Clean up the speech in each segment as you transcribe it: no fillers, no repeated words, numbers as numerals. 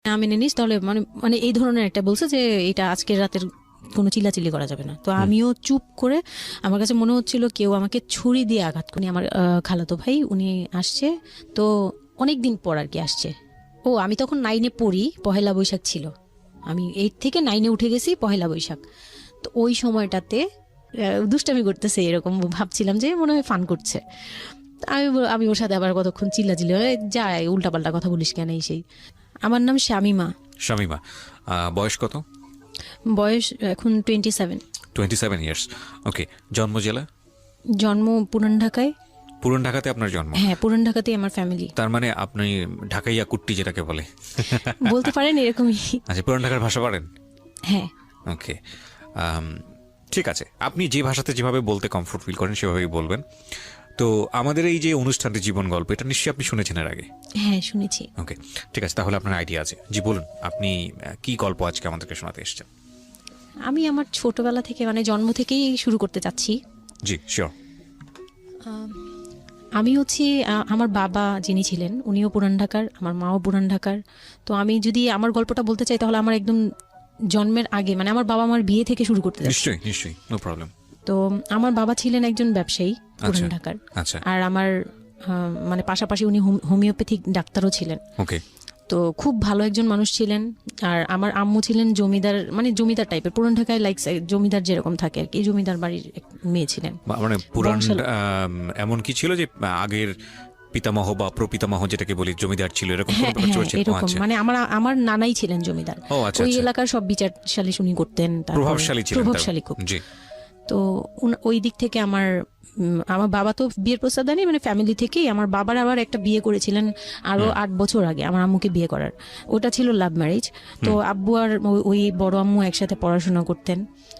না মেনে নিস তাহলে মানে মানে এই ধরনের একটা বলছে যে এটা আজকের রাতের কোনো চিল্লাচিল্লি করা যাবে না। তো আমিও চুপ করে, আমার কাছে মনে হচ্ছিল কেউ আমাকে ছুরি দিয়ে আঘাত করে। আমার খালাতো ভাই উনি আসছে, তো অনেক দিন পর আর কি আসছে। ও আমি তখন 9-এ পড়ি, পহেলা বৈশাখ ছিল, আমি 8 থেকে 9-এ উঠে গেছি পহেলা বৈশাখ। তো ওই সময়টাতে দুষ্টামি করতেছে এরকম ভাবছিলাম যে মনে হয় ফান করছে। আমি ওর সাথে আবার কতক্ষণ চিল্লাচিল্লি যায়, উল্টাপাল্টা কথা বলিস কেন এই সেই। আমার নাম শামিমা। শামিমা, বয়স কত? বয়স এখন 27। 27 ইয়ার্স। ওকে, জন্ম জেলা? জন্ম পুরান ঢাকায়। পুরান ঢাকাতে আপনার জন্ম? হ্যাঁ, পুরান ঢাকাতেই আমার ফ্যামিলি। তার মানে আপনি ঢাকাইয়া কুট্টি যেটাকে বলে বলতে পারেন এরকমই। আচ্ছা, পুরান ঢাকার ভাষা পারেন? হ্যাঁ। ওকে, ঠিক আছে, আপনি যে ভাষাতে যেভাবে বলতে কমফোর্ট ফিল করেন সেভাবেই বলবেন। তো আমাদের এই যে অনুষ্ঠানটি জীবন গল্প, এটা নিশ্চয়ই আপনি শুনেছেন এর আগে? হ্যাঁ, শুনেছি। ওকে, ঠিক আছে, তাহলে আপনার আইডিয়া আছে। জি বলুন, আপনি কি গল্প আজকে আমাদেরকে শোনাতে এসেছেন? আমি আমার ছোটবেলা থেকে মানে জন্ম থেকেই শুরু করতে চাচ্ছি। জি শিওর। আমি হচ্ছি আমার বাবা যিনি ছিলেন উনিও পুরান ঢাকার, আমার মাও পুরান ঢাকার। তো আমি যদি আমার গল্পটা বলতে চাই তাহলে আমার একদম জন্মের আগে, মানে আমার বাবা আমার বিয়ে থেকে শুরু করতে চাচ্ছি। নিশ্চয়ই নিশ্চয়ই, নো প্রবলেম। তো আমার বাবা ছিলেন একজন ব্যবসায়ী পুরান ঢাকার। আচ্ছা। আর আমার মানে পাশাপাশি উনি হোমিওপ্যাথিক ডাক্তারও ছিলেন। ওকে। তো খুব ভালো একজন মানুষ ছিলেন। আর আমার আম্মু ছিলেন জমিদার, মানে জমিদার টাইপের, পুরান ঢাকায় লাইক জমিদার যেরকম থাকে আর কি, জমিদার বাড়ির মেয়ে ছিলেন। মানে পুরান এমন কি ছিল যে আগের পিতামহ বা প্রপিতামহ যেটাকে বলি জমিদার ছিল, এরকম হ্যাঁ হ্যাঁ এরকম, মানে আমার নানাই ছিলেন জমিদার। ওই এলাকার সব বিচার সালিশ উনি করতেন, প্রভাবশালী ছিলেন, প্রভাবশালী খুব। জি। তো ওই দিক থেকে আমার বাবা তো বিয়ের প্রস্তাব দেয়নি, মানে ফ্যামিলি থেকেই। আমার বাবার আবার একটা বিয়ে করেছিলেন আরো 8 বছর আগে আমার আম্মুকে বিয়ে করার, ওটা ছিল লাভ ম্যারেজ। তো আব্বু আর ওই বড় আম্মু একসাথে পড়াশোনা করতেন,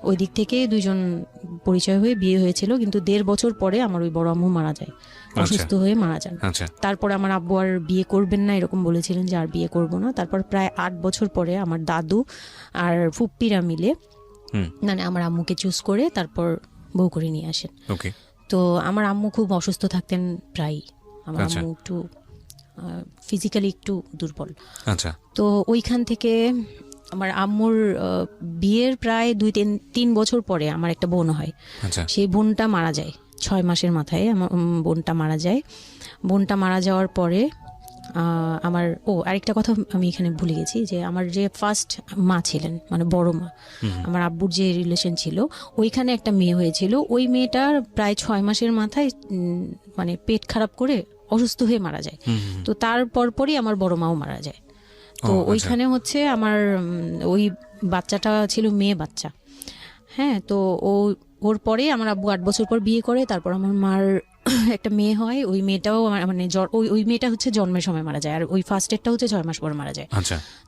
ওই দিক থেকে দুইজন পরিচয় হয়ে বিয়ে হয়েছিল। কিন্তু 1.5 বছর পরে আমার ওই বড় আম্মু মারা যায়, অসুস্থ হয়ে মারা যান। তারপর আমার আব্বু আর বিয়ে করবেন না এরকম বলেছিলেন যে আর বিয়ে করব না। তারপর প্রায় 8 বছর পরে আমার দাদু আর ফুপ্পিরা মিলে মানে আমার আম্মুকে চুজ করে তারপর বউ করে নিয়ে আসেন। তো আমার আম্মু খুব অসুস্থ থাকতেন প্রায়, আমার আম্মু একটু ফিজিক্যালি একটু দুর্বল। আচ্ছা। তো ওইখান থেকে আমার আম্মুর বিয়ের প্রায় 2-3 বছর পরে আমার একটা বোন হয়। সেই বোনটা মারা যায় 6 মাসের মাথায়, আমার বোনটা মারা যায়। বোনটা মারা যাওয়ার পরে আমার আরেকটা কথা আমি এখানে ভুলে গেছি, যে আমার যে ফার্স্ট মা ছিলেন মানে বড় মা, আমার আব্বুর যে রিলেশন ছিল, ওইখানে একটা মেয়ে হয়েছিল। ওই মেয়েটার প্রায় 6 মাসের মাথায় মানে পেট খারাপ করে অসুস্থ হয়ে মারা যায়। তো তার পরপরই আমার বড় মাও মারা যায়। তো ওইখানে হচ্ছে আমার ওই বাচ্চাটা ছিল মেয়ে বাচ্চা। হ্যাঁ, তো ওর পরে আমার আব্বু 8 বছর পর বিয়ে করে। তারপর আমার মার একটা মেয়ে হয়, ওই মেয়েটাও মানে ওই মেয়েটা হচ্ছে জন্মের সময় মারা যায়, আর ওই ফার্স্টেরটা হচ্ছে 6 মাস পর মারা যায়।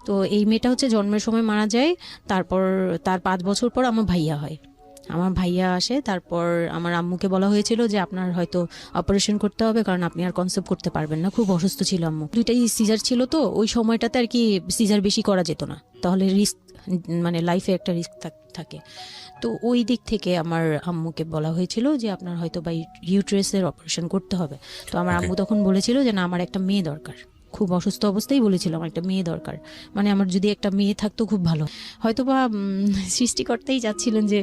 তো এই মেয়েটা হচ্ছে জন্মের সময় মারা যায়। তারপর তার 5 বছর পর আমার ভাইয়া হয়, আমার ভাইয়া আসে। তারপর আমার আম্মুকে বলা হয়েছিল যে আপনার হয়তো অপারেশন করতে হবে, কারণ আপনি আর কনসেপ্ট করতে পারবেন না, খুব অসুস্থ ছিল আম্মু। 2টাই সিজার ছিল, তো ওই সময়টাতে আর কি সিজার বেশি করা যেত না, তাহলে রিস্ক, মানে লাইফে একটা রিস্ক থাকে। তো ওই দিক থেকে আমার আম্মুকে বলা হয়েছিল যে আপনার হয়তো বা ইউট্রাসের অপারেশন করতে হবে। তো আমার আম্মু তখন বলেছিল যে না, আমার একটা মেয়ে দরকার, খুব অসুস্থ অবস্থায় বলেছিল আমার একটা মেয়ে দরকার, মানে আমার যদি একটা মেয়ে থাকতো খুব ভালো। হয়তো বা সৃষ্টিকর্তাই চাচ্ছিলেন যে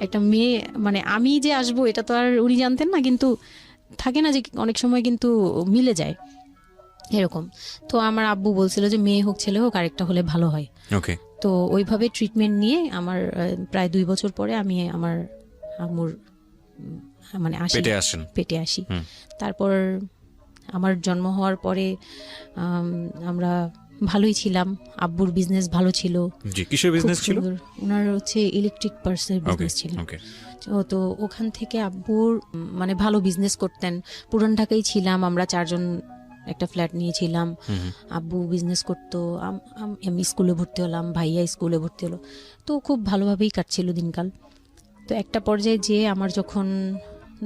একটা মেয়ে, মানে আমি যে আসবো এটা তো আর উনি জানতেন না, কিন্তু থাকে না যে অনেক সময় কিন্তু মিলে যায় এরকম। তো আমার আব্বু বলছিল যে মেয়ে হোক ছেলে হোক, আরেকটা হলে ভালো হয়। তো ওইভাবে ট্রিটমেন্ট নিয়ে আমার প্রায় 2 বছর পরে আমি আমার আম্মুর মানে পেটে আসি। তারপর আমার জন্ম হওয়ার পরে আমরা ভালোই ছিলাম, আব্বুর বিজনেস ভালো ছিল। কিসের বিজনেস ছিল? ওনার হচ্ছে ইলেকট্রিক পার্সের বিজনেস ছিল। তো ওখান থেকে আব্বুর মানে ভালো বিজনেস করতেন। পুরান ঢাকায় ছিলাম আমরা 4 জন, একটা ফ্ল্যাট নিয়েছিলাম। আব্বু বিজনেস করতো, আমি স্কুলে ভর্তি হলাম, ভাইয়া স্কুলে ভর্তি হলো। তো খুব ভালোভাবেই কাটছিল দিনকাল। তো একটা পর্যায়ে যে আমার যখন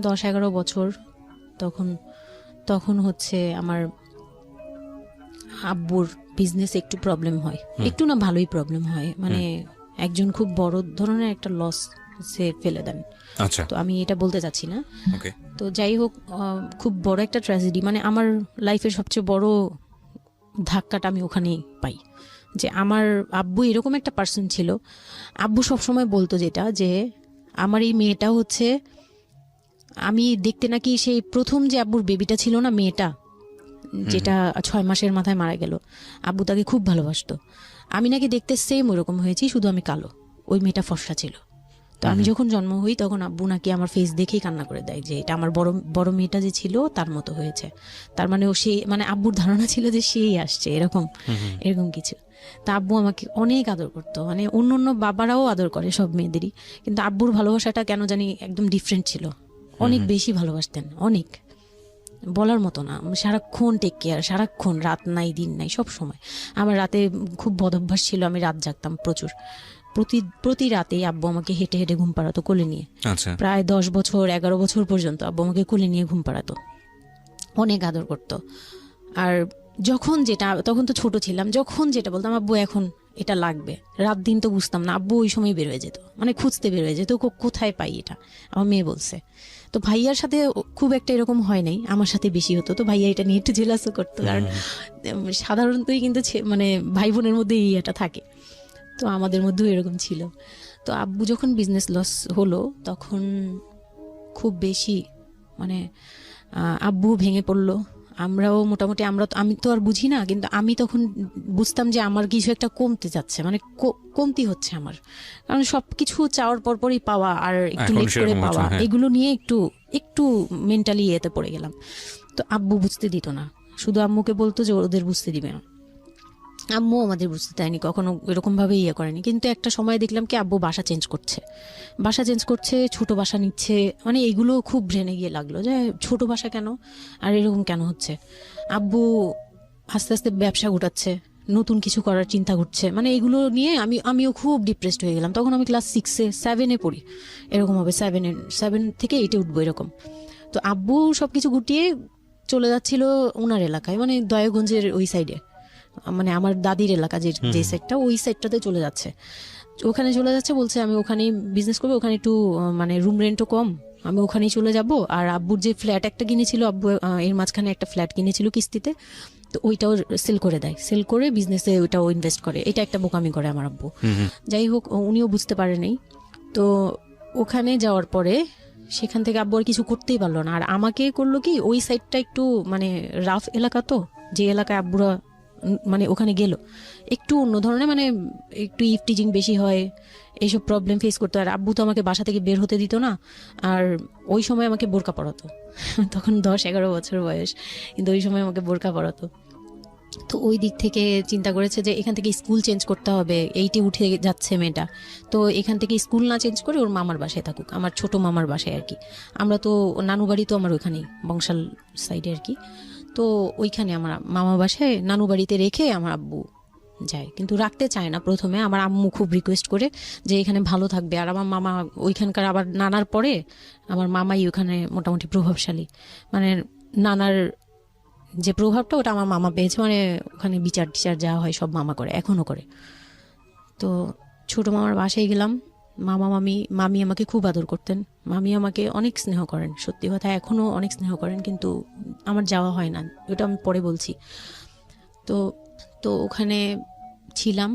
10-11 বছর, তখন হচ্ছে আমার আব্বুর বিজনেস একটু প্রবলেম হয়, একটু না ভালোই প্রবলেম হয়, মানে একজন খুব বড় ধরনের একটা লস সে ফেলে দেন। তো আমি এটা বলতে চাচ্ছি না। তো যাই হোক, খুব বড় একটা ট্র্যাজেডি, মানে আমার লাইফের সবচেয়ে বড় ধাক্কাটা আমি ওখানেই পাই, যে আমার আব্বু এরকম একটা পার্সন ছিল। আব্বু সবসময় বলতো যেটা, যে আমার এই মেয়েটা হচ্ছে, আমি দেখতে নাকি সেই প্রথম যে আব্বুর বেবিটা ছিল না, মেয়েটা যেটা 6 মাসের মাথায় মারা গেল, আব্বু তাকে খুব ভালোবাসতো। আমি নাকি দেখতে সেম ওরকম হয়েছি, শুধু আমি কালো, ওই মেয়েটা ফর্সা ছিল। তো আমি যখন জন্ম হই তখন আব্বু নাকি আমার ফেস দেখেই কান্না করে দেয় যে এটা আমার বড় বড় মেয়েটা যে ছিল তার মতো হয়েছে। তার মানে ও সেই, মানে আব্বুর ধারণা ছিল যে সেই আসছে, এরকম এরকম কিছু। তা আব্বু আমাকে অনেক আদর করতো, মানে অন্য অন্য বাবারাও আদর করে সব মেয়েদেরই, কিন্তু আব্বুর ভালোবাসাটা কেন জানি একদম ডিফারেন্ট ছিল, অনেক বেশি ভালোবাসতেন, অনেক বলার মতো না। সারাক্ষণ টেক কেয়ার, সারাক্ষণ, রাত নাই দিন নাই, সব সময়। আমার রাতে খুব বদ অভ্যাস ছিল, আমি রাত জাগতাম প্রচুর। প্রতি রাতেই আব্বু আমাকে হেঁটে হেঁটে ঘুম পাড়াতো কোলে নিয়ে। প্রায় 10 বছর 11 বছর পর্যন্ত আব্বু আমাকে কোলে নিয়ে ঘুম পাড়াতো, অনেক আদর করতো। আর যখন যেটা, তখন তো ছোট ছিলাম, যখন যেটা বলতাম আব্বু এখন এটা লাগবে, রাত দিন তো বুঝতাম না, আব্বু ওই সময় বের হয়ে যেত, মানে খুঁজতে বের হয়ে যেত কোথায় পাই এটা। আমার মেয়ে বলছে। তো ভাইয়ার সাথে খুব একটা এরকম হয় নাই, আমার সাথে বেশি হতো। তো ভাইয়া এটা নিয়ে একটু জেলাসও করতো, কারণ সাধারণতই কিন্তু মানে ভাই বোনের মধ্যে এই এটা থাকে। তো আমাদের মধ্যেও এরকম ছিল। তো আব্বু যখন বিজনেস লস হলো তখন খুব বেশি, মানে আব্বু ভেঙে পড়লো। আমরাও মোটামুটি, আমি তো আর বুঝি না, কিন্তু আমি তখন বুঝতাম যে আমার কিছু একটা কমতে যাচ্ছে, মানে কমতি হচ্ছে আমার। কারণ সবকিছু চাওয়ার পরপরই পাওয়া আর একটু লেট করে পাওয়া, এগুলো নিয়ে একটু মেন্টালি এতে পড়ে গেলাম। তো আব্বু বুঝতে দিত না, শুধু আম্মুকে বলতো যে ওদের বুঝতে দিবে না। আম্মু আমাদের বুঝতে দেয়নি কখনো, এরকম ভাবে ইয়ে করেনি। কিন্তু একটা সময় দেখলাম কি আব্বু বাসা চেঞ্জ করছে, ছোট বাসা নিচ্ছে, মানে এগুলো খুব ব্রেনে গিয়ে লাগলো যে ছোট বাসা কেন, আর এরকম কেন হচ্ছে। আব্বু আস্তে আস্তে ব্যবসা গোটাচ্ছে, নতুন কিছু করার চিন্তা ঘুরছে, মানে এগুলো নিয়ে আমিও খুব ডিপ্রেসড হয়ে গেলাম। তখন আমি ক্লাস 6-7 পড়ি, এরকম হবে 7 থেকে 8 উঠবো এরকম। তো আব্বু সবকিছু গুটিয়ে চলে যাচ্ছিল ওনার এলাকায়, মানে দয়াগঞ্জের ওই সাইডে, মানে আমার দাদির এলাকা যে সাইডটা, ওই সাইডটাতে চলে যাচ্ছে। ওখানে চলে যাচ্ছে, বলছে আমি ওখানেই বিজনেস করবো, ওখানে একটু মানে রুম রেন্টও কম, আমি ওখানেই চলে যাব। আর আব্বুর যে ফ্ল্যাট একটা কিনেছিল, আব্বু এর মাঝখানে একটা ফ্ল্যাট কিনেছিল কিস্তিতে, তো ওইটাও সেল করে দেয়, সেল করে বিজনেসে ওইটাও ইনভেস্ট করে। এটা একটা বোকামি করে আমার আব্বু। যাই হোক, উনিও বুঝতে পারেনি। তো ওখানে যাওয়ার পরে সেখান থেকে আব্বু আর কিছু করতেই পারলো না। আর আমাকে করলো কি, ওই সাইডটা একটু মানে রাফ এলাকা, তো যে এলাকায় আব্বুরা মানে ওখানে গেল একটু অন্য ধরনের, মানে একটু ইফটিজিং বেশি হয়, এইসব প্রবলেম ফেস করতে। আর আব্বু তো আমাকে বাসা থেকে বের হতে দিত না, আর ওই সময় আমাকে বোরকা পরাতো। তখন 10-11 বছর বয়স, কিন্তু ওই সময় আমাকে বোরকা পরাতো। তো ওই দিক থেকে চিন্তা করেছে যে এখান থেকে স্কুল চেঞ্জ করতে হবে, 8-এ উঠে যাচ্ছে মেয়েটা, তো এখান থেকে স্কুল না চেঞ্জ করে ওর মামার বাসায় থাকুক, আমার ছোট মামার বাসায় আর কি। আমরা তো নানু বাড়ি তো আমার ওইখানেই, বংশাল সাইডে আর কি। তো ওইখানে আমার মামা বাসায় নানু বাড়িতে রেখে আমার আব্বু যায়, কিন্তু রাখতে চায় না প্রথমে। আমার আম্মু খুব রিকোয়েস্ট করে যে এখানে ভালো থাকবে। আর আমার মামা ওইখানকার, আবার নানার পরে আমার মামাই ওখানে মোটামুটি প্রভাবশালী, মানে নানার যে প্রভাবটা ওটা আমার মামা পেয়েছে, মানে ওখানে বিচার টিচার যা হয় সব মামা করে, এখনো করে। তো ছোট মামার বাসায় গেলাম, মামি আমাকে খুব আদর করতেন, মামি আমাকে অনেক স্নেহ করেন, সত্যি কথা এখনো অনেক স্নেহ করেন, কিন্তু আমার যাওয়া হয় না, ওটা আমি পরে বলছি। তো ওখানে ছিলাম,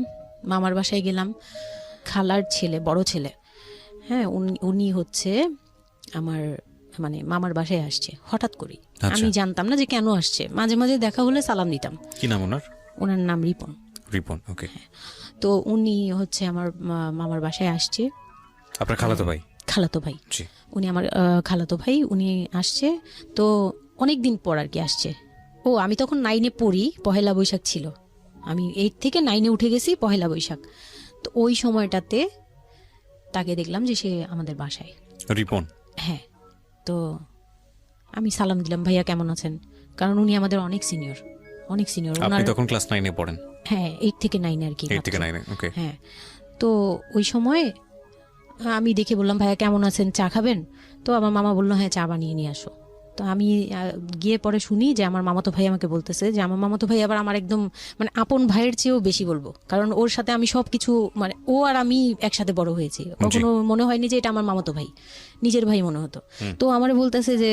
মামার বাসায় গেলাম। খালার ছেলে, বড় ছেলে, হ্যাঁ, উনি হচ্ছে আমার মানে মামার বাসায় আসছে হঠাৎ করে। আমি জানতাম না যে কেন আসছে, মাঝে মাঝে দেখা হলে সালাম দিতাম। কি নাম ওনার? ওনার নাম রিপন। ওকে। তো উনি হচ্ছে আমার মামার বাসায় আসছে। আপনার খালাতো ভাই? উনি আমার খালাতো ভাই, উনি আসছে। তো অনেক দিন পর আর কি আসছে। আমি তখন 9-এ পড়ি, পহেলা বৈশাখ ছিল, আমি 8 থেকে 9-এ উঠে গেছি, পহেলা বৈশাখ। তো ওই সময়টাতে তাকে দেখলাম যে সে আমাদের বাসায়। রিপন? হ্যাঁ। তো আমি সালাম দিলাম, ভাইয়া কেমন আছেন, কারণ উনি আমাদের অনেক সিনিয়র। আপনি তখন ক্লাস 9-এ পড়েন? হ্যাঁ, 8 থেকে 9 আর কি। 8 থেকে 9, ওকে। হ্যাঁ। তো ওই সময় আমি দেখে বললাম, ভাইয়া কেমন আছেন, চা খাবেন? তো আমার মামা বললো, হ্যাঁ চা বানিয়ে নিয়ে আসো। তো আমি গিয়ে পরে শুনি যে আমার মামাতো ভাই আমাকে বলতেছে যে আমার মামাতো ভাই আবার আমার একদম মানে আপন ভাইয়ের চেয়েও বেশি বলবো, কারণ ওর সাথে আমি সবকিছু, মানে ও আর আমি একসাথে বড় হয়েছি, কখনো মনে হয়নি যে এটা আমার মামাতো ভাই, নিজের ভাই মনে হতো। তো আমার বলতেছে যে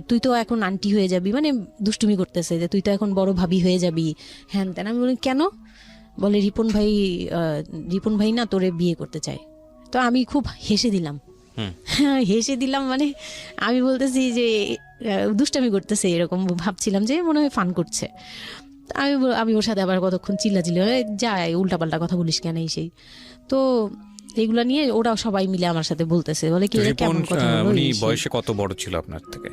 তুই তো এখন আন্টি হয়ে যাবি, মানে দুষ্টুমি করতেছে যে তুই তো এখন বড় ভাবি হয়ে যাবি, হ্যান তেন। আমি বলি কেন? বলে রিপন ভাই না তোরে বিয়ে করতে চায়। তো আমি খুব হেসে দিলাম। হেসে দিলাম মানে আমি বলতেছি যে দুষ্টামি করতেছে, এরকম ভাবছিলাম যে মনে হয় ফান করছে। আমি ওর সাথে আবার কতক্ষণ চিল্লাচিল্লি যায়, উল্টাপাল্টা কথা বলিস কেন এই সেই। তো এগুলা নিয়ে ওরা সবাই মিলে আমার সাথে বলতেছে, বলে কি কেমন কথা বলো। উনি বয়সে কত বড় ছিল আপনার থেকে?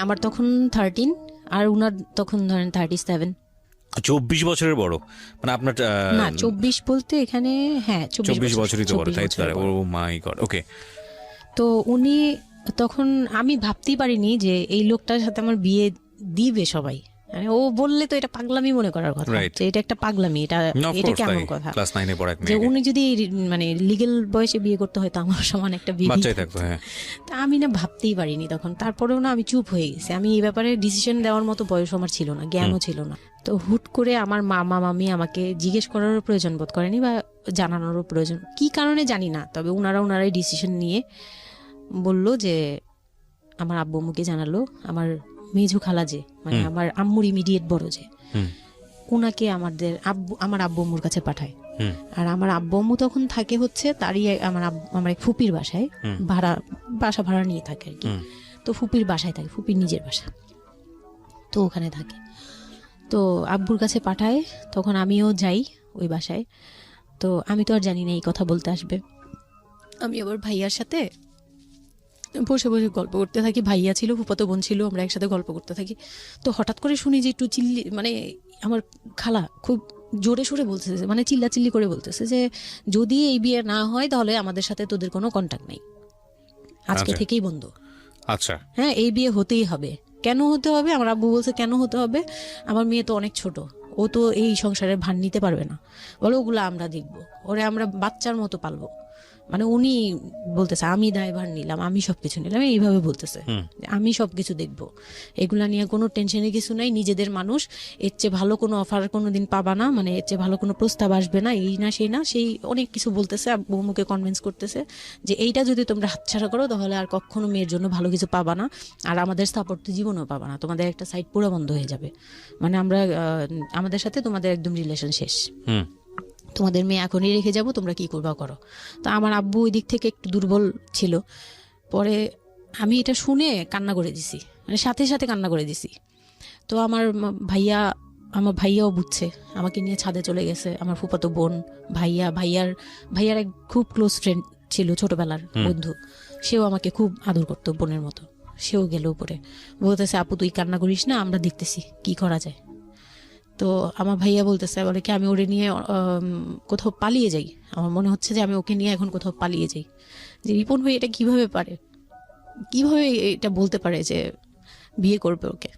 আমার তখন 13 আর উনার তখন ধরেন 37। 24 বছরের বড় মানে আপনার? না 24 বলতে এখানে, হ্যাঁ 24 বছরই তো বড়, তাই তো? ও মাই গড, ওকে। তো উনি তখন, আমি ভাবতেই পারিনি যে এই লোকটার সাথে আমার বিয়ে দিবে সবাই। মানে ও বললে তো এটা পাগলামি মনে করার কথা, যে এটা একটা পাগলামি, এটা কেমন কথা যে উনি যদি মানে লিগ্যাল বয়সে বিয়ে করতে হয় তো আমার সমান একটা বাচ্চাই থাকতো। হ্যাঁ, তা আমি না ভাবতেই পারিনি তখন। তারপরেও না আমি চুপ হয়ে গেছি, আমি এই ব্যাপারে ডিসিশন দেওয়ার মতো বয়স আমার ছিল না, জ্ঞানও ছিল না। তো হুট করে আমার মামা মামি আমাকে জিজ্ঞেস করারও প্রয়োজন বোধ করেনি বা জানানোরও প্রয়োজন, কি কারণে জানি না, তবে ওনারাই ডিসিশন নিয়ে বলল যে আমার আব্বু আম্মুকে জানালো, আমার মেজু খালা যে মানে আমার আম্মুর ইমিডিয়েট বড় যে, ওনাকে আমার আব্বু আম্মুর কাছে পাঠায়। আর আমার আব্বু আম্মু তখন থাকে হচ্ছে তারই আমার এক ফুপির বাসায়, বাসা ভাড়া নিয়ে থাকে আর কি। তো ফুপির বাসায় থাকে, ফুপির নিজের বাসা, তো ওখানে থাকে। তো আব্বুর কাছে পাঠায়, তখন আমিও যাই ওই বাসায়। তো আমি তো আর জানি না এই কথা বলতে আসবে। আমি আবার ভাইয়ার সাথে বসে বসে গল্প করতে থাকি, ভাইয়া ছিল, ফুফাতো বোন ছিল, আমরা একসাথে গল্প করতে থাকি। তো হঠাৎ করে শুনি যে একটু মানে আমার খালা খুব জোরে সোরে বলতেছে, মানে চিল্লাচিল্লি করে বলতেছে যে যদি এই বিয়ে না হয় তাহলে আমাদের সাথে তোদের কোনো কন্ট্যাক্ট নেই, আজকে থেকেই বন্ধ। আচ্ছা, হ্যাঁ, এই বিয়ে হতেই হবে। কেন হতে হবে? আমার আব্বু বলছে কেন হতে হবে, আমার মেয়ে তো অনেক ছোট, ও তো এই সংসারের ভার নিতে পারবে না, বলো ওগুলো আমরা দেখবো, ওরে আমরা বাচ্চার মতো পালবো। মানে উনি বলতেছে আমি দায়ভার নিলাম, আমি সবকিছু নিলাম, এইভাবে বলতেছে আমি সবকিছু দেখবো, এগুলা নিয়ে কোনো টেনশনের কিছু নাই, নিজেদের মানুষ, এর চেয়ে ভালো কোনো অফার কোনোদিন পাবা না, মানে এর চেয়ে ভালো কোনো প্রস্তাব আসবে না, এই না সেই না, সেই অনেক কিছু বলতেছে। বৌমুকে কনভিন্স করতেছে যে এইটা যদি তোমরা হাতছাড়া করো তাহলে আর কখনো মেয়ের জন্য ভালো কিছু পাবা না, আর আমাদের সাপোর্ট তো জীবনেও পাবা না, তোমাদের একটা সাইড পুরো বন্ধ হয়ে যাবে, মানে আমরা আমাদের সাথে তোমাদের একদম রিলেশন শেষ, তোমাদের মেয়ে এখনই রেখে যাব, তোমরা কি করবা করো। তো আমার আব্বু ওই দিক থেকে একটু দুর্বল ছিল। পরে আমি এটা শুনে কান্না করে দিছি, মানে সাথে সাথে কান্না করে দিছি। তো আমার ভাইয়াও বুঝছে, আমাকে নিয়ে ছাদে চলে গেছে। আমার ফুফাতো বোন, ভাইয়ার এক খুব ক্লোজ ফ্রেন্ড ছিল, ছোটবেলার বন্ধু, সেও আমাকে খুব আদর করতো বোনের মতো, সেও গেল উপরে, বলতেছে আপু তুই কান্না করিস না, আমরা দেখতেছি কি করা যায়। তো আমার ভাইয়া বলতেছে, বলে কি আমি ওরে নিয়ে কোথাও পালিয়ে যাই, আমার মনে হচ্ছে যে আমি ওকে নিয়ে এখন কোথাও পালিয়ে যাই। যে রিপন ভাই এটা কিভাবে এটা বলতে পারে যে বিয়ে করবে ওকে।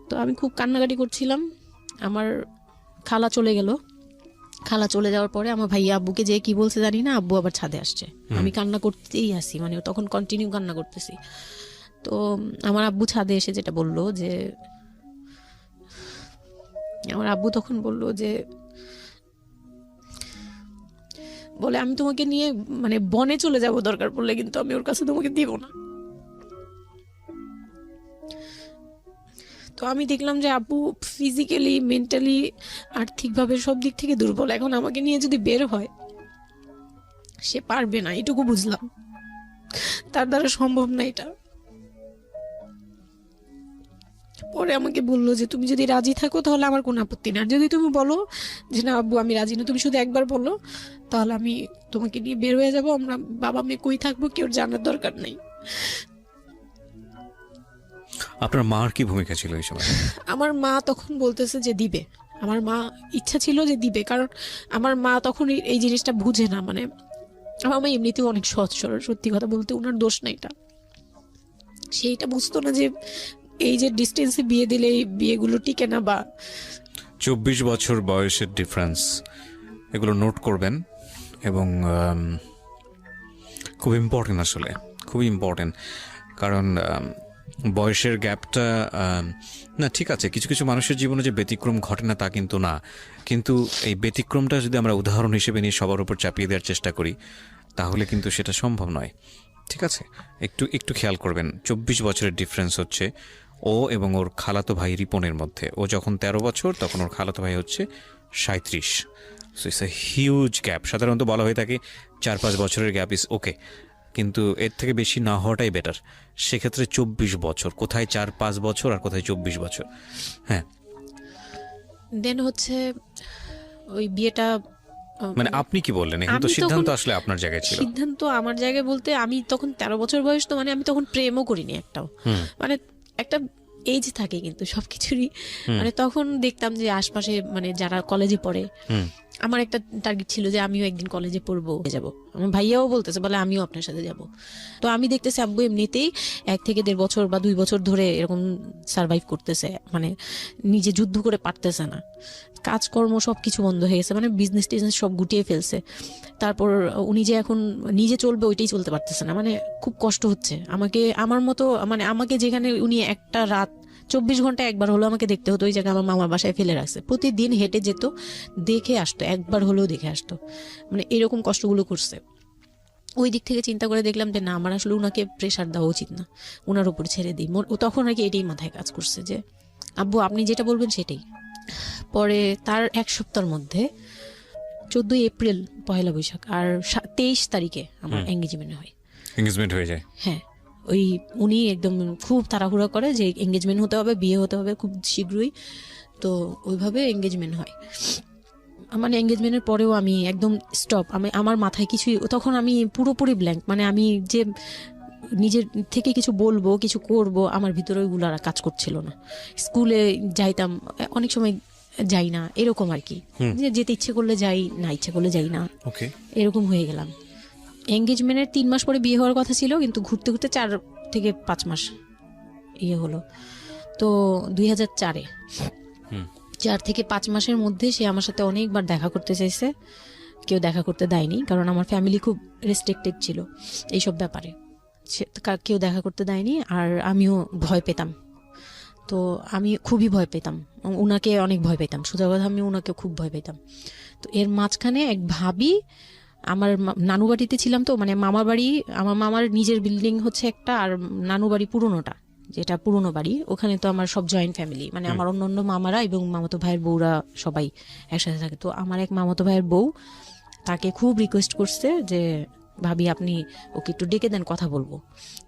তো আমি খুব কান্নাকাটি করছিলাম। আমার খালা চলে গেল, খালা চলে যাওয়ার পরে আমার ভাইয়া আব্বুকে যে কি বলছে জানি না, আব্বু আবার ছাদে আসছে, আমি কান্না করতেই আসি, মানে তখন কন্টিনিউ কান্না করতেছি। তো আমার আব্বু ছাদে এসে যেটা বললো যে, আমার আব্বু তখন বললো যে, বলে আমি তোমাকে নিয়ে মানে বনে চলে যাব দরকার পড়লে, কিন্তু আমি ওর কাছে তোমাকে দিব না। তো আমি দেখলাম যে আব্বু ফিজিক্যালি, মেন্টালি, আর্থিকভাবে সব দিক থেকে দুর্বল, এখন আমাকে নিয়ে যদি বের হয় সে পারবে না, এটুকু বুঝলাম, তার দ্বারা সম্ভব না এটা। পরে আমাকে বললো যে তুমি যদি রাজি থাকো তাহলে আমার কোনো আপত্তি না, আর যদি তুমি বলো যে না আব্বু আমি রাজি না, তুমি শুধু একবার বলো, তাহলে আমি তোমাকে নিয়ে বের হয়ে যাবো, আমরা বাবা মেয়ে কই থাকবো কেউ জানার দরকার নেই। আপনার মার কি ভূমিকা ছিল এই সময়? আমার মা তখন বলতেছে যে দিবে, আমার মা ইচ্ছা ছিল যে দিবে, কারণ আমার মা তখন এই জিনিসটা বুঝে না, মানে আমার মা এমনিতেও অনেক সৎ সরল, সত্যি কথা বলতে ওনার দোষ না এটা, সেইটা বুঝতো না যে এই যে ডিস্টেন্সে বিয়ে দিলে এই বিয়েগুলো টিকে না, বা 24 বছর বয়সের ডিফারেন্স, এগুলো নোট করবেন এবং খুব ইম্পর্টেন্ট, আসলে খুবই ইম্পর্টেন্ট, কারণ বয়সের গ্যাপটা না ঠিক আছে, কিছু কিছু মানুষের জীবনে যে ব্যতিক্রম ঘটে না তা কিন্তু না, কিন্তু এই ব্যতিক্রমটা যদি আমরা উদাহরণ হিসেবে নিয়ে সবার উপর চাপিয়ে দেওয়ার চেষ্টা করি তাহলে কিন্তু সেটা সম্ভব নয়। ঠিক আছে, একটু খেয়াল করবেন, 24 বছরের ডিফারেন্স হচ্ছে ও এবং ওর খালাতো ভাই রিপনের মধ্যে। ও যখন 13 বছর তখন ওর খালাতো ভাই হচ্ছে 37। So it's a huge gap. সাধারণত বলা হয়ে থাকে 4-5 বছরের গ্যাপ ইজ ওকে, কিন্তু এর থেকে বেশি না হওয়াটাই বেটার। সেক্ষেত্রে 24 বছর, কোথায় 4-5 বছর আর কোথায় 24 বছর। হ্যাঁ, দেন হচ্ছে ওই বিয়েটা মানে আপনি কি বললেন? এখন তো আমি সিদ্ধান্ত তখন- আসলে আপনার জায়গায় ছিল। সিদ্ধান্ত আমার জায়গায় বলতে, আমি তখন 13 বছর বয়স, তো মানে আমি তখন প্রেমও করিনি একটাও। মানে একটা এজ থাকে কিন্তু সবকিছুরই। মানে তখন দেখতাম যে আশপাশে মানে যারা কলেজে পড়ে, আমার একটা টার্গেট ছিল যে আমিও একদিন কলেজে পড়বো, যাব। আমার ভাইয়াও বলতেছে, বলে আমিও আপনার সাথে যাব। তো আমি দেখতেছি আব্বু এমনিতেই 1 থেকে 1.5 বছর বা 2 বছর ধরে এরকম সার্ভাইভ করতেছে, মানে নিজে যুদ্ধ করে পারতেছে না, কাজকর্ম সবকিছু বন্ধ হয়ে গেছে, মানে বিজনেস টিজনেস সব গুটিয়ে ফেলছে। তারপর উনি যে এখন নিজে চলবে ওইটাই চলতে পারতেছে না, মানে খুব কষ্ট হচ্ছে আমাকে। আমার মতো মানে আমাকে যেখানে উনি একটা রাত 24 ঘন্টা একবার হলো আমাকে দেখতে হতো, ওই জায়গায় আমার মামার বাসায় ফেলে রাখছে। প্রতিদিন হেঁটে যেত, দেখে আসতো, একবার হলেও দেখে আসতো, মানে এরকম কষ্টগুলো করছে। ওই দিক থেকে চিন্তা করে দেখলাম যে না, আমার আসলে উনাকে প্রেশার দেওয়া উচিত না, উনার উপর ছেড়ে দিই। তখন আর কি এটাই মাথায় কাজ করছে যে আব্বু আপনি যেটা বলবেন সেটাই। পরে তার 1 সপ্তাহের মধ্যে 14 এপ্রিল পহেলা বৈশাখ আর 23 তারিখে আমার এঙ্গেজমেন্ট হয়। এঙ্গেজমেন্ট হয়ে যায়। হ্যাঁ, ওই উনি একদম খুব তাড়াহুড়া করে যে এঙ্গেজমেন্ট হতে হবে, বিয়ে হতে হবে খুব শীঘ্রই। তো ওইভাবে এঙ্গেজমেন্ট হয়। মানে এঙ্গেজমেন্টের পরেও আমি একদম স্টপ, আমার মাথায় কিছুই, তখন আমি পুরোপুরি ব্ল্যাঙ্ক। মানে আমি যে নিজের থেকে কিছু বলবো, কিছু করব, আমার ভিতরে ওইগুলো আর কাজ করছিল না। স্কুলে যাইতাম, অনেক সময় যাই না, এরকম আর কি, যে যেতে ইচ্ছে করলে যাই, না ইচ্ছে করলে যাই না, ওকে। এরকম হয়ে গেলাম। এঙ্গেজমেন্টের 3 মাস পরে বিয়ে হওয়ার কথা ছিল, কিন্তু ঘুরতে ঘুরতে 4 থেকে 5 মাস ইয়ে হলো। তো 2004-এ 4 থেকে 5 মাসের মধ্যে সে আমার সাথে অনেকবার দেখা করতে চাইছে, কেউ দেখা করতে দেয়নি, কারণ আমার ফ্যামিলি খুব রেস্ট্রিক্টেড ছিল এইসব ব্যাপারে। কেউ দেখা করতে দেয়নি, আর আমিও ভয় পেতাম। তো আমি খুবই ভয় পেতাম, উনাকে অনেক ভয় পেতাম, সোজা কথা আমি উনাকে খুব ভয় পেতাম। তো এর মাঝখানে এক ভাবি, আমার নানু বাড়িতে ছিলাম, তো মানে মামার বাড়ি, আমার মামার নিজের বিল্ডিং হচ্ছে একটা, আর নানু বাড়ি পুরোনোটা, যেটা পুরোনো বাড়ি, ওখানে তো আমার সব জয়েন্ট ফ্যামিলি, মানে আমার অন্য মামারা এবং মামাতো ভাইয়ের বউরা সবাই একসাথে থাকে। তো আমার এক মামাতো ভাইয়ের বউ তাকে খুব রিকোয়েস্ট করছে যে ভাবি আপনি ওকে একটু ডেকে দেন, কথা বলবো।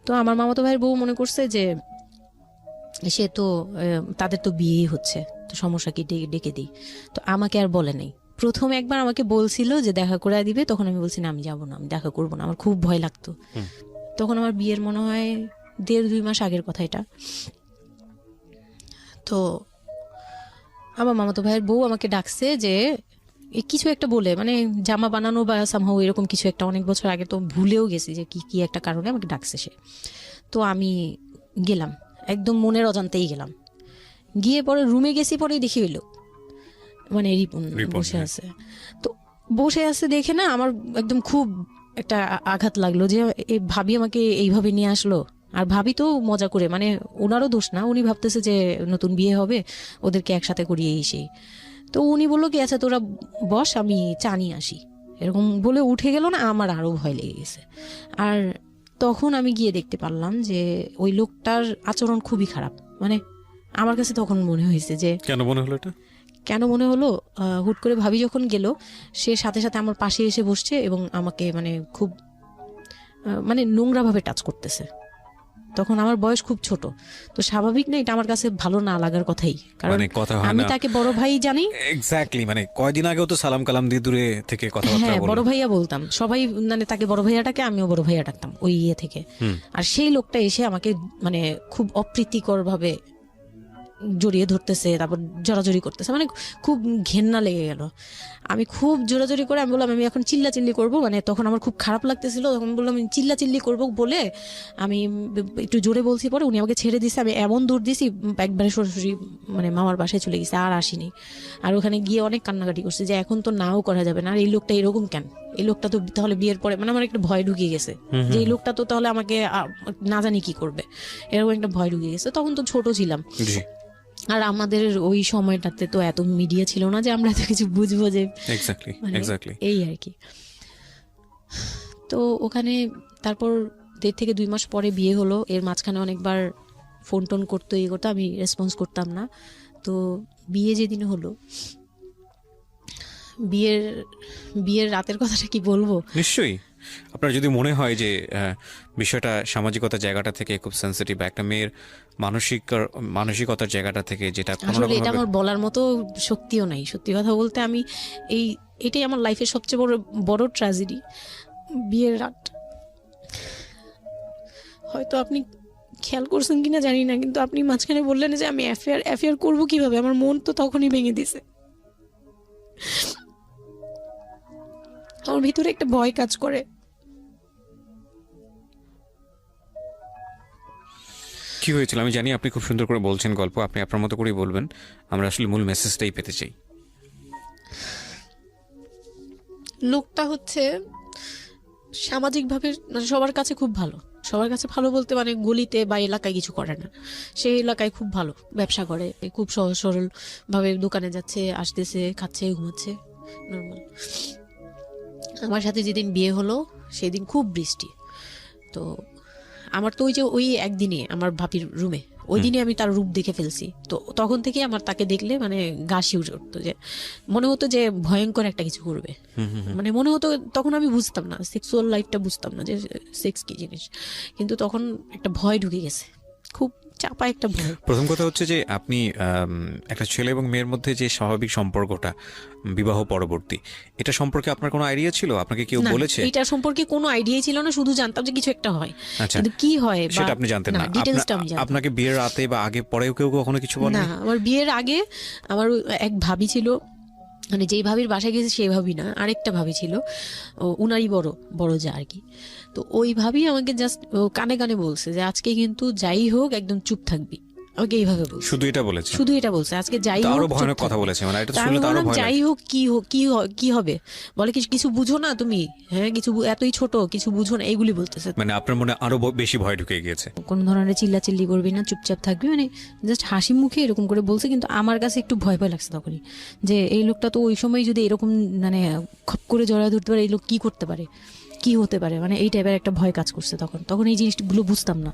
তো আমার মামাতো ভাইয়ের বউ মনে করছে যে সে তো তাদের তো বিয়েই হচ্ছে, তো সমস্যা কি, ডেকে দিই। তো আমাকে আর বলে নাই। প্রথম একবার আমাকে বলছিল যে দেখা করে দিবে, তখন আমি বলছি না, আমি যাবো না, আমি দেখা করবো না, আমার খুব ভয় লাগতো। তখন আমার বিয়ের মনে হয় 1.5-2 মাস আগের কথা এটা। তো আমার মামাতো ভাইয়ের বউ আমাকে ডাকছে যে কিছু একটা বলে, মানে জামা বানানো বা সামহাও এরকম কিছু একটা, অনেক বছর আগে, তো ভুলেও গেছি যে কি কি একটা কারণে আমাকে ডাকছে সে। তো আমি গেলাম, একদম মনের অজান্তেই গেলাম। গিয়ে পরে রুমে গেছি, পরেই দেখি হইলো মানে রিপন বসে আছে। তো বসে আছে দেখে না আমার একদম খুব একটা আঘাত লাগলো যে এই ভাবি আমাকে এইভাবে নিয়ে আসলো। আর ভাবি তো মজা করে, মানে ওনারও দোষ না, উনি ভাবতেছে যে নতুন বিয়ে হবে, ওদেরকে একসাথে করিয়ে এসে। তো উনি বললো কি আচ্ছা তোরা বস, আমি চা নিয়ে আসি, এরকম বলে উঠে গেল না। আমার আরো ভয় লেগে গেছে। আর তখন আমি গিয়ে দেখতে পারলাম যে ওই লোকটার আচরণ খুবই খারাপ। মানে আমার কাছে তখন মনে হয়েছে যে কেন মনে হলো এটা? কেন মনে হলো, হুট করে ভাবি যখন গেল, সে সাথে সাথে আমার পাশে এসে বসছে এবং আমাকে মানে খুব মানে নোংরা ভাবে টাচ করতেছে। তখন আমার বয়স খুব ছোট, তো স্বাভাবিক না এটা আমার কাছে ভালো না লাগার কথাই, কারণ মানে কথা হয় আমি না। তাকে বড় ভাই জানি। এক্স্যাক্টলি, মানে কয়দিন আগেও তো সালাম কালাম দিয়ে দূরে থেকে কথাবার্তা হ্যাঁ, বললো। বড় ভাইয়া বলতাম, সবাই মানে তাকে বড় ভাইয়াটাকে, আমিও বড় ভাইয়া ডাকতাম ওই ইয়ে থেকে। আর সেই লোকটা এসে আমাকে মানে খুব অপ্রীতিকর ভাবে জড়িয়ে ধরতেছে, তারপর জড়াজড়ি করতেছে, মানে খুব ঘেন্না লেগে গেল। আমি খুব জোরাজোরি করে আমি বললাম আমি এখন চিল্লাচিল্লি করবো, মানে তখন আমার খুব খারাপ লাগতেছিল, তখন বললাম আমি চিল্লাচিল্লি করবো বলে আমি একটু জোরে বলছি। পরে উনি আমাকে ছেড়ে দিছে, আমি এমন দূর দিছি একবারে সরাসরি মানে মামার বাসায় চলে গেছে, আর আসিনি। আর ওখানে গিয়ে অনেক কান্নাকাটি করছে যে এখন তো নাও করা যাবে না, আর এই লোকটা এরকম কেন, এই লোকটা তো তাহলে বিয়ের পরে, মানে আমার একটা ভয় ঢুকিয়ে গেছে যে এই লোকটা তো তাহলে আমাকে না জানি কি করবে, এরকম একটা ভয় ঢুকিয়ে গেছে। তখন তো ছোট ছিলাম, আর আমাদের ওই সময়টাতে তো এত মিডিয়া ছিল না যে আমরা এত কিছু বুঝবো যে এই আর কি। তো ওখানে তারপর 1.5 থেকে 2 মাস পরে বিয়ে হলো। এর মাঝখানে অনেকবার ফোন টোন করতো, এই করতো, আমি রেসপন্স করতাম না। তো বিয়ে যেদিন হলো বিয়ের বিয়ের রাতের কথাটা কি বলবো? নিশ্চয়ই আপনার যদি মনে হয় যে বিষয়টা সামাজিকতার জায়গাটা থেকে খুব সেন্সিটিভ, একটা মেয়ের মানসিকতার জায়গাটা থেকে, যেটা কোনো আসলে এটা রকম আমার বলার মতো শক্তিও নাই। সত্যি কথা বলতে আমি এটাই আমার লাইফের সবচেয়ে বড় বড় ট্র্যাজেডি, বিয়ের রাত। হয়তো আপনি খেয়াল করছেন কিনা জানি না, কিন্তু আপনি মাঝখানে বললেন যে আমি অ্যাফেয়ার করবো কিভাবে, আমার মন তো তখনই ভেঙে দিছে। আমার ভিতরে একটা ভয় কাজ করে। কি হয়েছিল আমি জানি, আপনি খুব সুন্দর করে বলছেন গল্প, আপনি আপনার মতো করেই বলবেন, আমরা আসলে মূল মেসেজটাই পেতে চাই। লোকটা হচ্ছে সামাজিকভাবে মানে সবার কাছে খুব ভালো, সবার কাছে ভালো বলতে মানে গলিতে বা এলাকায় কিছু করে না, সেই এলাকায় খুব ভালো ব্যবসা করে, খুব সহজ সরল ভাবে দোকানে যাচ্ছে, আসতেছে, খাচ্ছে, ঘুমাচ্ছে, নর্মাল। আমার সাথে যেদিন বিয়ে হলো সেদিন খুব বৃষ্টি, তো আমার তো ওই একদিনে আমার ভাবির রুমে ওই দিনে আমি তার রূপ দেখে ফেলছি। তো তখন থেকে আমার তাকে দেখলে মানে গা শিউরে উঠতো, যে মনে হতো যে ভয়ঙ্কর একটা কিছু করবে। মানে মনে হতো, তখন আমি বুঝতাম না, সেক্সুয়াল লাইফটা বুঝতাম না যে সেক্স কি জিনিস, কিন্তু তখন একটা ভয় ঢুকে গেছে, খুব চাপা একটা ভয়। প্রথম কথা হচ্ছে যে আপনি একটা ছেলে এবং মেয়ের মধ্যে যে স্বাভাবিক সম্পর্কটা বিবাহ পরবর্তী, এটা সম্পর্কে আপনার কোনো আইডিয়া ছিল? আপনাকে কেউ না, বলেছে? এটা সম্পর্কে কোনো আইডিয়াই ছিল না, শুধু জানতাম যে কিছু একটা হয়, আচ্ছা, কিন্তু কি হয় সেটা আপনি জানতেন না? ডিটেইলসটা আমি জানতাম আপনাকে বিয়ের রাতে বা আগে পরেও কেউ কখনো কিছু বলে না। না? আমার বিয়ের আগে আমার এক ভাবি ছিল, মানে যেই ভাবির বাসায় গেছে সেই ভাবি না, আরেকটা ভাবি ছিল, উনারই বড় যা আর কি। তো ওই ভাবি আমাকে জাস্ট কানে কানে বলছে যে আজকে কিন্তু যাই হোক একদম চুপ থাকবি, আমাকে এইভাবে বলছে। শুধু এটা বলেছে? শুধু এটা বলছে, আজকে যাই তো হোক আরো চুপ ভয়ানক কথা থাকবি। বলেছে, মানে এটা তা আমি শুনলে তো আরো বললাম, ভয় যাই লাগে। হোক কি হবে, বলে কিছু বুঝো না তুমি, হ্যাঁ কিছু এতই ছোট, কিছু বুঝো না, এইগুলি বলতেছে। মানে আপনার মনে আরো বেশি ভয় ঢুকে গিয়েছে? কোনো ধরনের চিল্লাচিল্লি করবি না, চুপচাপ থাকবি, মানে জাস্ট হাসি মুখে এরকম করে বলছে। কিন্তু আমার কাছে একটু ভয় ভয় লাগছে তখনই, যে এই লোকটা তো ওই সময় যদি এরকম মানে খপ করে জড়া ধরতে পারে, এই লোক কি করতে পারে, কি হতে পারে, মানে এই টাইপের একটা ভয় কাজ করছে তখন এই জিনিসগুলো বুঝতাম না,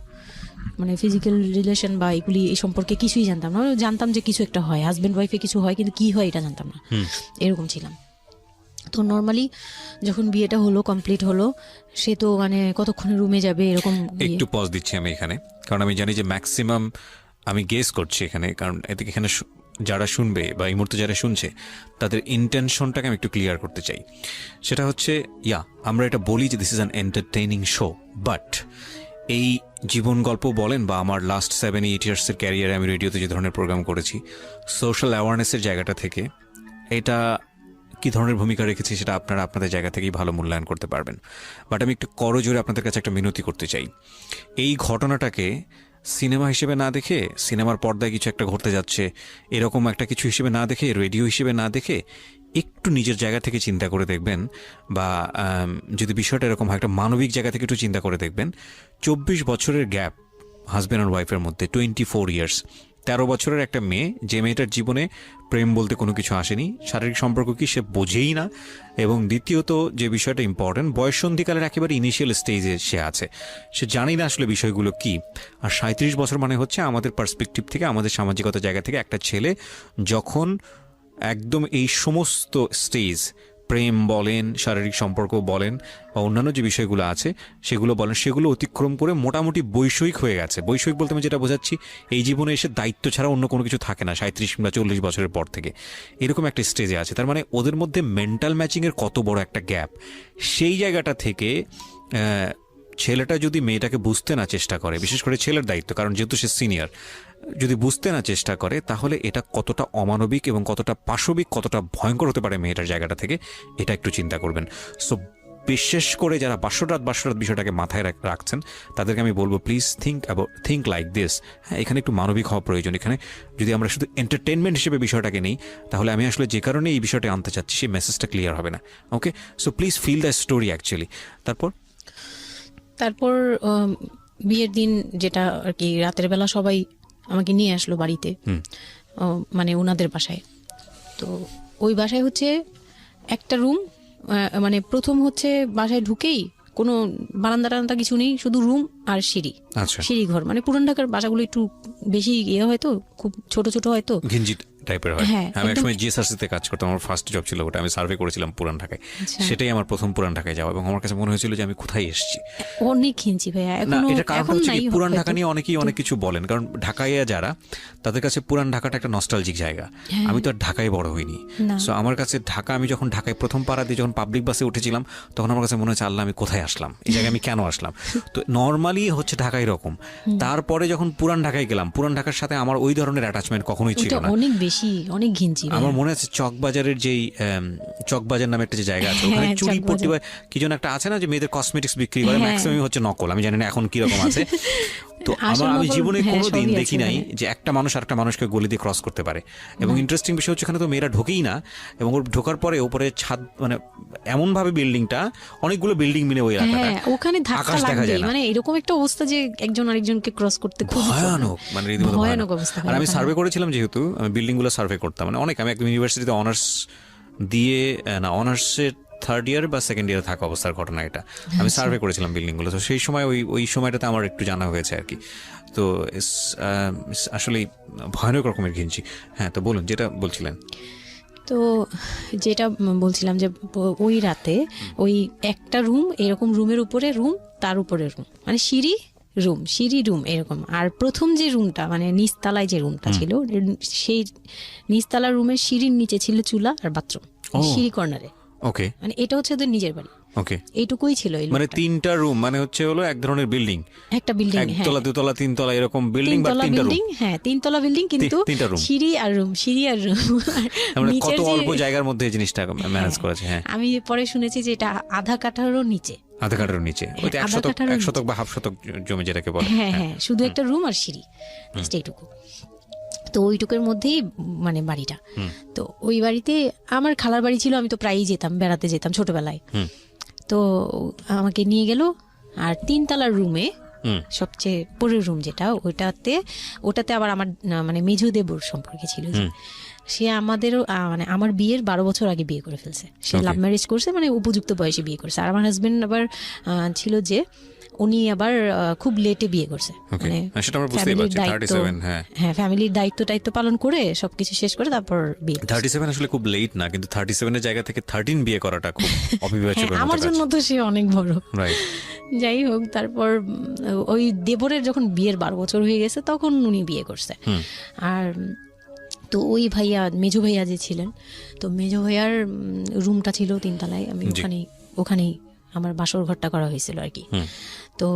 মানে ফিজিক্যাল রিলেশন বা এগুলি এই সম্পর্কে কিছুই জানতাম না। জানতাম যে কিছু একটা হয়, হাজব্যান্ড ওয়াইফে কিছু হয়, কিন্তু কি হয় এটা জানতাম না, এরকম ছিলাম। তো নর্মালি যখন বিয়েটা হলো, কমপ্লিট হলো, সে তো মানে কতক্ষণে রুমে যাবে এরকম। একটু পজ দিচ্ছি আমি এখানে, কারণ আমি জানি যে ম্যাক্সিমাম আমি গেস করছি এখানে, কারণ এদিকে এখানে যারা শুনবে বা এই মুহূর্তে যারা শুনছে তাদের ইন্টেনশনটাকে আমি একটু ক্লিয়ার করতে চাই। সেটা হচ্ছে আমরা এটা বলি যে this is an entertaining show, but এই জীবন গল্প বলেন বা আমার লাস্ট 7-8 ইয়ার্সের ক্যারিয়ারে আমি রেডিওতে যে ধরনের প্রোগ্রাম করেছি, সোশ্যাল অ্যাওয়ারনেসের জায়গাটা থেকে এটা কি ধরনের ভূমিকা রেখেছি সেটা আপনারা আপনাদের জায়গা থেকেই ভালো মূল্যায়ন করতে পারবেন। বাট আমি একটু করজোরে আপনাদের কাছে একটা মিনতি করতে চাই, এই ঘটনাটাকে সিনেমা হিসেবে না দেখে, সিনেমার পর্দায় কিছু একটা ঘটতে যাচ্ছে এরকম একটা কিছু হিসেবে না দেখে, রেডিও হিসেবে না দেখে, একটু নিজের জায়গা থেকে চিন্তা করে দেখবেন, বা যদি বিষয়টা এরকম হয় একটা মানবিক জায়গা থেকে একটু চিন্তা করে দেখবেন। 24 বছরের গ্যাপ হাজব্যান্ড আর ওয়াইফের মধ্যে, 24 ইয়ার্স, 13 বছরের একটা মেয়ে, যে মেয়েটার জীবনে প্রেম বলতে কোনো কিছু আসেনি, শারীরিক সম্পর্ক কি সে বোঝেই না, এবং দ্বিতীয়ত যে বিষয়টা ইম্পর্টেন্ট, বয়ঃসন্ধিকালের একেবারে ইনিশিয়াল স্টেজে সে আছে, সে জানি না আসলে বিষয়গুলো কি। আর 37 বছর মানে হচ্ছে আমাদের পার্সপেক্টিভ থেকে, আমাদের সামাজিকতা জায়গা থেকে একটা ছেলে যখন একদম এই সমস্ত স্টেজ, প্রেম বলেন, শারীরিক সম্পর্ক বলেন, বা অন্যান্য যে বিষয়গুলো আছে সেগুলো বলেন, সেগুলো অতিক্রম করে মোটামুটি বৈষয়িক হয়ে গেছে। বৈষয়িক বলতে আমি যেটা বোঝাচ্ছি, এই জীবনে এসে দায়িত্ব ছাড়া অন্য কোনো কিছু থাকে না 37 কিংবা 40 বছরের পর থেকে, এরকম একটা স্টেজে আছে। তার মানে ওদের মধ্যে মেন্টাল ম্যাচিংয়ের কত বড় একটা গ্যাপ। সেই জায়গাটা থেকে ছেলেটা যদি মেয়েটাকে বুঝতে না চেষ্টা করে, বিশেষ করে ছেলের দায়িত্ব, কারণ যেহেতু সে সিনিয়র, যদি বুঝতে না চেষ্টা করে, তাহলে এটা কতটা অমানবিক এবং কতটা পাশবিক, কতটা ভয়ঙ্কর হতে পারে মেয়েটার জায়গাটা থেকে, এটা একটু চিন্তা করবেন। সো বিশেষ করে যারা বাসরাত বিষয়টাকে মাথায় রাখছেন, তাদেরকে আমি বলবো প্লিজ থিঙ্ক লাইক দিস। হ্যাঁ, এখানে একটু মানবিক হওয়া প্রয়োজন। এখানে যদি আমরা শুধু এন্টারটেনমেন্ট হিসেবে বিষয়টাকে নেই, তাহলে আমি আসলে যে কারণে এই বিষয়টা আনতে চাচ্ছি সেই মেসেজটা ক্লিয়ার হবে না। Okay, so please feel the story actually. তারপর বিয়ের দিন যেটা আর কি, রাতের বেলা সবাই আমাকে নিয়ে আসলো বাড়িতে, মানে ওনাদের বাসায়। তো ওই বাসায় হচ্ছে একটা রুম, মানে প্রথম হচ্ছে বাসায় ঢুকেই কোনো বারান্দা টারান্দা কিছু নেই, শুধু রুম আর সিঁড়ি। আচ্ছা, সিঁড়ি ঘর, মানে পুরান ঢাকার বাসাগুলো একটু বেশি হয়তো, খুব ছোট ছোট হয়তো, টাইপের হয়। হ্যাঁ, আমি একদম। একসময় জিএসআরসিতে কাজ করতাম, আমার ফার্স্ট জব ছিল ওটা, আমি সার্ভে করেছিলাম পুরান ঢাকায়। আচ্ছা। সেটাই আমার প্রথম পুরান ঢাকায় যাওয়া, এবং আমার কাছে মনে হয়েছিল যে আমি কোথায় এসেছি। অনেক ঘিঞ্চি ভাইয়া, না, এখনো এটা কারণটা এখন হচ্ছে কি, নাই পুরান হয়তো। ঢাকা নিয়ে অনেকেই অনেক কিছু বলেন, কারণ ঢাকায় যারা, তাদের কাছে পুরান ঢাকাটা একটা নস্টালজিক জায়গা। হ্যাঁ। আমি তো আর ঢাকায় বড় হইনি, না। সো আমার কাছে ঢাকা, আমি যখন ঢাকায় প্রথম পাড়া দিয়ে যখন পাবলিক বাসে উঠেছিলাম, তখন আমার কাছে মনে হচ্ছে আল্লাহ আমি কোথায় আসলাম, এই জায়গায় আমি কেন আসলাম। তো নর্মালি হচ্ছে ঢাকা এরকম। তারপরে যখন পুরান ঢাকায় গেলাম, পুরান ঢাকার সাথে আমার ওই ধরনের অ্যাটাচমেন্ট কখনোই ছিল ওটা না। অনেক বেশি, অনেক ঘিঞ্চি ভাইয়া। আমার মনে আছে চকবাজারের যেই চকবাজার নামে একটা যে জায়গা আছে, ওখানে হ্যাঁ, চুরি পট্টি চকবাজার। বা কি যেন একটা আছে না, যে মেয়েদের কসমেটিক্স বিক্রি করে, হ্যাঁ। ম্যাক্সিমাম হচ্ছে নকল, আমি জানি না এখন কি রকম আছে। তো আসল আমি নকল, জীবনে হ্যাঁ, কোনোদিন সবই আছে দেখি নাই ওখানে। যে একটা মানুষ আরেকটা মানুষকে গলি দিয়ে ক্রস করতে পারে। এবং ইন্টারেস্টিং বিষয় হচ্ছে, এখানে তো মেয়েরা ঢোকেই না, এবং ওর ঢোকার পরে ওপরে ছাদ, মানে এমন ভাবে বিল্ডিংটা, অনেকগুলো বিল্ডিং মিলে ওই এলাকাটা, হ্যাঁ, ওখানে ধাক্কা আকাশ দেখা লাগবেই, যায় না। মানে এরকম একটা অবস্থা যে একজন আরেকজনকে ক্রস করতে খুব ভয়ানক, মানে রীতিমতো ভয়ানক ভয়ানক অবস্থা। আর আমি ওখানে। সার্ভে করেছিলাম, যেহেতু আমি বিল্ডিং গুলো সার্ভে করতাম, মানে অনেক, আমি একদম ইউনিভার্সিটিতে অনার্স দিয়ে, না অনার্সের থার্ড ইয়ার বা সেকেন্ড ইয়ারে থাকা অবস্থার ঘটনা এটা। আমি সার্ভে করেছিলাম বিল্ডিং গুলো, তো সেই সময় ওই সময়টাতে আমার একটু জানা হয়েছে আর কি। তো আসলে ভয়ানক রকমের ঘিঞ্জি। হ্যাঁ, তো বলুন যেটা বলছিলেন। তো যেটা বলছিলাম যে ওই রাতে ওই একটা রুম, এরকম রুমের উপরে রুম, তার উপরে রুম, মানে সিঁড়ি রুম, সিঁড়ি রুম এরকম। আর প্রথম যে রুমটা, মানে নিচতলায় যে রুমটা ছিল, সেই নিচতলা রুমের সিঁড়ির নিচে ছিল চুলা আর বাথরুম, সিঁড়ি কর্নারে। ওকে, মানে এটা হচ্ছে ওদের নিজের বাড়ি, ওকে, এইটুকুই ছিল। এই মানে লোকটা। 3টা রুম, মানে হচ্ছে হলো এক ধরনের বিল্ডিং, একটা বিল্ডিং, হ্যাঁ, একতলা দুতলা তিনতলা এরকম বিল্ডিং, বা তিনতলা 3টা রুম। বিল্ডিং, হ্যাঁ 3তলা বিল্ডিং, কিন্তু 3টা room। সিঁড়ি আর রুম, সিঁড়ি আর রুম। মানে কত অল্প জায়গার মধ্যে এই জিনিসটা ম্যানেজ করেছে। হ্যাঁ, আমি পরে শুনেছি যে এটা আধা কাঠারও নিচে, আধা কাঠার নিচে, ওই তো হ্যাঁ, 1 আধা কাঠারও নিচে। শতক বা হাফ শতক জমি যেটাকে বলে। হ্যাঁ হ্যাঁ, শুধু একটা রুম আর সিঁড়ি, জাস্ট এইটুকু। তো ওইটুকুর মধ্যেই মানে বাড়িটা। তো ওই বাড়িতে আমার খালার বাড়ি ছিল, আমি তো প্রায়ই যেতাম, বেড়াতে যেতাম ছোটবেলায়। তো আমাকে নিয়ে গেল, আর 3তলার রুমে সবচেয়ে পরের রুম যেটা, ওটাতে আবার আমার মানে মেজু দেবর সম্পর্কে ছিল যে, সে আমাদেরও মানে আমার বিয়ের 12 বছর আগে বিয়ে করে ফেলছে। সে লাভ ম্যারেজ করছে, মানে উপযুক্ত বয়সে বিয়ে করছে। আর আমার হাজবেন্ড আবার ছিল যে, উনি আবার খুব লেটে বিয়ে করছে, মানে সেটা আমরা বুঝতেই পারছি। 37, হ্যাঁ ফ্যামিলির দায়িত্ব পালন করে সবকিছু শেষ করে তারপর বিয়ে করছে। 37 আসলে খুব লেট না, কিন্তু 37 এর জায়গা থেকে 13 বিয়ে করাটা খুব অবিবেচক। হ্যাঁ, আমার জন্য তো সে অনেক বড়। রাইট। যাই হোক, তারপর ওই দেবরের যখন বিয়ের 12 বছর হয়ে গেছে, তখন উনি বিয়ে করছে। আর তো ওই ভাইয়া, মেজো ভাইয়া যে ছিলেন, তো মেজো ভাইয়ার রুমটা ছিল 3তলায়। আমি ওখানেই আমার বাসর ঘরটা করা হয়েছিল আর কি। তো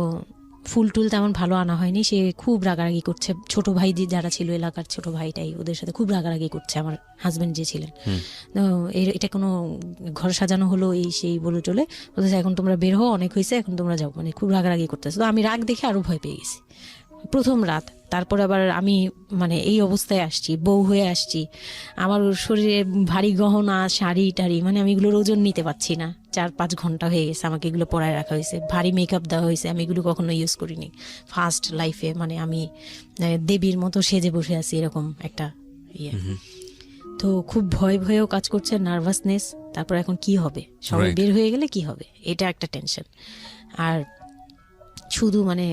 ফুল টুল তেমন ভালো আনা হয়নি, সে খুব রাগারাগি করছে। ছোট ভাই যারা ছিল এলাকার, ছোট ভাইটাই ওদের সাথে খুব রাগারাগি করছে আমার হাজবেন্ড যে ছিলেন। তো এটা কোনো ঘর সাজানো হলো এই সেই বলে চলে বলতেছে, এখন তোমরা বের হও, অনেক হয়েছে, এখন তোমরা যাও, মানে খুব রাগারাগি করতেছে। তো আমি রাগ দেখে আরো ভয় পেয়ে গেছি প্রথম রাত। তারপর আবার আমি মানে এই অবস্থায় আসছি, বউ হয়ে আসছি, আমার শরীরে ভারী গহনা, শাড়ি টাড়ি, মানে আমি এগুলোর ওজন নিতে পারছি না। 4-5 ঘন্টা হয়ে গেছে আমাকে এগুলো পরায় রাখা হয়েছে, ভারী মেকআপ দেওয়া হয়েছে, আমি এগুলো কখনো ইউজ করিনি ফার্স্ট লাইফে। মানে আমি দেবীর মতো সেজে বসে আছি, এরকম একটা ইয়ে। তো খুব ভয়েও কাজ করছে, নার্ভাসনেস। তারপর এখন কি হবে, সবাই বের হয়ে গেলে কি হবে, এটা একটা টেনশন। আর শুধু মানে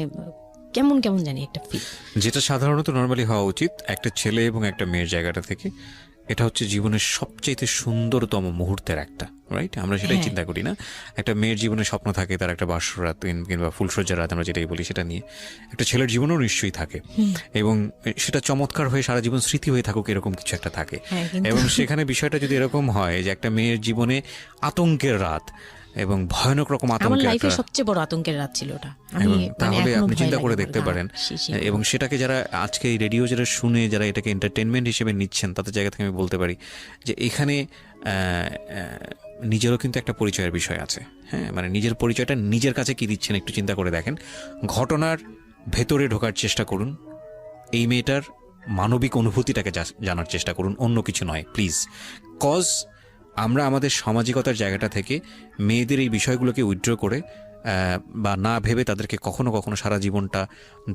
কেমন জানি একটা ফিল, যেটা সাধারণত নর্মালি হওয়া উচিত একটা ছেলে এবং একটা মেয়ের জায়গাটা থেকে। এটা হচ্ছে জীবনের সবচেয়ে সুন্দরতম মুহূর্তের একটা, রাইট? আমরা সেটাই চিন্তা করি না। একটা মেয়ের জীবনে স্বপ্ন থাকে তার একটা বাসর রাত কিংবা ফুলসজ্জার রাত, আমরা যেটাই বলি সেটা নিয়ে। একটা ছেলের জীবনেও নিশ্চয়ই থাকে, এবং সেটা চমৎকার হয়ে সারা জীবন স্মৃতি হয়ে থাকুক, এরকম কিছু একটা থাকে। এবং সেখানে বিষয়টা যদি এরকম হয় যে একটা মেয়ের জীবনে আতঙ্কের রাত এবং ভয়ানক রকম আতঙ্কের লাইফে সবচেয়ে বড় আতঙ্কের রাত ছিল ওটা। তাহলে আপনি চিন্তা করে দেখতে পারেন। এবং সেটাকে যারা আজকে এই রেডিও যারা শুনে, যারা এটাকে এন্টারটেনমেন্ট হিসেবে নিচ্ছেন, তাদের জায়গা থেকে আমি বলতে পারি যে এখানে নিজেরও কিন্তু একটা পরিচয়ের বিষয় আছে। হ্যাঁ, মানে নিজের পরিচয়টা নিজের কাছে কি দিচ্ছেন একটু চিন্তা করে দেখেন। ঘটনার ভেতরে ঢোকার চেষ্টা করুন, এই মেয়েটার মানবিক অনুভূতিটাকে জানার চেষ্টা করুন, অন্য কিছু নয় প্লিজ। কজ আমরা আমাদের সামাজিকতার জায়গাটা থেকে মেয়েদের এই বিষয়গুলোকে উইথড্র করে বা না ভেবে তাদেরকে কখনো কখনো সারা জীবনটা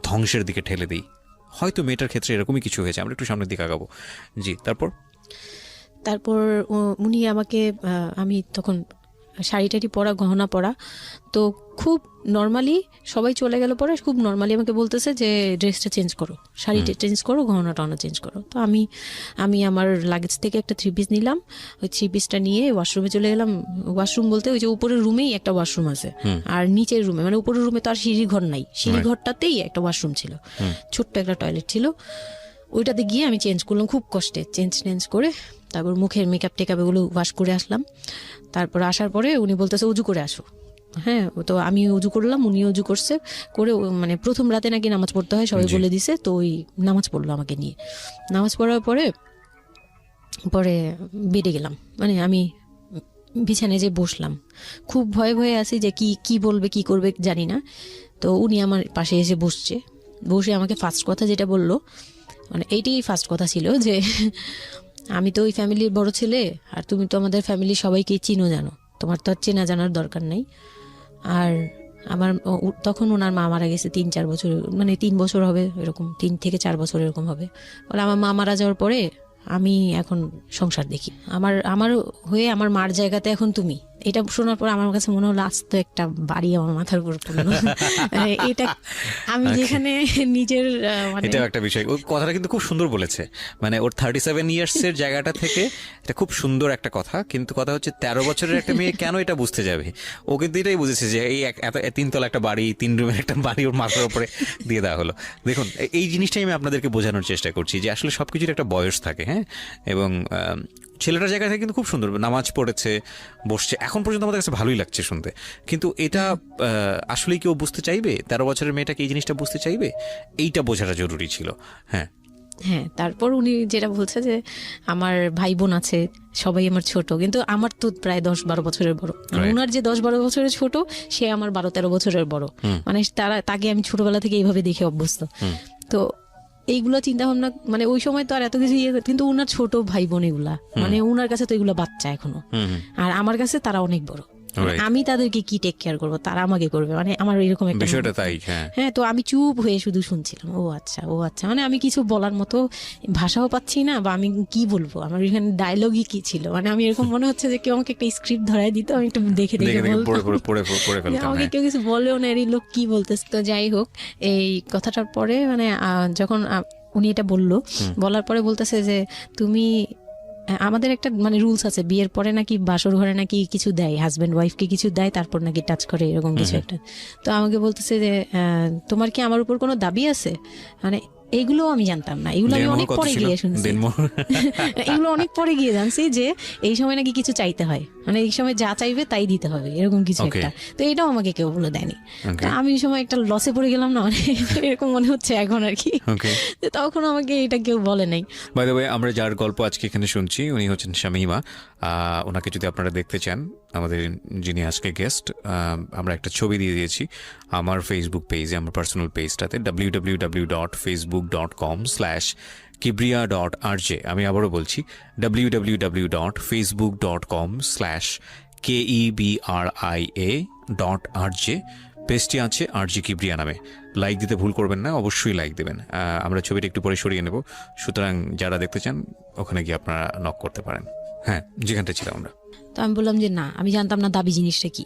ধ্বংসের দিকে ঠেলে দিই। হয়তো মেয়েটার ক্ষেত্রে এরকমই কিছু হয়েছে, আমরা একটু সামনের দিকে আগাবো। জি, তারপর উনি আমাকে, আমি তখন শাড়ি টাড়ি পরা, গহনা পরা। তো খুব নর্মালি সবাই চলে গেল পরে খুব নর্মালি আমাকে বলতেছে যে ড্রেসটা চেঞ্জ করো, শাড়িটা চেঞ্জ করো, গহনা টহনা চেঞ্জ করো। তো আমি আমার লাগেজ থেকে একটা 3 পিস নিলাম, ওই 3 পিসটা নিয়ে ওয়াশরুমে চলে গেলাম। ওয়াশরুম বলতে ওই যে উপরের রুমেই একটা ওয়াশরুম আছে, আর নিচের রুমে মানে উপরের রুমে তো আর সিঁড়ি ঘর নাই, সিঁড়ি ঘরটাতেই একটা ওয়াশরুম ছিল, ছোট্ট একটা টয়লেট ছিল। ওইটাতে গিয়ে আমি চেঞ্জ করলাম খুব কষ্টে, চেঞ্জ করে তারপর মুখের মেকআপ টেকআপ এগুলো ওয়াশ করে আসলাম। তারপর আসার পরে উনি বলতেছে উজু করে আসো। হ্যাঁ, তো আমি উজু করলাম, উনি উজু করছে করে, মানে প্রথম রাতে নাকি নামাজ পড়তে হয় সবাই বলে দিছে, তো ওই নামাজ পড়লো আমাকে নিয়ে। নামাজ পড়ার পরে বেডে গেলাম, মানে আমি বিছানায় যে বসলাম, খুব ভয়ে ভয়ে আছি যে কি বলবে কি করবে জানি না। তো উনি আমার পাশে এসে বসে আমাকে ফার্স্ট কথা যেটা বললো, মানে এইটাই ফার্স্ট কথা ছিল যে আমি তো ওই ফ্যামিলির বড় ছেলে, আর তুমি তো আমাদের ফ্যামিলির সবাইকেই চিনো জানো, তোমার তো আর চেনা জানার দরকার নাই। আর আমার তখন ওনার মা মারা গেছে 3-4 বছর, মানে 3 বছর হবে এরকম, 3 থেকে 4 বছর এরকম হবে। বলে আমার মা মারা যাওয়ার পরে আমি এখন সংসার দেখি, আমার হয়ে আমার মার জায়গাতে এখন তুমি। এটা শোনার পর আমার কাছে মনে হলো আস্ত একটা বাড়ি আমার মাথার উপর পড়লো। এটা আমি যেখানে নিজের মানে এটাও একটা বিষয়। ওই কথাটা কিন্তু খুব সুন্দর বলেছে, মানে ওর 37 ইয়ার্সের জায়গাটা থেকে এটা খুব সুন্দর একটা কথা। কিন্তু কথা হচ্ছে 13 বছরের একটা মেয়ে কেন এটা বুঝতে যাবে? ও কিন্তু এটাই বুঝেছে যে এই এত 3 তলা একটা বাড়ি, 3 রুমের একটা বাড়ি ওর মাথার উপরে দিয়ে দেওয়া হলো। দেখুন, এই জিনিসটাই আমি আপনাদেরকে বোঝানোর চেষ্টা করছি যে আসলে সবকিছুর একটা বয়স থাকে। হ্যাঁ, এবং ছেলেটার জায়গা থেকে কিন্তু খুব সুন্দর নামাজ পড়েছে, বসছে, এখন পর্যন্ত আমাদের কাছে ভালোই লাগছে শুনতে। কিন্তু এটা আসলে কেউ বুঝতে চাইবে? 13 বছরের মেয়েটাকে এই জিনিসটা বুঝতে চাইবে? এইটা বোঝাটা জরুরি ছিল। হ্যাঁ, তারপর উনি যেটা বলছে যে আমার ভাই বোন আছে, সবাই আমার ছোট, কিন্তু আমার তো প্রায় 10-12 বছরের বড়। ওনার যে 10-12 বছরের ছোট, সে আমার 12-13 বছরের বড়। মানে তাকে আমি ছোটবেলা থেকে এইভাবে দেখে অভ্যস্ত। তো এইগুলো চিন্তা ভাবনা, মানে ওই সময় তো আর এত কিছু কিন্তু ওনার ছোট ভাই বোন এগুলা, মানে ওনার কাছে তো এগুলো বাচ্চা এখনো, আর আমার কাছে তারা অনেক বড়। আমি তাদেরকে কি টেক কেয়ার করবো, তারা আমাকে করবে, মানে আমার এরকম একটা বিষয়টা তাই। হ্যাঁ, তো আমি চুপ হয়ে শুধু শুনছিলাম। ও আচ্ছা, মানে আমি কিছু বলার মতো ভাষাও পাচ্ছি না, বা আমি কি বলবো, আমার এখানে ডায়লগই কি ছিল, মানে আমি এরকম মনে হচ্ছে যে কেউ আমাকে একটা স্ক্রিপ্ট ধরাই দিত, আমি একটু দেখে আমাকে কেউ কিছু বলেও না, এই লোক কি বলতেছে। তো যাই হোক, এই কথাটার পরে মানে যখন উনি এটা বলার পরে বলতেছে যে তুমি, আমাদের একটা মানে রুলস আছে, বিয়ের পরে নাকি বাসর ঘরে নাকি কিছু দেয়, হাজবেন্ড ওয়াইফকে কিছু দেয়, তারপর নাকি টাচ করে, এরকম কিছু একটা। তো আমাকে বলতেছে যে তোমার কি আমার উপর কোনো দাবি আছে, মানে এইগুলো আমি জানতাম না, এগুলো আমি অনেক পরে গিয়ে শুনছি। এগুলো অনেক পরে গিয়ে জানছি যে এই সময় নাকি কিছু চাইতে হয়, মানে এই সময় যা চাইবে তাই দিতে হবে, এরকম কিছু একটা। তো এটাও আমাকে কেউ বলে দেয়নি। তো আমি এই সময় একটা লসে পড়ে গেলাম না, মানে এরকম মনে হচ্ছে এখন আর কি। তখন আমাকে এটা কেউ বলে নাই। বাই দ্য ওয়ে, আমরা যার গল্প আজকে এখানে শুনছি উনি হচ্ছেন শামীমা। ওনাকে যদি আপনারা দেখতে চান, আমাদের যিনি আজকে গেস্ট, আমরা একটা ছবি দিয়ে দিয়েছি আমার ফেসবুক পেজে, আমার পার্সোনাল পেজটাতে, www.facebook.com/kibriya.rj। আমি আবারও বলছি, www.facebook.com/KEBRIA.RJ। পেজটি আছে আরজি কিবরিয়া নামে। লাইক দিতে ভুল করবেন না, অবশ্যই লাইক দেবেন। আমরা ছবিটা একটু পরে সরিয়ে নেব, সুতরাং যারা দেখতে চান ওখানে গিয়ে আপনারা নক করতে পারেন। হ্যাঁ, যেখানটা ছিলাম আমরা। তো আমি বললাম যে না, আমি জানতাম না দাবি জিনিসটা কি।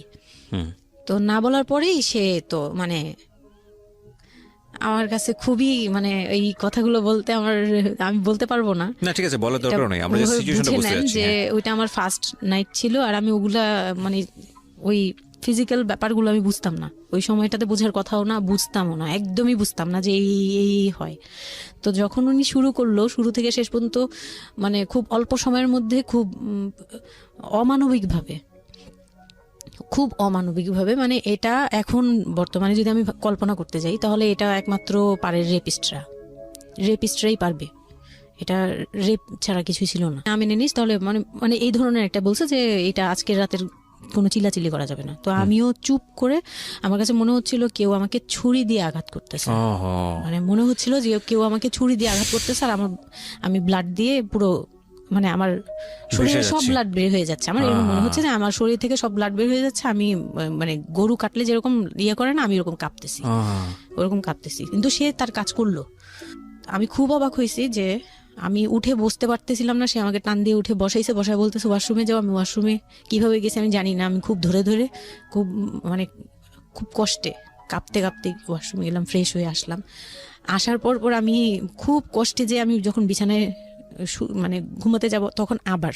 তো না বলার পরেই সে তো মানে আমার কাছে খুবই, মানে এই কথাগুলো বলতে আমি বলতে পারবো না। না, ঠিক আছে, বলার দরকার নেই, আমরা জাস্ট সিচুয়েশনটা বুঝতে যাচ্ছি। যে ওইটা আমার ফার্স্ট নাইট ছিল, আর আমি ওগুলা মানে ওই ফিজিক্যাল ব্যাপারগুলো আমি বুঝতাম না, ওই সময়টাতে বোঝার কথাও না, বুঝতামও না, একদমই বুঝতাম না যে এই হয়। তো যখন উনি শুরু করলো, শুরু থেকে শেষ পর্যন্ত মানে খুব অল্প সময়ের মধ্যে খুব অমানবিকভাবে, মানে এটা এখন বর্তমানে যদি আমি কল্পনা করতে যাই, তাহলে এটা একমাত্র পারে রেপিস্টরাই পারবে, এটা রেপ ছাড়া কিছুই ছিল না। আমি মেনে নিস তাহলে, মানে এই ধরনের একটা বলছে যে এটা আজকের রাতের কোনো চিল্লাচিল্লি করা যাবে না। তো আমিও চুপ করে, আমার কাছে মনে হচ্ছিল কেউ আমাকে ছুরি দিয়ে আঘাত করতেছে, মানে মনে হচ্ছিল যে কেউ আমাকে ছুরি দিয়ে আঘাত করতেছে, আর আমি ব্লাড দিয়ে পুরো, মানে আমার শরীরে সব ব্লাড বের হয়ে যাচ্ছে। আমার এরকম মনে হচ্ছে যে আমার শরীর থেকে সব ব্লাড বের হয়ে যাচ্ছে, আমি মানে গরু কাটলে যেরকম করে না, আমি ওরকম কাঁপতেছি। কিন্তু সে তার কাজ করলো। আমি খুব অবাক হয়েছি যে আমি উঠে বসতে পারতেছিলাম না, সে আমাকে টান দিয়ে উঠে বসায় বলতেছে ওয়াশরুমে যাও। আমি ওয়াশরুমে কিভাবে গেছি আমি জানি না, আমি খুব ধরে খুব মানে খুব কষ্টে কাঁপতে ওয়াশরুমে গেলাম, ফ্রেশ হয়ে আসলাম। আসার পর আমি খুব কষ্টে যে আমি যখন বিছানায় মানে ঘুমাতে যাব তখন আবার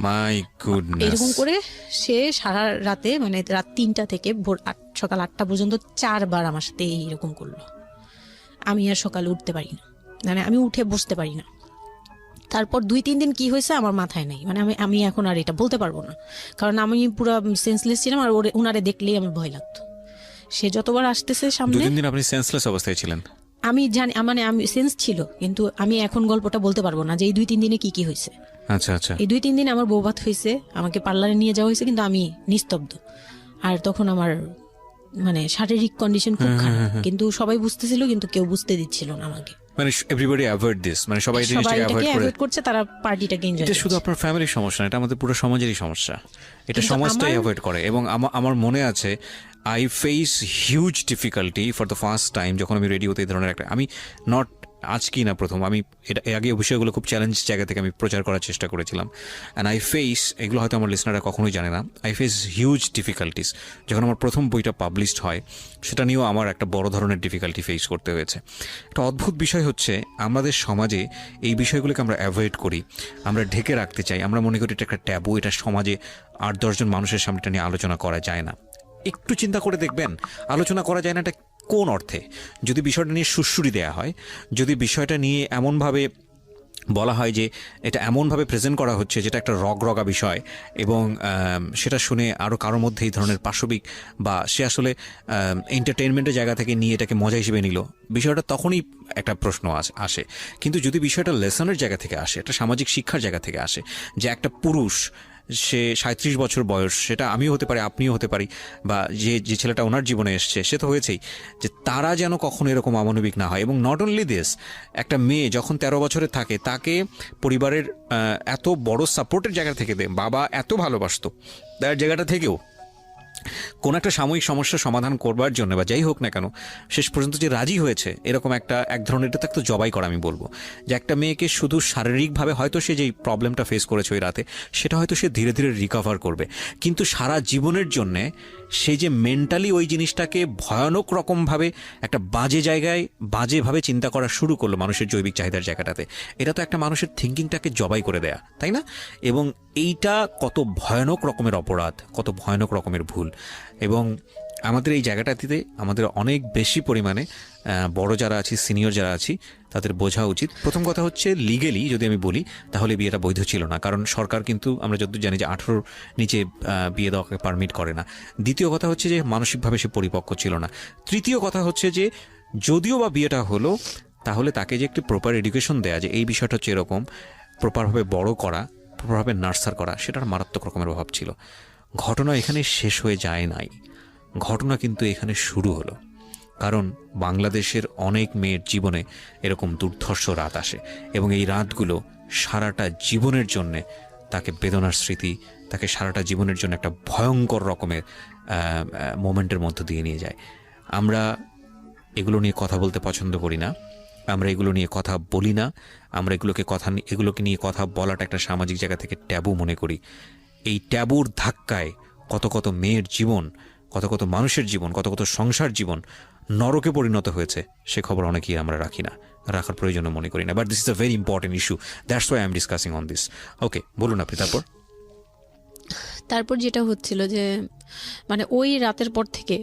মাই গুডনেস, এরকম করে সে সারা রাতে মানে রাত 3টা থেকে ভোর সকাল 8টা পর্যন্ত 4বার আমার সাথে এইরকম করলো। আমি আর সকালে উঠতে পারি না, মানে আমি উঠে বসতে পারি না। তারপর 2-3 দিন কি হয়েছে আমার মাথায় নেই, মানে আমি এখন আর এটা বলতে পারবো না, কারণ আমি পুরো সেন্সলেস ছিলাম আর ওনারে দেখলেই আমার ভয় লাগতো। সে যতবার আসতেছে সামনে। 2-3 দিন আপনি সেন্সলেস অবস্থায় ছিলেন? আমি জানি, মানে আমি সেন্স ছিল, কিন্তু আমি এখন গল্পটা বলতে পারবো না যে এই 2-3 দিনে কি হয়েছে। আচ্ছা আচ্ছা। এই 2-3 দিন আমার বৌভাত হয়েছে, আমাকে পার্লারে নিয়ে যাওয়া হয়েছে, কিন্তু আমি নিস্তব্ধ। আর তখন আমার মানে শারীরিক কন্ডিশন খুব খারাপ, কিন্তু সবাই বুঝতেছিল, কিন্তু কেউ বুঝতে দিচ্ছিল না আমাকে। মানে এভরিবডি অ্যাভয়েড দিস, মানে সবাই এই জিনিসটাকে অ্যাভয়েড করছে, তারা পার্টিটাকে এনজয় এটা করছে। শুধু আপনার ফ্যামিলির সমস্যা না, এটা আমাদের পুরো সমাজেরই সমস্যা। এটা সমাজটাই অ্যাভয়েড করে। এবং আমার মনে আছে I face huge difficulty for the first time যখন আমি রেডিওতে এই ধরনের একটা, আমি নট আজকেই না প্রথম, আমি এটা এর আগে বিষয়গুলো খুব চ্যালেঞ্জ জায়গা থেকে আমি প্রচার করার চেষ্টা করেছিলাম। অ্যান্ড আই ফেস, এগুলো হয়তো আমার লিসনাররা কখনোই জানে না, আই ফেস হিউজ ডিফিকাল্টিস। যখন আমার প্রথম বইটা পাবলিশড হয় সেটা নিয়েও আমার একটা বড় ধরনের ডিফিকাল্টি ফেস করতে হয়েছে। একটা অদ্ভুত বিষয় হচ্ছে আমাদের সমাজে এই বিষয়গুলোকে আমরা অ্যাভয়েড করি, আমরা ঢেকে রাখতে চাই, আমরা মনে করি এটা একটা ট্যাবু, এটা সমাজে 8-10 জন মানুষের সামনে এটা নিয়ে আলোচনা করা যায় না। একটু চিন্তা করে দেখবেন আলোচনা করা যায় না এটা কোন অর্থে? যদি বিষয়টা নিয়ে সুড়সুড়ি দেওয়া হয়, যদি বিষয়টা নিয়ে এমনভাবে বলা হয় যে এটা এমনভাবে প্রেজেন্ট করা হচ্ছে যেটা একটা রগরগা বিষয়, এবং সেটা শুনে আরও কারোর মধ্যে এই ধরনের পাশবিক বা সে আসলে এন্টারটেনমেন্টের জায়গা থেকে নিয়ে এটাকে মজা হিসেবে নিল, বিষয়টা তখনই একটা প্রশ্ন আসে। কিন্তু যদি বিষয়টা লেসনের জায়গা থেকে আসে, একটা সামাজিক শিক্ষার জায়গা থেকে আসে, যে একটা পুরুষ, সে 37 বছর বয়স, সেটা আমিও হতে পারি, আপনিও হতে পারি, বা যে ছেলেটা ওনার জীবনে এসছে সে তো হয়েছেই, যে তারা যেন কখনো এরকম অমানবিক না হয়। এবং নট অনলি দিস, একটা মেয়ে যখন 13 বছরের থাকে তাকে পরিবারের এত বড় সাপোর্টের জায়গা থেকে বাবা এত ভালোবাসতো, তার জায়গাটা থেকেও কোন একটা সাময়িক সমস্যার সমাধান করবার জন্য বা যাই হোক না কেন শেষ পর্যন্ত যে রাজি হয়েছে, এরকম এক ধরনের, এটা তো জবাই করা আমি বলবো, যে একটা মেয়েকে শুধু শারীরিকভাবে হয়তো সে যেই প্রবলেমটা ফেস করেছে ওই রাতে সেটা হয়তো সে ধীরে ধীরে রিকভার করবে, কিন্তু সারা জীবনের জন্যে সে যে মেন্টালি ওই জিনিসটাকে ভয়ানক রকমভাবে একটা বাজে জায়গায় বাজেভাবে চিন্তা করা শুরু করলো মানুষের জৈবিক চাহিদার জায়গাটাতে, এটা তো একটা মানুষের থিঙ্কিংটাকে জবাই করে দেয়া, তাই না? এবং এইটা কত ভয়ানক রকমের অপরাধ, কত ভয়ানক রকমের ভুল। এবং আমাদের এই জায়গাটাতে আমাদের অনেক বেশি পরিমাণে বড় যারা আছি, সিনিয়র যারা আছি, তাদের বোঝা উচিত। প্রথম কথা হচ্ছে লিগেলি যদি আমি বলি তাহলে বিয়েটা বৈধ ছিল না, কারণ সরকার কিন্তু আমরা যতদূর জানি যে 18 নিচে বিয়ে দেওয়াকে পারমিট করে না। দ্বিতীয় কথা হচ্ছে যে মানসিকভাবে সে পরিপক্ক ছিল না। তৃতীয় কথা হচ্ছে যে যদিও বা বিয়েটা হলো, তাহলে তাকে যে একটি প্রপার এডুকেশন দেয়া, যে এই বিষয়টা হচ্ছে এরকম, প্রপারভাবে বড় করা, প্রপারভাবে নার্সার করা, সেটার মারাত্মক রকমের অভাব ছিল। ঘটনা এখানে শেষ হয়ে যায় নাই, ঘটনা কিন্তু এখানে শুরু হলো। কারণ বাংলাদেশের অনেক মেয়ের জীবনে এরকম দুর্ধর্ষ রাত আসে, এবং এই রাতগুলো সারাটা জীবনের জন্যে তাকে বেদনার স্মৃতি, তাকে সারাটা জীবনের জন্য একটা ভয়ঙ্কর রকমের মোমেন্টের মধ্য দিয়ে নিয়ে যায়। আমরা এগুলো নিয়ে কথা বলতে পছন্দ করি না, আমরা এগুলো নিয়ে কথা বলি না, আমরা এগুলোকে নিয়ে কথা বলাটা একটা সামাজিক জায়গা থেকে ট্যাবু মনে করি। এই ট্যাবুর ধাক্কায় কত কত মেয়ের জীবন, কত কত মানুষের জীবন, কত কত সংসার জীবন নরকে পরিণত হয়েছে, সে খবর অনেকেই আমরা রাখি না, রাখার প্রয়োজনও মনে করি না। But this is a very important issue, that's why I am discussing on this. Okay, বলুন আপনি। তারপর যেটা হচ্ছিল যে মানে ওই রাতের পর থেকে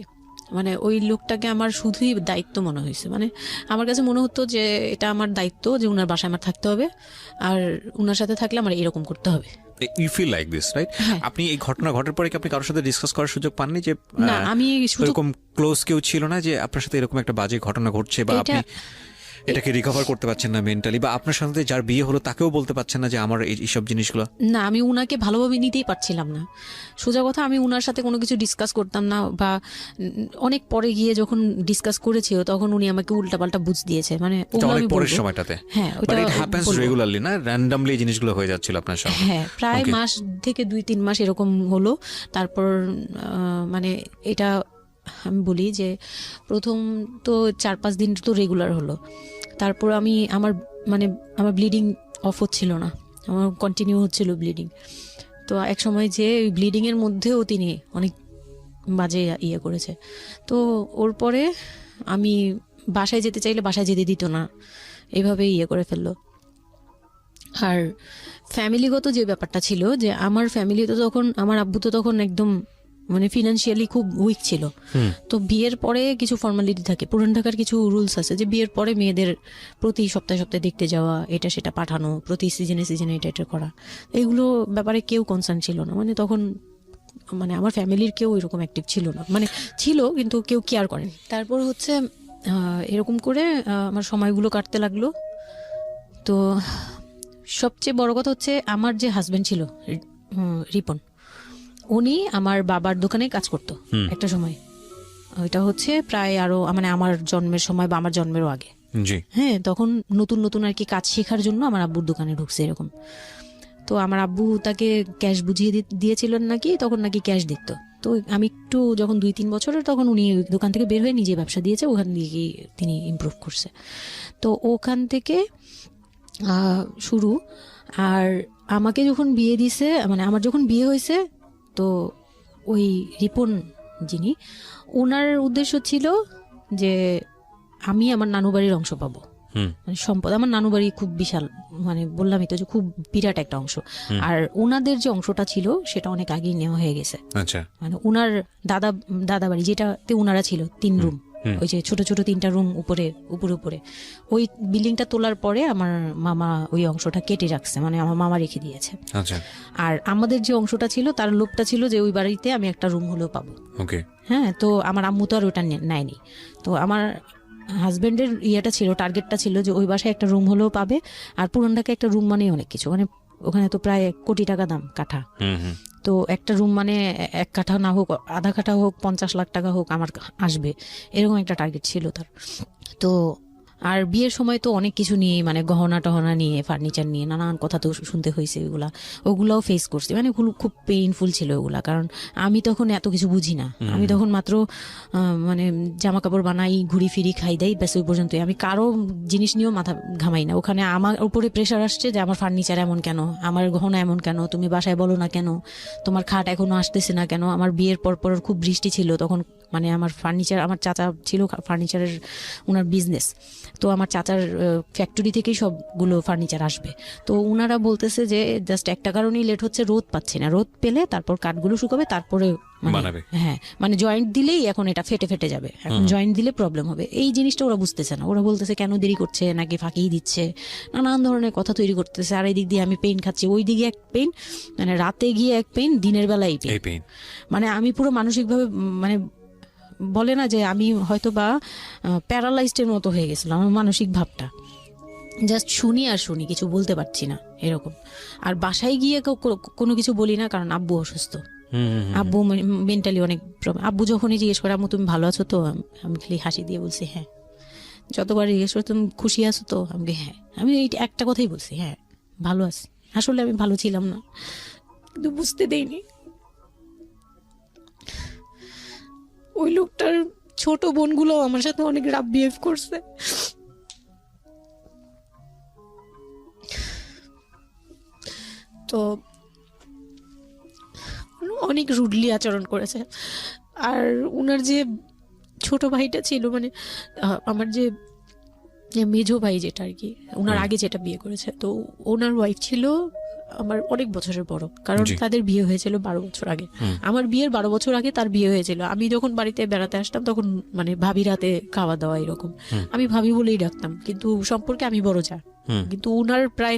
মানে ওই লোকটাকে আমার শুধুই দায়িত্ব মনে হয়েছে। মানে আমার কাছে মনে হতো যে এটা আমার দায়িত্ব, যে উনার বাসায় আমার থাকতে হবে, আর উনার সাথে থাকলে আমার এরকম করতে হবে। You feel like this, right? আপনি এই ঘটনা ঘটার পরে কি আপনি কারোর সাথে ডিসকাস করার সুযোগ পাননি, যে না আমি এরকম ক্লোজ কেউ ছিল না যে আপনার সাথে এরকম একটা বাজে ঘটনা ঘটছে, বা আপনি এটাকে রিকভার করতে পারছেন না মেন্টালি, বা আপনার সাথে যার বিয়ে হলো তাকেও বলতে পারছেন না যে আমার এইসব জিনিসগুলো? না, আমি উনাকে ভালোভাবে নিতেই পারছিলাম না। সোজা কথা, আমি উনার সাথে কোনো কিছু ডিসকাস করতাম না, বা অনেক পরে গিয়ে যখন ডিসকাস করেছি তখন উনি আমাকে উল্টাপাল্টা বুঝ দিয়েছে। মানে অনেক পরের সময়টাতে, হ্যাঁ, বাট ইট হ্যাপেন্স রেগুলারলি, না র্যান্ডমলি এই জিনিসগুলো হয়ে যাচ্ছিল আপনার সাথে? হ্যাঁ, প্রায় মাস থেকে 2-3 মাস এরকম হলো। তারপর মানে এটা আমি বলি যে প্রথম তো 4-5 দিন তো রেগুলার হলো, তারপর আমি আমার মানে আমার ব্লিডিং অফ হচ্ছিল না, আমার কন্টিনিউ হচ্ছিল ব্লিডিং। তো এক সময় যে ওই ব্লিডিং এর মধ্যেও তিনি অনেক বাজে ইয়ে করেছে। তো ওর পরে আমি বাসায় যেতে চাইলে বাসায় যেতে দিত না, এইভাবে ইয়ে করে ফেললো। আর ফ্যামিলিগত যে ব্যাপারটা ছিল, যে আমার ফ্যামিলি তো তখন, আমার আব্বু তো তখন একদম মানে ফিনান্সিয়ালি খুব উইক ছিল। তো বিয়ের পরে কিছু ফর্মালিটি থাকে, পুরান ঢাকার কিছু রুলস আছে যে বিয়ের পরে মেয়েদের প্রতি সপ্তাহে সপ্তাহে দেখতে যাওয়া, এটা সেটা পাঠানো, প্রতি সিজনে সিজনে এটা এটা করা, এইগুলো ব্যাপারে কেউ কনসার্ন ছিল না। মানে তখন মানে আমার ফ্যামিলির কেউ এরকম অ্যাক্টিভ ছিল না, মানে ছিল কিন্তু কেউ কেয়ার করেনি। তারপর হচ্ছে এরকম করে আমার সময়গুলো কাটতে লাগলো। তো সবচেয়ে বড় কথা হচ্ছে আমার যে হাজবেন্ড ছিল রিপন, উনি আমার বাবার দোকানে কাজ করতো একটা সময়। ওইটা হচ্ছে প্রায় আরো মানে আমার জন্মের সময় বা আমার জন্মেরও আগে। হ্যাঁ, তখন নতুন নতুন আর কি কাজ শেখার জন্য আমার আব্বুর দোকানে ঢুকছে এরকম। তো আমার আব্বু তাকে ক্যাশ বুঝিয়ে দিয়েছিলেন নাকি, তখন নাকি ক্যাশ দিত। তো আমি একটু যখন 2-3 বছরের, তখন উনি দোকান থেকে বের হয়ে নিজে ব্যবসা দিয়েছে, ওখান থেকে তিনি ইমপ্রুভ করছে। তো ওখান থেকে শুরু। আর আমাকে যখন বিয়ে দিছে, মানে আমার যখন বিয়ে হয়েছে, তো ওই রিপন যিনি, ওনার উদ্দেশ্য ছিল যে আমি আমার নানু বাড়ির অংশ পাবো, মানে সম্পদ। আমার নানু বাড়ি খুব বিশাল, মানে বললামই তো যে খুব বিরাট একটা অংশ। আর ওনাদের যে অংশটা ছিল সেটা অনেক আগেই নেওয়া হয়ে গেছে। মানে ওনার দাদা বাড়ি যেটাতে ওনারা ছিল 3 রুম, ওই যে ছোট ছোট 3টা রুম উপরে ওই বিল্ডিংটা তোলার পরে আমার মামা ওই অংশটা কেটে রাখছে, মানে আমার মামা রেখে দিয়েছে। আর আমাদের যে অংশটা ছিল তার লোভটা ছিল যে ওই বাড়িতে আমি একটা রুম হলেও পাবো। হ্যাঁ, তো আমার আম্মু তো আর ওটা নেয়নি। তো আমার হাজবেন্ডের ইয়েটা ছিল, টার্গেটটা ছিল যে ওই বাসায় একটা রুম হলেও পাবে। আর পুরান ঢাকায় একটা রুম মানে অনেক কিছু, মানে ওখানে তো প্রায় 1 কোটি টাকা দাম কাঠা। তো একটা রুম মানে 1 কাঠা না হোক, আধা কাঠা হোক, 50 লাখ টাকা হোক আমার আসবে, এরকম একটা টার্গেট ছিল তার। তো আর বিয়ের সময় তো অনেক কিছু নিয়ে, মানে গহনা টহনা নিয়ে, ফার্নিচার নিয়ে নানান কথা তো শুনতে হয়েছে, ওগুলাও ফেস করছি। মানে খুব পেইনফুল ছিল ওগুলা, কারণ আমি তখন এত কিছু বুঝি না। আমি তখন মাত্র মানে জামা কাপড় বানাই, ঘুরি ফিরি, খাই দেই, ব্যাস ওই পর্যন্তই। আমি কারো জিনিস নিয়েও মাথা ঘামাই না। ওখানে আমার উপরে প্রেশার আসছে যে আমার ফার্নিচার এমন কেন, আমার গহনা এমন কেন, তুমি বাসায় বলো না কেন, তোমার খাট এখনো আসতেছে না কেন। আমার বিয়ের পর খুব বৃষ্টি ছিল তখন, মানে আমার ফার্নিচার, আমার চাচা ছিল ফার্নিচারের, ওনার বিজনেস। তো আমার চাচার ফ্যাক্টরি থেকেই সবগুলো ফার্নিচার আসবে। তো ওনারা বলতেছে যে জাস্ট একটা কারণেই লেট হচ্ছে, রোদ পাচ্ছি না, রোদ পেলে তারপর কাঠগুলো শুকাবে, তারপরে হ্যাঁ, মানে জয়েন্ট দিলেই এখন এটা ফেটে যাবে, এখন জয়েন্ট দিলে প্রবলেম হবে। এই জিনিসটা ওরা বুঝতেছে না। ওরা বলতেছে কেন দেরি করছে, নাকি ফাঁকিই দিচ্ছে, নানান ধরনের কথা তৈরি করতেছে। আর এই দিক দিয়ে আমি পেইন খাচ্ছি, ওই দিকে এক পেইন, মানে রাতে গিয়ে এক পেইন, দিনের বেলায় পেইন। মানে আমি পুরো মানসিকভাবে, মানে বলে না যে আমি হয়তো বা প্যারালাইজডের মতো হয়ে গেছিলাম, আমার মানসিক ভাবটা জাস্ট শুনি আর শুনি, কিছু বলতে পারছি না এরকম। আর বাসায় গিয়ে কোনো কিছু বলি না, কারণ আব্বু অসুস্থ, আব্বু মেন্টালি অনেক প্রবলেম। আব্বু যখনই জিজ্ঞেস করে আম্মু তুমি ভালো আছো তো, আমি খালি হাসি দিয়ে বলছি হ্যাঁ। যতবার জিজ্ঞেস করে তুমি খুশি আছো তো, আমি হ্যাঁ। আমি এই একটা কথাই বলছি, হ্যাঁ ভালো আছি। আসলে আমি ভালো ছিলাম না, কিন্তু বুঝতে দেইনি। ওই লোকটার ছোট বোনগুলো আমার সাথে অনেক রাফ বিহেভ করছে। তো অনেক রুডলি আচরণ করেছে। আর ওনার যে ছোট ভাইটা ছিল, মানে আমার যে মেজো ভাই যেটা আর কি, ওনার আগে যেটা বিয়ে করেছে, তো ওনার ওয়াইফ ছিল আমার অনেক বছরের বড়, কারণ তাদের বিয়ে হয়েছিল 12 বছর আগে। আমার বিয়ের 12 বছর আগে তার বিয়ে হয়েছিল। আমি যখন বাড়িতে বেড়াতে আসতাম তখন মানে ভাবি রাতে খাওয়া দাওয়া এরকম, আমি ভাবি বলেই ডাকতাম, কিন্তু সম্পর্কে আমি বড় যা। কিন্তু উনার প্রায়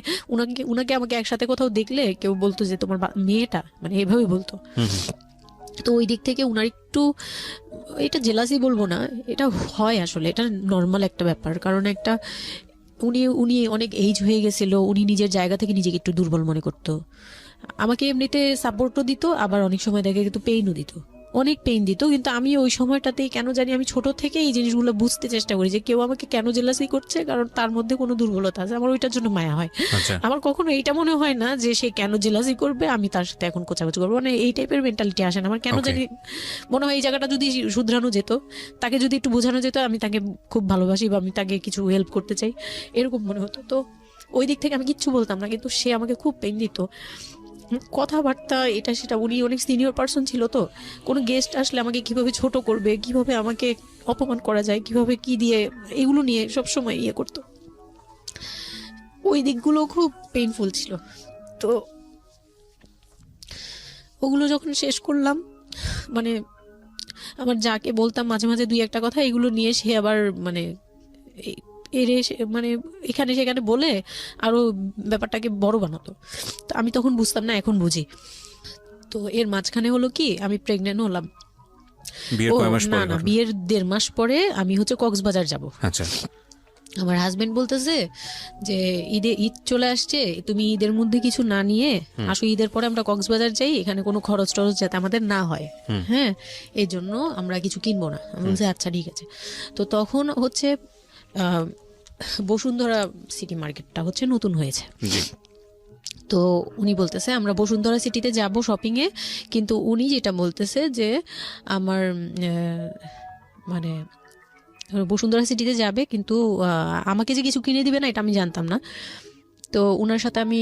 উনাকে আমাকে একসাথে কোথাও দেখলে কেউ বলতো যে তোমার মেয়েটা, মানে এভাবে বলতো। তো ওই দিক থেকে উনার একটু, এটা জেলাসি বলবো না, এটা হয় আসলে, এটা নর্মাল একটা ব্যাপার। কারণ একটা উনি অনেক এজ হয়ে গেছিল, উনি নিজের জায়গা থেকে নিজেকে একটু দুর্বল মনে করতো। আমাকে এমনিতে সাপোর্টও দিত, আবার অনেক সময় দেখে কিন্তু পেইনও দিত। অনেক পেইন দিত, কিন্তু আমি ওই সময়টাতেই কেন জানি আমি ছোট থেকে এই জিনিসগুলো বুঝতে চেষ্টা করি যে কেউ আমাকে কেন জেলাসি করছে, কারণ তার মধ্যে কোনো দুর্বলতা আছে, আমার ওইটার জন্য মায়া হয়। আচ্ছা আমার কখনো এইটা মনে হয় না যে সে কেন জেলাসি করবে, আমি তার সাথে এখন কোচাকুচি করবো, মানে এই টাইপের মেন্টালিটি আসে না আমার। কেন Okay. জানি মনে হয় এই জায়গাটা যদি শুধরানো যেত, তাকে যদি একটু বোঝানো যেত আমি তাকে খুব ভালোবাসি বা আমি তাকে কিছু হেল্প করতে চাই, এরকম মনে হতো। তো ওই দিক থেকে আমি কিচ্ছু বলতাম না, কিন্তু সে আমাকে খুব পেইন দিত, কথাবার্তা এটা সেটা। উনি অনেক সিনিয়র পার্সন ছিল, তো কোনো গেস্ট আসলে আমাকে কিভাবে ছোট করবে, কিভাবে আমাকে অপমান করা যায়, কিভাবে কি দিয়ে, এগুলো নিয়ে সবসময় ইয়ে করতো। ওই দিকগুলো খুব পেইনফুল ছিল। তো ওগুলো যখন শেষ করলাম, মানে আমার যাকে বলতাম মাঝে মাঝে দুই একটা কথা, এগুলো নিয়ে সে আবার মানে মানে এখানে সেখানে বলে আরো ব্যাপারটাকে বড় বানাতো। তো আমি তখন বুঝতাম না, এখন বুঝি। তো এর মাঝখানে হলো কি, আমি প্রেগনেন্ট হলাম। না না, বিয়ের 1.5 মাস পরে আমি হচ্ছে কক্সবাজার যাব। আচ্ছা আমার হাজবেন্ড বলতেছে যে ঈদ চলে আসছে, তুমি ঈদের মধ্যে কিছু না নিয়ে আসো, ঈদের পরে আমরা কক্সবাজার যাই, এখানে কোনো খরচ টরচ যাতে আমাদের না হয়, হ্যাঁ এই জন্য আমরা কিছু কিনবো না। আমি বলছি আচ্ছা ঠিক আছে। তো তখন হচ্ছে বসুন্ধরা সিটি মার্কেটটা হচ্ছে নতুন হয়েছে। তো উনি বলতেছে আমরা বসুন্ধরা সিটিতে যাব শপিং এ, কিন্তু উনি যেটা বলতেছে যে আমার মানে বসুন্ধরা সিটিতে যাবে, কিন্তু আমাকে যে কিছু কিনে দিবে না এটা আমি জানতাম না। তো ওনার সাথে আমি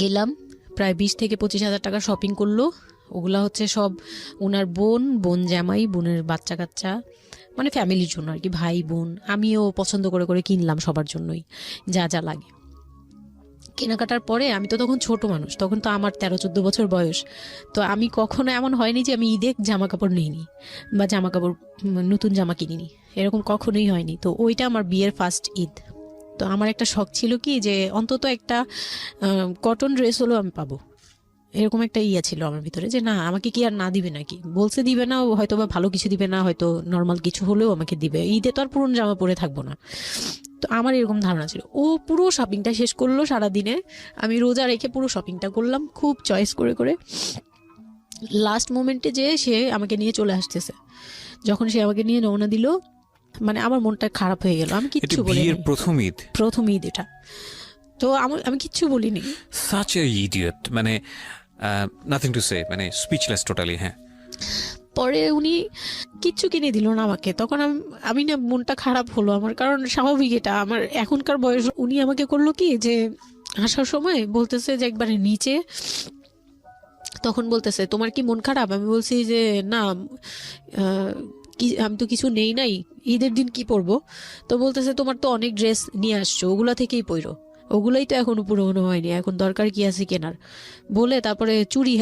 গেলাম, প্রায় 20 থেকে 25 হাজার টাকা শপিং করলো। ওগুলা হচ্ছে সব ওনার বোন জামাই, বোনের বাচ্চা কাচ্চা, মানে ফ্যামিলির জন্য আর কি, ভাই বোন। আমিও পছন্দ করে করে কিনলাম সবার জন্যই যা যা লাগে। কেনাকাটার পরে আমি তো তখন ছোট মানুষ, তখন তো আমার 13-14 বছর বয়স। তো আমি কখনো এমন হয়নি যে আমি ঈদে জামা কাপড় নিইনি বা জামা কাপড় নতুন জামা কিনিনি, এরকম কখনোই হয়নি। তো ওইটা আমার বিয়ের ফার্স্ট ঈদ। তো আমার একটা শখ ছিল কি যে অন্তত একটা কটন ড্রেস হলেও আমি পাবো, এরকম একটা ইয়া ছিল আমার ভিতরে, যে না আমাকে কি আর না দিবে নাকি, বলছে দিবে না, হয়তো বা ভালো কিছু দিবে না, হয়তো নর্মাল কিছু হলেও আমাকে দিবে, ঈদে তো আর পুরনো জামা পরে থাকবো না। তো আমার এরকম ধারণা ছিল। ও পুরো শপিংটা শেষ করলো সারাদিনে, আমি রোজা রেখে পুরো শপিংটা করলাম খুব চয়েস করে করে। লাস্ট মোমেন্টে যে সে আমাকে নিয়ে চলে আসতেছে, যখন সে আমাকে নিয়ে রওনা দিল, মানে আমার মনটা খারাপ হয়ে গেল। আমি কিচ্ছু বলিনি, প্রথম ঈদ এটা। তো আমি কিচ্ছু বলিনি। সাচ এ ইডিয়ট, মানে নাথিং টু সে, মানে স্পিচলেস টোটালি। হ্যাঁ, পরে উনি কিচ্ছু কিনে দিল না আমাকে, তখন আমি না মনটা খারাপ হলো আমার, কারণ স্বাভাবিক এটা আমার এখনকার বয়স। উনি আমাকে করলো কি যে আসার সময় বলতেছে যে একবারে নিচে, তখন বলতেছে তোমার কি মন খারাপ? আমি বলছি যে না, আমি তো কিছু নেই নাই, ঈদের দিন কি পরবো? তো বলতেছে তোমার তো অনেক ড্রেস নিয়ে আসছো, ওগুলা থেকেই পরো, ওগুলাই তো এখনো পুরোনো হয়নি, এখন দরকার কি আছে কেনার? বলে তারপরে চুড়ি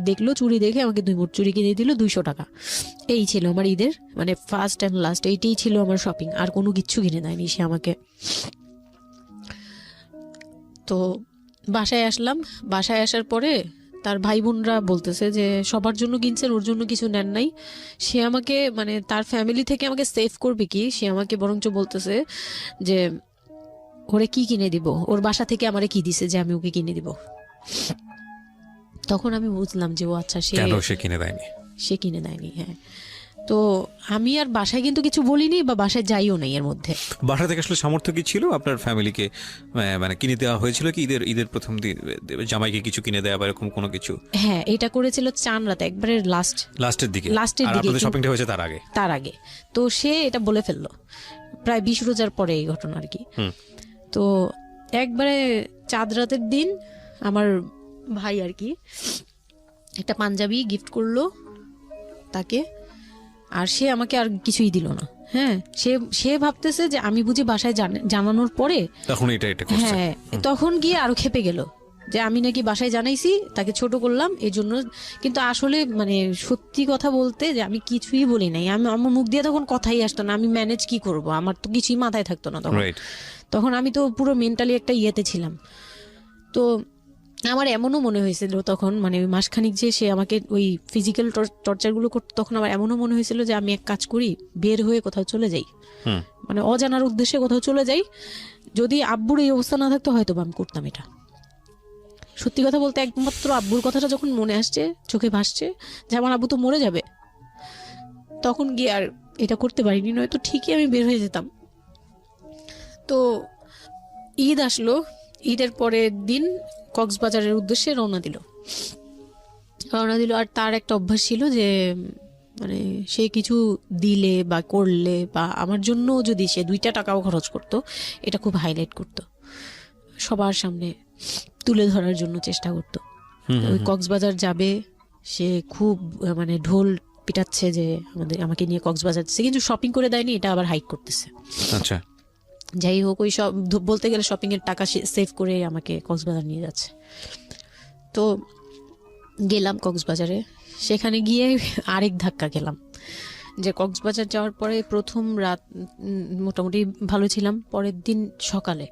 দেখলো, চুড়ি দেখে আমাকে 2 মুঠ চুড়ি কিনে দিল 200 টাকা। এই ছিল আমার ঈদের মানে ফার্স্ট অ্যান্ড লাস্ট, এইটাই ছিল আমার শপিং, আর কোনো কিচ্ছু কিনে দেয়নি সে আমাকে। তো বাসায় আসলাম, বাসায় আসার পরে তার ভাই বোনরা বলতেছে যে সবার জন্য কিনছেন, ওর জন্য কিছু নেন নাই। সে আমাকে মানে তার ফ্যামিলি থেকে আমাকে সেভ করবে কি, সে আমাকে বরঞ্চ বলতেছে যে ওরে কি কিনে দিব, ওর বাসা থেকে আমারে কি দিছে যে আমি ওকে কিনে দিব। তখন আমি বুঝলাম যে ও আচ্ছা সে কিনে দেয়নি। হ্যাঁ, তো আমি আর বাসায় কিন্তু কিছু বলিনি বা বাসায় যাইও নাই। এর মধ্যে বাসা থেকে আসলে সামর্থ্য কি ছিল আপনার ফ্যামিলিকে, মানে কিনে দেওয়া হয়েছিল কি ঈদের প্রথম দিন জামাইকে কিছু কিনে দেওয়া বা এরকম কোনো কিছু? হ্যাঁ, এটা করেছিল চান রাতে, একবারে লাস্টের দিকে শপিংটা হয়েছে তার আগে। তো সে এটা বলে ফেললো প্রায় 20 রোজার পরে এই ঘটনা আর কি। তো একবারে চাঁদ রাতের দিন আমার ভাই আর কি একটা পাঞ্জাবি গিফট করলো তাকে, আর সে আমাকে আর কিছুই দিল না। হ্যাঁ, সে ভাবতেছে যে আমি বুঝি বাসায় জানানোর পরে তখন এটা করছে। হ্যাঁ, তখন গিয়ে আরো খেপে গেল যে আমি নাকি বাসায় জানাইছি, তাকে ছোট করলাম এই জন্য। কিন্তু আসলে মানে সত্যি কথা বলতে যে আমি কিছুই বলি নাই, আমার মুখ দিয়ে তখন কথাই আসতো না, আমি ম্যানেজ কি করব, আমার তো কিছুই মাথায় থাকতো না তখন আমি তো পুরো মেন্টালি একটা ইয়েতে ছিলাম। তো আমার এমনও মনে হয়েছিল তখন, মানে ওই মাসখানিক যে সে আমাকে ওই ফিজিক্যাল টর্চারগুলো করতো, তখন আমার এমনও মনে হয়েছিল যে আমি এক কাজ করি, বের হয়ে কোথাও চলে যাই, মানে অজানার উদ্দেশ্যে কোথাও চলে যাই। যদি আব্বুর এই অবস্থা না থাকতো হয়তো আমি করতাম এটা। সত্যি কথা বলতে একমাত্র আব্বুর কথাটা যখন মনে আসছে, চোখে ভাসছে যে আমার আব্বু তো মরে যাবে, তখন গিয়ে আর এটা করতে পারিনি, নয়তো ঠিকই আমি বের হয়ে যেতাম। তো ঈদ আসলো, ঈদের পরের দিন কক্সবাজারের উদ্দেশ্যে রওনা দিল। আর তার একটা অভ্যাস ছিল যে মানে সে কিছু দিলে বা করলে বা আমার জন্য যদি সে 2টা টাকাও খরচ করতো, এটা খুব হাইলাইট করতো, সবার সামনে তুলে ধরার জন্য চেষ্টা করতো। ওই কক্সবাজার যাবে, সে খুব মানে ঢোল পিটাচ্ছে যে আমাকে নিয়ে কক্সবাজার যাচ্ছে, কিন্তু শপিং করে দেয়নি, এটা আবার হাইক করতেছে। আচ্ছা, যাই হোক, ওই সব বলতে গেলে শপিং এর টাকা সেভ করে আমাকে কক্সবাজার নিয়ে যাচ্ছে। তো গেলাম কক্সবাজারে, সেখানে গিয়ে আরেক ধাক্কা খেলাম যে কক্সবাজার যাওয়ার পরে প্রথম রাত মোটামুটি ভালো ছিলাম, পরের দিন সকালে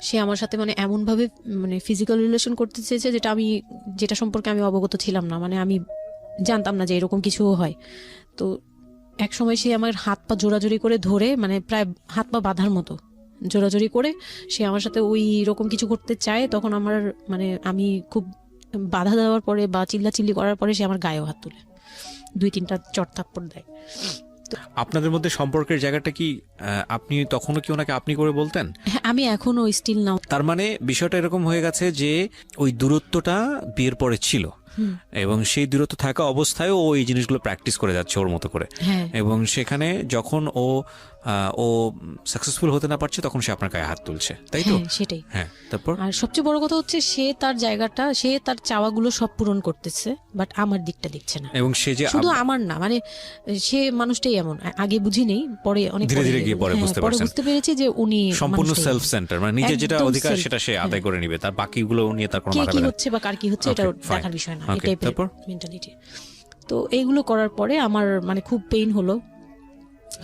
সে আমার সাথে মানে এমনভাবে মানে ফিজিক্যাল রিলেশন করতে চেয়েছে যেটা সম্পর্কে আমি অবগত ছিলাম না, মানে আমি জানতাম না যে এরকম কিছু হয়। তো এক সময় সে আমার হাত পা জোড়াজোড়ি করে ধরে, মানে প্রায় হাত পা বাঁধার মতো জোড়াজোড়ি করে সে আমার সাথে ওই রকম কিছু করতে চায়। তখন আমার মানে আমি খুব বাধা দেওয়ার পরে বা চিল্লাচিল্লি করার পরে সে আমার গায়েও হাত তুলে 2-3টা চট থাপ্পড় দেয়। আপনাদের মধ্যে সম্পর্কের জায়গাটা কি আপনি তখনও কি ওনাকে আপনি করে বলতেন? হ্যাঁ, আমি এখনো স্টিল নাও। তার মানে বিষয়টা এরকম হয়ে গেছে যে ওই দূরত্বটা বিয়ের পরে ছিল, এবং সেই দূরত্ব থাকা অবস্থায় ও এই জিনিসগুলো প্র্যাকটিস করে যাচ্ছে ওর মতো করে, এবং সেখানে যখন ও সাকসেসফুল হতে না পারছে তখন সে আপনার গায়ে হাত তুলছে, তাই তো? সেটাই। হ্যাঁ, তারপর আর সবচেয়ে বড় কথা হচ্ছে সে তার জায়গাটা, সে তার চাওয়াগুলো সব পূরণ করতেছে, বাট আমার দিকটা দেখছে না। এবং সে যে শুধু আমার না, মানে সে মানুষটাই এমন, আগে বুঝি নেই, পরে অনেক ধীরে ধীরে গিয়ে পরে বুঝতে পেরেছি যে উনি সম্পূর্ণ সেলফ সেন্টার, মানে নিজের যেটা অধিকার সেটা সে আদায় করে নিবে, তার বাকিগুলো নিয়ে তার কোনো মাথা কি হচ্ছে বা কার কি হচ্ছে এটা দেখার বিষয় না, এই টাইপের মেন্টালিটি। তো এইগুলো করার পরে আমার মানে খুব পেইন হলো,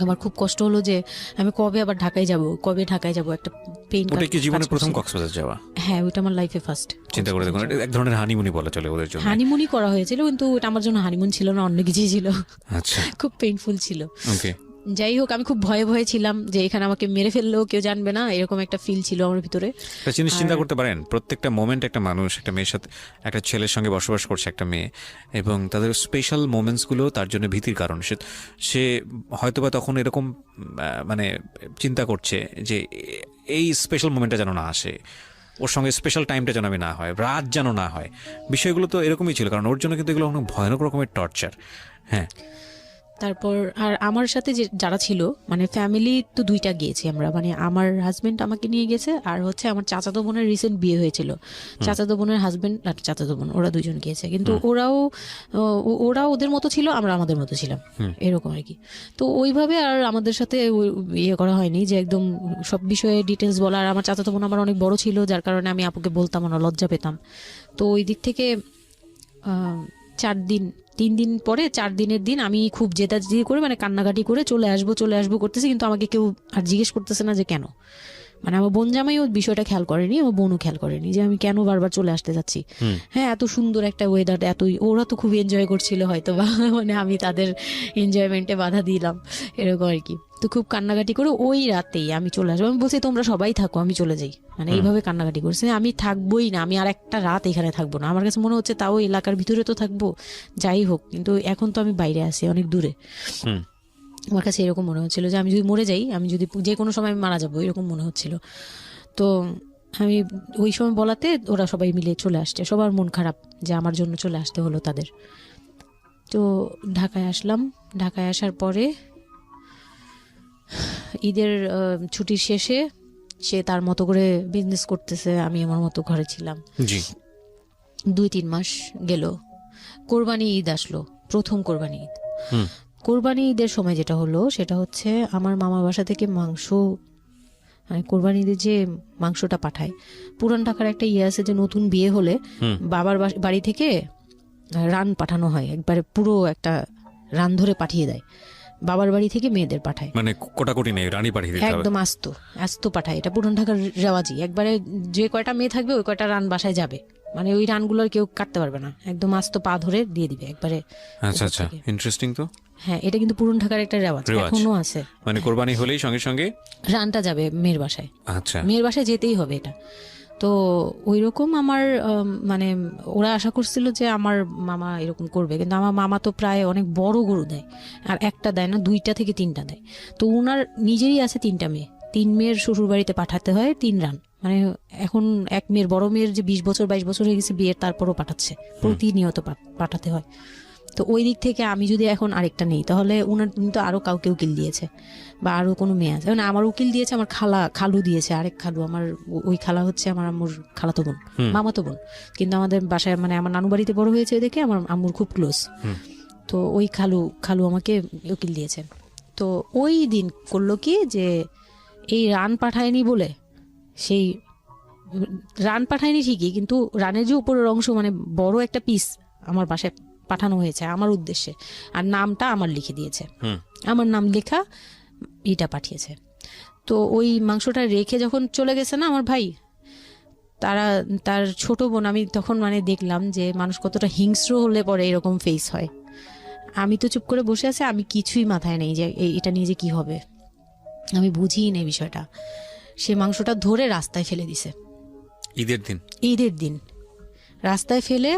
আমার খুব কষ্ট হলো যে আমি কবে ঢাকায় যাব, একটা পেইন। ওটা কি জীবনে প্রথম কক্সবাজার যাওয়া? হ্যাঁ, ওটা আমার লাইফে ফার্স্ট। চিন্তা করে দেখুন, এক ধরনের হানিমুনি বলা চলে ওদের জন্য। হানিমুনি করা হয়েছিল, কিন্তু ওটা আমার জন্য হানিমুন ছিল না, অন্য কিছু ছিল। আচ্ছা, খুব পেইনফুল ছিল। ওকে। যাই হোক, আমি খুব ভয়ে ছিলাম যে এখানে আমাকে মেরে ফেললেও কেউ জানবে না, এরকম একটা ফিল ছিল আমার ভিতরে। চিন্তা করতে পারেন, প্রত্যেকটা মোমেন্ট একটা মানুষ, একটা মেয়ের সাথে, একটা ছেলের সঙ্গে বসবাস করছে একটা মেয়ে, এবং তাদের স্পেশাল মোমেন্টসগুলো তার জন্য ভীতির কারণ। সে হয়তোবা তখন এরকম মানে চিন্তা করছে যে এই স্পেশাল মোমেন্টটা যেন না আসে, ওর সঙ্গে স্পেশাল টাইমটা যেন আমি না হয়, রাত যেন না হয়। বিষয়গুলো তো এরকমই ছিল, কারণ ওর জন্য কিন্তু এগুলো অনেক ভয়ানক রকমের টর্চার। হ্যাঁ, তারপর আর আমার সাথে যারা ছিল, মানে ফ্যামিলি তো 2টা গিয়েছি আমরা, মানে আমার হাজবেন্ড আমাকে নিয়ে গেছে, আর হচ্ছে আমার চাচাতো বোনের রিসেন্ট বিয়ে হয়েছিল, চাচাতো বোনের হাজবেন্ড আর চাচাতো বোন, ওরা 2জন গিয়েছে। কিন্তু ওরা ওদের মতো ছিল, আমরা আমাদের মতো ছিলাম, এরকম আর কি। তো ওইভাবে আর আমাদের সাথে ইয়ে করা হয়নি যে একদম সব বিষয়ে ডিটেলস বলা। আর আমার চাচাতো বোন আমার অনেক বড় ছিল, যার কারণে আমি আপুকে বলতাম না, লজ্জা পেতাম। তো ওই দিক থেকে 3 দিন পরে 4 দিনের দিন আমি খুব জেদাজেদি করে, মানে কান্নাকাটি করে চলে আসবো করতেছি, কিন্তু আমাকে কেউ আর জিজ্ঞেস করতেছে না যে কেন। মানে আমার বোন জামাইও বিষয়টা খেয়াল করেনি, আমার বোনও খেয়াল করেনি যে আমি কেন বারবার চলে আসতে যাচ্ছি। হ্যাঁ, এত সুন্দর একটা ওয়েদার, ওরা তো খুব এনজয় করছিল হয়তো বা, মানে আমি তাদের এনজয়মেন্টে বাধা দিলাম, এরকম আর কি। তো খুব কান্নাকাটি করে ওই রাতেই আমি চলে আসবো। আমি বলছি তোমরা সবাই থাকো, আমি চলে যাই, মানে এইভাবে কান্নাকাটি করছে। আমি থাকবোই না, আমি আর একটা রাত এখানে থাকবো না। আমার কাছে মনে হচ্ছে তাও এলাকার ভিতরে তো থাকবো, যাই হোক, কিন্তু এখন তো আমি বাইরে আছি, অনেক দূরে। আমার কাছে এরকম মনে হচ্ছিল যে আমি যদি মরে যাই, আমি যদি যে কোনো সময় মারা যাবো, এরকম মনে হচ্ছিল। তো আমি ওই সময় বলাতে ওরা সবাই মিলে চলে আসছে, সবার মন খারাপ যে আমার জন্য চলে আসতে হলো তাদের। তো ঢাকায় আসলাম। ঢাকায় আসার পরে ঈদের ছুটির শেষে সে তার মতো করে বিজনেস করতেছে, আমি আমার মতো ঘরে ছিলাম। 2-3 মাস গেল, কোরবানি ঈদ আসলো, প্রথম কোরবানি ঈদ। কোরবানি ঈদের সময় যেটা হলো সেটা হচ্ছে আমার মামার বাসা থেকে মাংস, মানে কোরবানি ঈদের যে মাংসটা পাঠায়, পুরান ঢাকার একটা ইয়ে আছে যে নতুন বিয়ে হলে বাবার বাড়ি থেকে রান পাঠানো হয়, একবারে পুরো একটা রান ধরে পাঠিয়ে দেয়, বাবার বাড়ি থেকে মেয়েদের পাঠায়, মানে কোটাকুটি নেই, রানী পাঠিয়ে দিতে হবে, একদম আস্ত পাঠায়। এটা পুরান ঢাকার রেওয়াজি, একবারে যে কয়টা মেয়ে থাকবে ওই কয়টা রান বাসায় যাবে, মানে ওই রানগুলোর কেউ কাটতে পারবে না, একদম আস্ত পা ধরে দিয়ে দিবে একবারে। আচ্ছা, ইন্টারেস্টিং তো। হ্যাঁ, এটা কিন্তু পুরান ঢাকার একটা রেওয়াজ, এখনো আছে। মানে কোরবানি হলেই সঙ্গে সঙ্গে রানটা যাবে মেয়ের বাসায়। আচ্ছা, মেয়ের বাসায় যেতেই হবে এটা। তো ওই রকম আমার মানে ওরা আশা করছিল যে আমার মামা এরকম করবে, কিন্তু আমার মামা তো প্রায় অনেক বড় গরু দেয়, আর একটা দেয় না, 2টা থেকে 3টা দেয়। তো ওনার নিজেরই আছে 3টা মেয়ে, 3 মেয়ের শ্বশুর বাড়িতে পাঠাতে হয় 3 রান, মানে এখন এক মেয়ের, বড় মেয়ের যে 20 বছর 22 বছর হয়ে গেছে বিয়ের, তারপরও পাঠাচ্ছে, প্রতিনিয়ত পাঠাতে হয়। তো ওই দিক থেকে আমি যদি এখন আরেকটা নেই, তাহলে উনি তো আরো কাউকে উকিল দিয়েছে, বা আরো কোনো মেয়ে আছে, মানে আমার উকিল দিয়েছে আমার খালু দিয়েছে, আরেক খালু আমার, ওই খালা হচ্ছে আমার আম্মুর খালাতো বোন, মামাতো বোন, কিন্তু আমাদের বাসায় মানে আমার নানু বাড়িতে বড় হয়েছে দেখে আমার আম্মুর খুব ক্লোজ। তো ওই খালু আমাকে উকিল দিয়েছে। তো ওই দিন করলো কি, যে এই রান পাঠায়নি বলে, সেই রান পাঠায়নি ঠিকই, কিন্তু রানের যে উপরের অংশ মানে বড় একটা পিস আমার বাসায় পাঠানো হয়েছে আমার উদ্দেশ্যে, আর নামটা আমার লিখে দিয়েছে, আমার নাম লেখা এটা পাঠিয়েছে। তো ওই মাংসটা রেখে যখন চলে গেছে না আমার ভাই, তার ছোট বোন, আমি তখন মানে দেখলাম যে মানুষ কতটা হিংস্র হলে পরে এরকম ফেস হয়। আমি তো চুপ করে বসে আছি, আমি কিছুই মাথায় নেই যে এটা নিয়ে যে কি হবে, আমি বুঝিই নেই বিষয়টা। সে মাংসটা ধরে রাস্তায় ফেলে দিছে ঈদের দিন রাস্তায় ফেলে,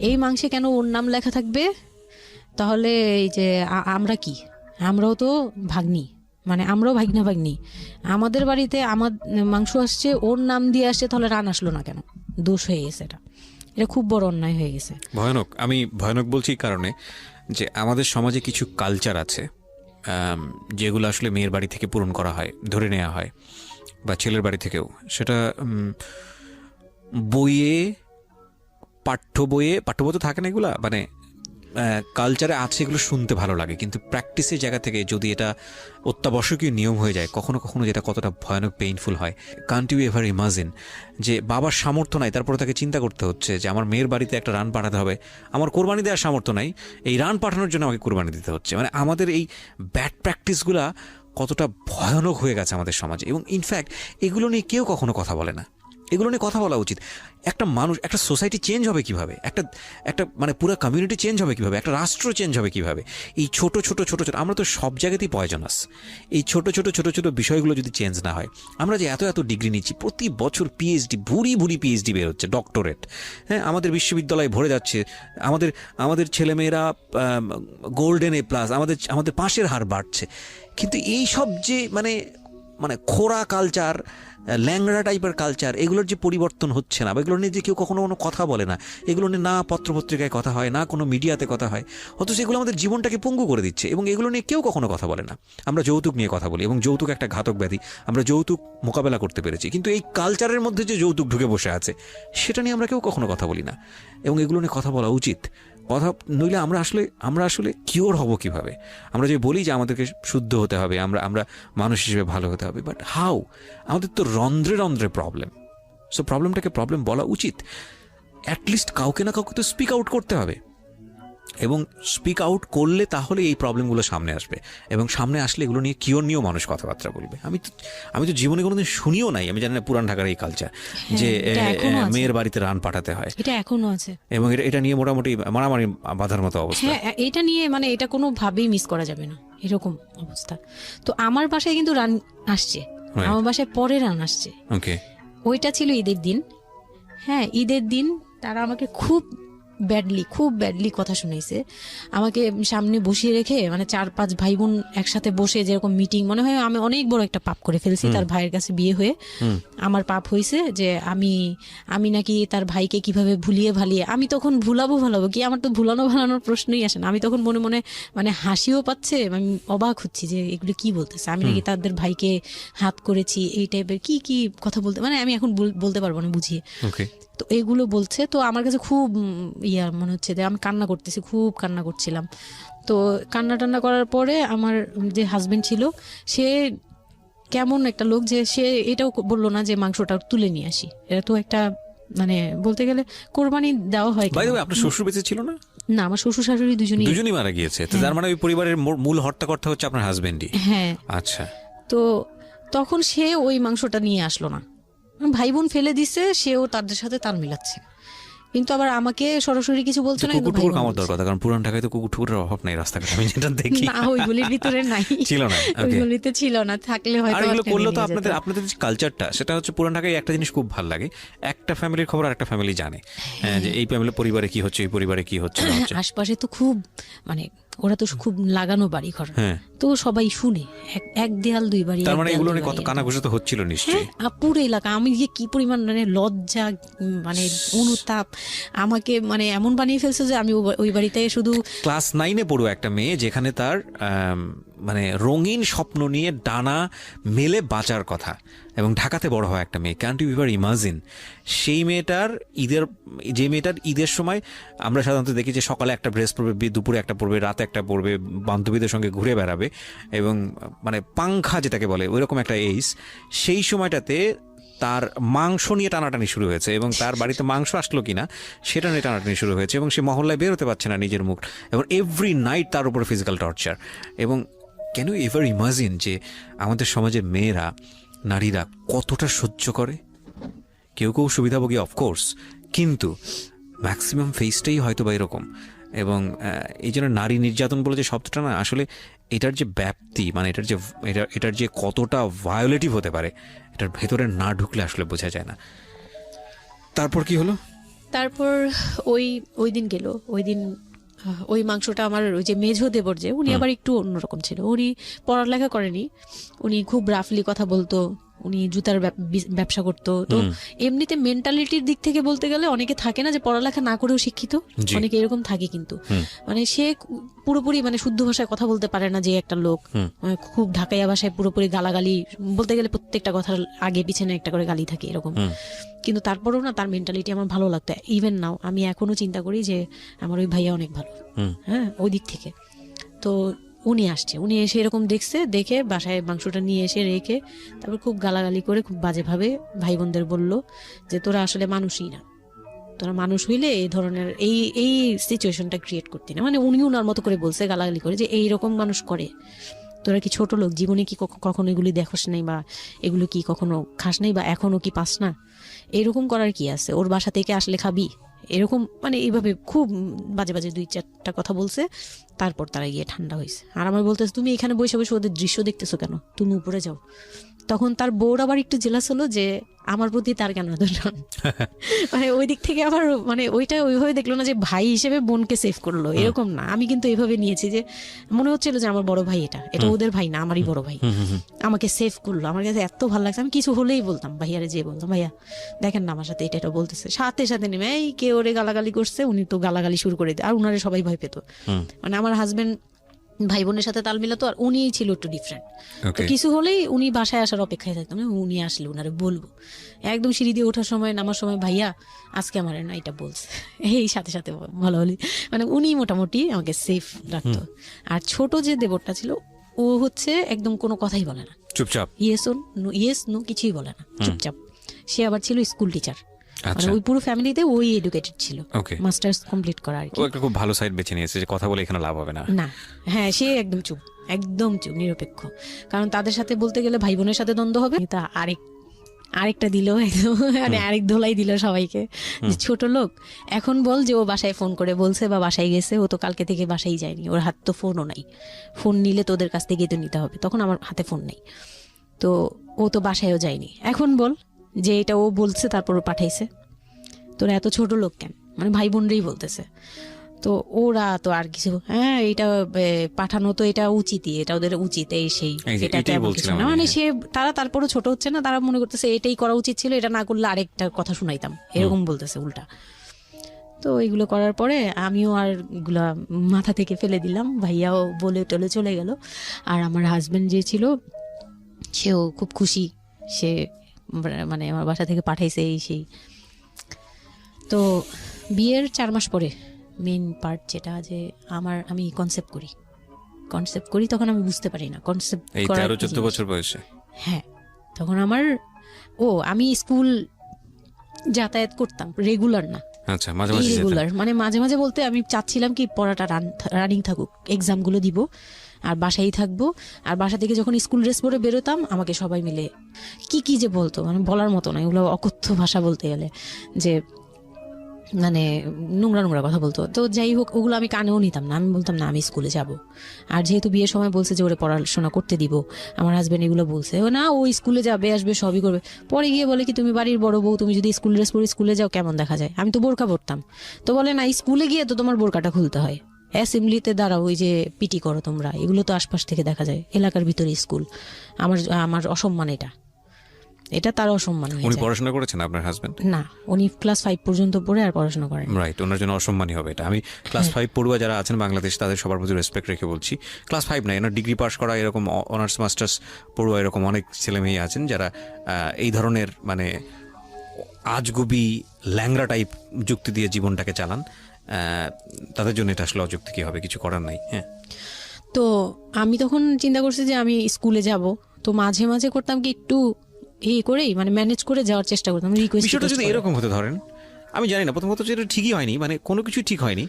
এই মাংসে কেন ওর নাম লেখা থাকবে, তাহলে এই যে আমরা কি, আমরাও তো ভাগ্নি, মানে আমরাও ভাগ্নি, আমাদের বাড়িতে আমার মাংস আসছে, ওর নাম দিয়ে আসছে, তাহলে রান আসলো না কেন? দোষ হয়ে গেছে, এটা খুব বড় অন্যায় হয়ে গেছে। ভয়ানক। আমি ভয়ানক বলছি এই কারণে যে আমাদের সমাজে কিছু কালচার আছে যেগুলো আসলে মেয়ের বাড়ি থেকে পূরণ করা হয়, ধরে নেওয়া হয়, বা ছেলের বাড়ি থেকেও, সেটা পাঠ্য বইয়ে তো থাকে না এগুলা, মানে কালচারে আছে, এগুলো শুনতে ভালো লাগে, কিন্তু প্র্যাকটিসের জায়গা থেকে যদি এটা অত্যাবশ্যকীয় নিয়ম হয়ে যায় কখনো কখনো, যেটা কতটা ভয়ানক পেইনফুল হয়। কান্ট ইউ এভার ইমাজিন যে বাবার সামর্থ্য নাই, তারপরে তাকে চিন্তা করতে হচ্ছে যে আমার মেয়ের বাড়িতে একটা রান পাঠাতে হবে, আমার কোরবানি দেওয়ার সামর্থ্য নাই, এই রান পাঠানোর জন্য আমাকে কোরবানি দিতে হচ্ছে। মানে আমাদের এই ব্যাড প্র্যাকটিসগুলা কতটা ভয়ানক হয়ে গেছে আমাদের সমাজে, এবং ইনফ্যাক্ট এগুলো নিয়ে কেউ কখনো কথা বলে না। এগুলো নিয়ে কথা বলা উচিত। একটা মানুষ, একটা সোসাইটি চেঞ্জ হবে কিভাবে, একটা মানে পুরো কমিউনিটি চেঞ্জ হবে কিভাবে, একটা রাষ্ট্র চেঞ্জ হবে কিভাবে, এই ছোট ছোট আমরা তো সব জায়গাতেই পয়জনাস। এই ছোট ছোট বিষয়গুলো যদি চেঞ্জ না হয়, আমরা যে এত ডিগ্রি নিচ্ছি, প্রতি বছর পিএইচডি, ভুরি পিএইচডি বের হচ্ছে, ডক্টরেট, হ্যাঁ, আমাদের বিশ্ববিদ্যালয়ে ভরে যাচ্ছে, আমাদের ছেলেমেয়েরা গোল্ডেন A+, আমাদের পাশের হার বাড়ছে, কিন্তু এই সব যে মানে খোরা কালচার, ল্যাংড়া টাইপের কালচার, এগুলোর যে পরিবর্তন হচ্ছে না, বা এগুলো নিয়ে যে কেউ কখনো কোনো কথা বলে না, এগুলো নিয়ে না পত্রপত্রিকায় কথা হয়, না কোনো মিডিয়াতে কথা হয়, অথচ এগুলো আমাদের জীবনটাকে পঙ্গু করে দিচ্ছে, এবং এগুলো নিয়ে কেউ কখনো কথা বলে না। আমরা যৌতুক নিয়ে কথা বলি, এবং যৌতুক একটা ঘাতক ব্যাধি, আমরা যৌতুক মোকাবেলা করতে পেরেছি, কিন্তু এই কালচারের মধ্যে যে যৌতুক ঢুকে বসে আছে, সেটা নিয়ে আমরা কেউ কখনো কথা বলি না, এবং এগুলো নিয়ে কথা বলা উচিত। কথা নইলে আমরা আসলে কিওর হব কিভাবে? আমরা যে বলি যে আমাদেরকে শুদ্ধ হতে হবে, আমরা মানুষ হিসেবে ভালো হতে হবে, বাট হাউ? আমাদের তো রন্ধ্রে প্রবলেম। সো প্রবলেমটাকে প্রবলেম বলা উচিত, অ্যাটলিস্ট কাউকে না কাউকে তো স্পিক আউট করতে হবে, এবং স্পিক আউট করলে তাহলে এই প্রবলেমগুলো সামনে আসবে, এবং সামনে আসলে এগুলো নিয়ে কিওর নিয়েও মানুষ কথাবার্তা বলবে। আমি তো জীবনে কোনোদিন শুনিও নাই, আমি জানি না পুরান ঢাকার এই কালচার যে মেয়ের বাড়িতে রান পাঠাতে হয়, এটা এখনো আছে, এবং এটা নিয়ে মোটামুটি মারামারি বাঁধার মতো অবস্থা। হ্যাঁ, এটা নিয়ে মানে এটা কোনোভাবেই মিস করা যাবে না, এরকম অবস্থা। তো আমার বাসায় কিন্তু রান আসছে, আমার বাসায় পরে রান আসছে। ওকে, ওইটা ছিল ঈদের দিন। হ্যাঁ, ঈদের দিন তারা আমাকে খুব ব্যাডলি কথা শুনাইছে। আমাকে সামনে বসিয়ে রেখে, মানে 4-5 ভাই বোন একসাথে বসে যেরকম মিটিং, মনে হয় আমি অনেক বড় একটা পাপ করে ফেলছি তার ভাইয়ের কাছে বিয়ে হয়ে। আমার পাপ হয়েছে যে আমি নাকি তার ভাইকে কিভাবে ভুলিয়ে ভালিয়ে, আমি তখন ভুলাবো কি, আমার তো ভালানোর প্রশ্নই আসে না। আমি তখন মনে মনে মানে হাসিও পাচ্ছে, আমি অবাক হচ্ছি যে এগুলো কি বলতেছে, আমি নাকি তাদের ভাইকে হাত করেছি, এই টাইপের কি কথা বলতে, মানে আমি এখন বলতে পারবো না বুঝিয়ে। তো এগুলো বলছে, তো আমার কাছে খুব মনে হচ্ছে যে আমি কান্না করতেছি, খুব কান্না করছিলাম। তো কান্না করার পরে আমার যে হাজবেন্ড ছিল, সে কেমন একটা লোক যে সে এটাও বললো না যে মাংসটা তুলে নিয়ে আসি। এটা তো একটা মানে বলতে গেলে কোরবানি দেওয়া হয়। আপনার শ্বশুর বেঁচে ছিল না? না, আমার শ্বশুর শাশুড়ি দুজনই মারা গিয়েছে। তার মানে ওই পরিবারের মূল হর্তাকর্তা হচ্ছে আপনার হাজবেন্ডই? হ্যাঁ। আচ্ছা। তো তখন সে ওই মাংসটা নিয়ে আসলো না, ভাই বোন ফেলে দিছে, সেও তাদের সাথে তাল মিলাচ্ছে। কিন্তু আবার আমাকে সরাসরি কিছু বলছে না, কিন্তু কুকুর কামড় দেওয়ার কথা, কারণ পুরান ঢাকায় তো কুকুরের অভাব নাই রাস্তাঘাটে, আমি যেটা দেখি। না, ওইগুলির ভিতরে নাই, ছিল না, ওইগুলিতে ছিল না, থাকলে হয়তো। আর এগুলো করলে তো আপনাদের যে কালচারটা, সেটা হচ্ছে পুরান ঢাকায় একটা জিনিস খুব ভালো লাগে, একটা ফ্যামিলির খবর আর একটা ফ্যামিলি জানে, যে এই ফ্যামিলি পরিবারে কি হচ্ছে, এই পরিবারে কি হচ্ছে না হচ্ছে। আশপাশে তো খুব মানে ওরা তো খুব লাগানো বাড়ি ঘর, তো সবাই শুনে, এক দেয়াল দুই বাড়ি। তার মানে এগুলো নিয়ে কত কানাঘুষা তো হচ্ছিল নিশ্চয়ই। পুরো এলাকা, আমি যে কি পরিমাণ মানে লজ্জা, মানে অনুতাপ, আমাকে মানে এমন বানিয়ে ফেলছে যে আমি ওই বাড়িতে শুধু ক্লাস 9-এ পড়ুয়া একটা মেয়ে, যেখানে তার মানে রঙিন স্বপ্ন নিয়ে ডানা মেলে বাঁচার কথা, এবং ঢাকাতে বড় হয় একটা মেয়ে, ক্যান্ট ইউ এভার ইমাজিন? সেই মেয়েটার ঈদের সময় আমরা সাধারণত দেখি যে সকালে একটা ড্রেস পরবে, দুপুরে একটা পরবে, রাতে একটা পরবে, বান্ধবীদের সঙ্গে ঘুরে বেড়াবে, এবং মানে পাংখা যেটাকে বলে ওইরকম একটা এইজ। সেই সময়টাতে তার মাংস নিয়ে টানাটানি শুরু হয়েছে, এবং তার বাড়িতে মাংস আসলো কিনা সেটা নিয়ে টানাটানি শুরু হয়েছে, এবং সে মহল্লায় বেরোতে পারছে না নিজের মুখ, এবং এভরি নাইট তার উপর ফিজিক্যাল টর্চার। এবং ক্যান ইউ এভার ইমাজিন যে আমাদের সমাজের মেয়েরা, নারীরা কতটা সহ্য করে? কেউ কেউ সুবিধাভোগী অফকোর্স, কিন্তু ম্যাক্সিমাম ফেসটাই হয়তো বা এরকম। এবং এই জন্য নারী নির্যাতন বলে যে শব্দটা না, আসলে এটার যে ব্যাপ্তি, মানে এটার যে কতটা ভায়োলেটিভ হতে পারে, এটার ভেতরে না ঢুকলে আসলে বোঝা যায় না। তারপর কি হলো? তারপর ওই দিন গেল, ওই দিন ওই মাংসটা আমার ওই যে মেঝো দেবর, যে উনি আবার একটু অন্যরকম ছিল, উনি পড়ালেখা করেনি, উনি খুব রাফলি কথা বলতো, উনি জুতার ব্যবসা করতো। তো এমনিতে মেন্টালিটির দিক থেকে বলতে গেলে অনেকে থাকে না যে পড়ালেখা না করেও শিক্ষিত, অনেকে এরকম থাকে, কিন্তু মানে সে পুরোপুরি মানে শুদ্ধ ভাষায় কথা বলতে পারে না যে একটা লোক, খুব ঢাকাইয়া ভাষায় পুরোপুরি গালাগালি, বলতে গেলে প্রত্যেকটা কথার আগে পিছনে একটা করে গালি থাকে এরকম। কিন্তু তারপরেও না, তার মেন্টালিটি আমার ভালো লাগতো। ইভেন নাও আমি এখনো চিন্তা করি যে আমার ওই ভাইয়া অনেক ভালো, হ্যাঁ, ওই দিক থেকে। তো উনি আসছে, উনি এসে এরকম দেখে বাসায় মাংসটা নিয়ে এসে রেখে তারপর খুব গালাগালি করে খুব বাজেভাবে ভাই বোনদের বলল যে তোরা আসলে মানুষই না, তোরা মানুষ হইলে এই ধরনের এই সিচুয়েশনটা ক্রিয়েট করতি না। মানে উনি ওনার মতো করে বলছে গালাগালি করে যে এইরকম মানুষ করে, তোরা কি ছোট লোক, জীবনে কি কখনো এগুলি দেখোস নাই, বা এগুলো কি কখনো খাস নাই, বা এখনো কি পাস না? এরকম করার কি আছে? ওর বাসা থেকে আসলে খাবি? এরকম মানে এইভাবে খুব বাজে বাজে 2-4টা কথা বলছে। তারপর তারা গিয়ে ঠান্ডা হয়েছে, আর আমার বলতেছে তুমি এখানে বসে বসে ওদের দৃশ্য দেখতেছো কেন, তুমি উপরে যাও। তখন তার বউর আবার একটু জেলাস হলো যে আমার প্রতি তার কেন এত টান। মানে ওই দিক থেকে আবার মানে ওইটা ওইভাবে দেখলো না যে ভাই হিসেবে বোনকে সেভ করলো, এরকম না। আমি কিন্তু এইভাবে নিয়েছি যে মনে হচ্ছিল যে আমার বড় ভাই, এটা ওদের ভাই না, আমারই বড় ভাই, আমাকে সেভ করলো। আমার কাছে এত ভালো লাগছে, আমি কিছু হলেই বলতাম ভাইয়ারে, যে বলতাম ভাইয়া দেখেন না আমার সাথে এটা বলতেছে, সাথে সাথে নেমে এই কে ওরে গালাগালি করছে, উনি তো গালাগালি শুরু করে দেয়। আর উনারে সবাই ভয় পেত, মানে আমার হাজবেন্ড ভাই বোনের সাথে তাল মিলাতো, আর উনি ছিল একটু ডিফারেন্ট। তো কিছু হলেই উনি বাসায় আসার অপেক্ষায় থাকতাম, উনি আসলে উনারে বলবো। একদম সিঁড়ি দিয়ে ওঠার সময় নামার সময় ভাইয়া আজকে আমার না এটা বলছে, এই সাথে সাথে ভালো হলে, মানে উনি মোটামুটি আমাকে সেফ রাখতো। আর ছোট যে দেবরটা ছিল, ও হচ্ছে একদম কোনো কথাই বলে না, চুপচাপ, ইয়েস নো কিছুই বলে না, চুপচাপ। সে আবার ছিল স্কুল টিচার, মানে ওই পুরো ফ্যামিলিতে ওই এডুকেটেড ছিল, মাস্টার্স কমপ্লিট করা আর কি। ও একটা খুব ভালো সাইড বেছে নিয়েছে যে কথা বলে এখানে লাভ হবে না। না, হ্যাঁ, সে একদম চুপ, নিরপেক্ষ। কারণ তাদের সাথে বলতে গেলে ভাই বোনের সাথে দ্বন্দ্ব হবে, তা আরেকটা দিল একদম, মানে আরেক ধোলাই দিল সবাইকে, যে ছোট লোক। এখন বল যে ও বাসায় ফোন করে বলছে বা বাসায় গেছে, ও তো কালকে থেকে বাসায় যায়নি, ওর হাত তো ফোনও নাই, ফোন নিলে তোদের কাছ থেকে তো নিতে হবে, তখন আমার হাতে ফোন নেই, তো ও তো বাসায়ও যায়নি। এখন বল যে এটা ও বলছে তারপর ও পাঠাইছে, তোরা এত ছোট লোক কেন, মানে ভাই বোনরাই বলতেছে। তো ওরা তো আর কিছু, হ্যাঁ এটা পাঠানো তো এটা উচিতই, এটা ওদের উচিত, এই সেই, এটা তেমন কিছু না। মানে সে তারা তারপরও ছোট হচ্ছে না, তারা মনে করতেছে এটাই করা উচিত ছিল, এটা না করলে আরেকটা কথা শুনাইতাম, এরকম বলতেছে উল্টা। তো এগুলো করার পরে আমিও আর এগুলা মাথা থেকে ফেলে দিলাম, ভাইয়াও বলে টলে চলে গেল। আর আমার হাজবেন্ড যে ছিল সেও খুব খুশি, সে মানে আমার বাসা থেকে পাঠাইছে এই সেই। তো বিয়ের 4 মাস পরে মেইন পার্ট যেটা, যে আমি কনসেপ্ট করি, তখন আমি বুঝতে পারি না কনসেপ্ট করার। 13-14 বছর বয়সে, হ্যাঁ, তখন আমি স্কুল যাতায়াত করতাম, রেগুলার না, আচ্ছা, মাঝে মাঝে রেগুলার, মানে মাঝে মাঝে বলতে আমি চাচ্ছিলাম কি পড়াটা রানিং থাকুক, এক্সামগুলো দিব আর বাসায় থাকবো। আর বাসা থেকে যখন স্কুল ড্রেস পরে বেরোতাম, আমাকে সবাই মিলে কি যে বলতো, মানে বলার মতো না, এগুলো অকথ্য ভাষা বলতে গেলে, যে মানে নোংরা নোংরা কথা বলতো। তো যাই হোক, ওগুলো আমি কানেও নিতাম না। আমি বলতাম না আমি স্কুলে যাব। আর যেহেতু বিয়ের সময় বলছে যে ওরে পড়াশোনা করতে দিব, আমার হাজবেন্ড এগুলো বলছে, ও না ও স্কুলে যাবে আসবে সবই করবে। পরে গিয়ে বলে কি তুমি বাড়ির বড় বউ, তুমি যদি স্কুল ড্রেস পরে স্কুলে যাও কেমন দেখা যায়? আমি তো বোরকা পরতাম। তো বলে না স্কুলে গিয়ে তো তোমার বোরকাটা খুলতে হয়, অ্যাসেম্বলিতে দাঁড়াও, ওই যে পিটি করো তোমরা, এগুলো তো আশপাশ থেকে দেখা যায়, এলাকার ভিতরে স্কুল। আমার আমার অসম্মান, এটা তার অসম্মান হয়ে উনি যায়। পড়াশোনা করেছেন আপনার হাজবেন্ড? না, উনি ক্লাস 5 পর্যন্ত পড়ে আর পড়াশোনা করেন। রাইট, ওনার জন্য অসম্মানই হবে এটা। আমি ক্লাস 5 পড়ুয়া যারা আছেন বাংলাদেশ, তাদের সবার প্রতি রেসপেক্ট রেখে বলছি, ক্লাস 5 না, এনার ডিগ্রি পাস করা এরকম অনার্স মাস্টার্স পড়ুয়া এরকম অনেক ছেলে মেয়ে আছেন যারা এই ধরনের মানে আজগুবি ল্যাংরা টাইপ যুক্তি দিয়ে জীবনটাকে চালান। তাদের জন্য এটা আসলে অযুক্তি কি হবে, কিছু করার নাই। হ্যাঁ, তো আমি তখন চিন্তা করছি যে আমি স্কুলে যাব, তো মাঝে মাঝে করতাম কি একটু করেই মানে ম্যানেজ করে যাওয়ার চেষ্টা করতাম, বিষয়টা যদি এরকম হতে ধরেন, আমি জানি না, প্রথমত যেটা ঠিকই হয়নি, মানে কোনো কিছুই ঠিক হয়নি,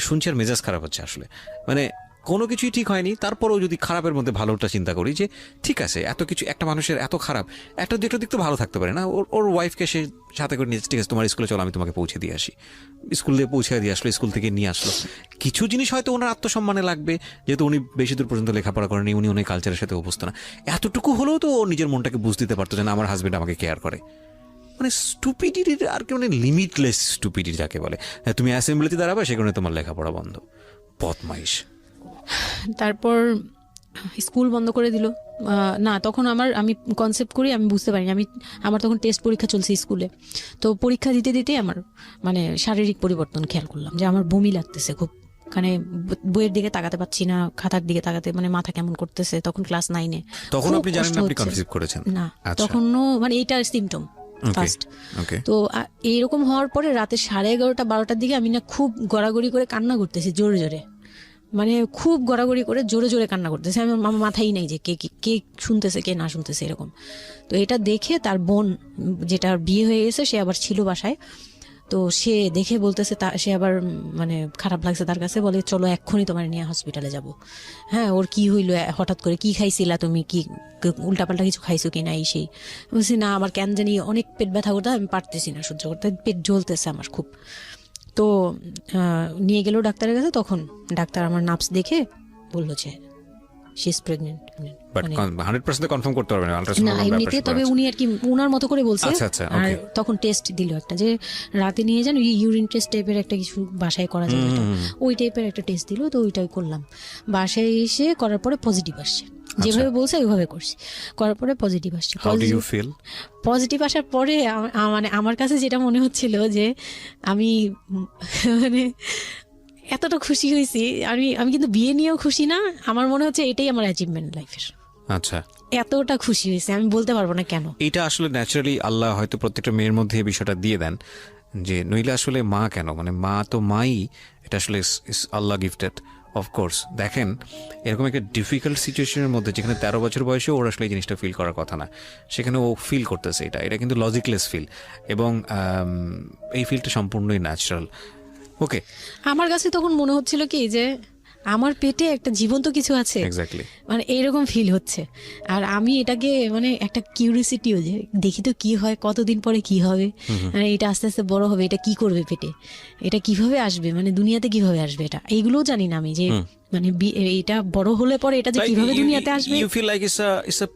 শুনছি আর মেজাজ খারাপ হচ্ছে আসলে, মানে কোনো কিছুই ঠিক হয়নি। তারপরেও যদি খারাপের মধ্যে ভালোটা চিন্তা করি যে ঠিক আছে, এত কিছু একটা মানুষের এত খারাপ, একটা দিক তো ভালো থাকতে পারে না। ওর ওয়াইফকে সে সাথে করে নিয়ে, ঠিক আছে তোমার স্কুলে চলো আমি তোমাকে পৌঁছে দিয়ে আসি, স্কুলে পৌঁছে দিয়ে আসলো, স্কুল থেকে নিয়ে আসলো। কিছু জিনিস হয়তো ওনার আত্মসম্মানে লাগবে, যেহেতু উনি বেশি দূর পর্যন্ত লেখাপড়া করেনি, উনি অনেক কালচারের সাথে অভ্যস্ত না। এতটুকু হলেও তো ও নিজের মনটাকে বুঝতে দিতে পারতো যে না, আমার হাজবেন্ড আমাকে কেয়ার করে। মানে স্টুপিডিটির আর কি, মানে লিমিটলেস স্টুপিডিটি যাকে বলে। হ্যাঁ, তুমি অ্যাসেম্বলিতে দাঁড়াবে, সেখানে তোমার লেখাপড়া বন্ধ, বদমাইশ। তারপর স্কুল বন্ধ করে দিল। না, তখন আমি কনসেপ্ট করি, আমি বুঝতে পারিনি। আমার তখন টেস্ট পরীক্ষা চলছে স্কুলে। তো পরীক্ষা দিতে দিতে আমার মানে শারীরিক পরিবর্তন খেয়াল করলাম, যে আমার বমি লাগতেছে খুব, মানে বইয়ের দিকে তাকাতে পাচ্ছি না, খাতার দিকে তাকাতে মানে মাথা কেমন করতেছে। তখন ক্লাস 9-এ। তখন আপনি জানেন না আপনি কনসিভ করেছেন? না, তখনও মানে এইটার সিমটম ফার্স্ট। তো এইরকম হওয়ার পরে রাতে 11:30 12টার দিকে আমি না খুব গড়াগড়ি করে কান্না করতেছি, জোরে জোরে, মানে খুব গড়াগড়ি করে জোরে জোরে কান্না করতেছে। আমার মাথায় নাই যে কে শুনতেছে কে না শুনতেছে এরকম। তো এটা দেখে তার বোন, যেটা বিয়ে হয়ে গেছে, সে আবার ছিল বাসায়। তো সে দেখে বলতেছে, সে আবার মানে খারাপ লাগছে তার কাছে, বলে চলো এক্ষুনি তোমার নিয়ে হসপিটালে যাব। হ্যাঁ, ওর কি হইলো হঠাৎ করে, কি খাইছিলা তুমি, কি উল্টাপাল্টা কিছু খাইছো কি না, এই সেই। বলছি না, আমার কেন জানি অনেক পেট ব্যথা করতে, আমি পারতেছি না সহ্য করতে, পেট জ্বলতেছে আমার খুব। তো নিয়ে গেল ডাক্তারের কাছে। তখন ডাক্তার আমার নার্ভস দেখে বললো যে she is pregnant. But 100% confirm করতে পারবেন না এমনিতে, তবে উনি আর কি উনার মতো করে বলছে। আর তখন টেস্ট দিল একটা, যে রাতে নিয়ে যান, ইউরিন টেস্ট টাইপের একটা কিছু বাসায় করা যাবে, ওই টাইপের একটা টেস্ট দিল। তো ওইটাই করলাম। বাসায় এসে করার পরে পজিটিভ আসছে, যেভাবে বলছে ওইভাবে করছি, করার পরে পজিটিভ আসছে। পজিটিভ আসার পরে মানে আমার কাছে যেটা মনে হচ্ছিল যে আমি মানে এতটা খুশি হয়েছি। আমি কিন্তু বিয়ে নিয়েও খুশি না, আমার মনে হচ্ছে এটাই আমার অ্যাচিভমেন্ট লাইফের। আচ্ছা, এতটা খুশি হয়েছে আমি বলতে পারবো না কেন। এটা আসলে ন্যাচারালি আল্লাহ হয়তো প্রত্যেকটা মেয়ের মধ্যে এই বিষয়টা দিয়ে দেন, যে নইলে আসলে মা কেন, মানে মা তো মাই, এটা আসলে আল্লাহ গিফটেড। অফকোর্স দেখেন, এরকম একটা ডিফিকাল্ট সিচুয়েশনের মধ্যে, যেখানে 13 বছর বয়সে ওর আসলে এই জিনিসটা ফিল করার কথা না, সেখানে ও ফিল করতেছে, এটা কিন্তু লজিকলেস ফিল, এবং এই ফিলটা সম্পূর্ণই ন্যাচারাল। ওকে, আমার কাছে তখন মনে হচ্ছিল কি যে আমার পেটে একটা জীবন্ত কিছু আছে, এক্স্যাক্টলি, মানে এইরকম ফিল হচ্ছে। আর আমি এটাকে মানে একটা কিউরিওসিটিও, যে দেখি তো কি হয়, কতদিন পরে কি হবে, মানে এটা আস্তে আস্তে বড় হবে, এটা কি করবে পেটে, এটা কিভাবে আসবে, মানে দুনিয়াতে কিভাবে আসবে, এটা এইগুলোও জানি না আমি, যে মানে এটা বড় হলে পরে এটা যে কিভাবে দুনিয়াতে আসবে। You feel like it's a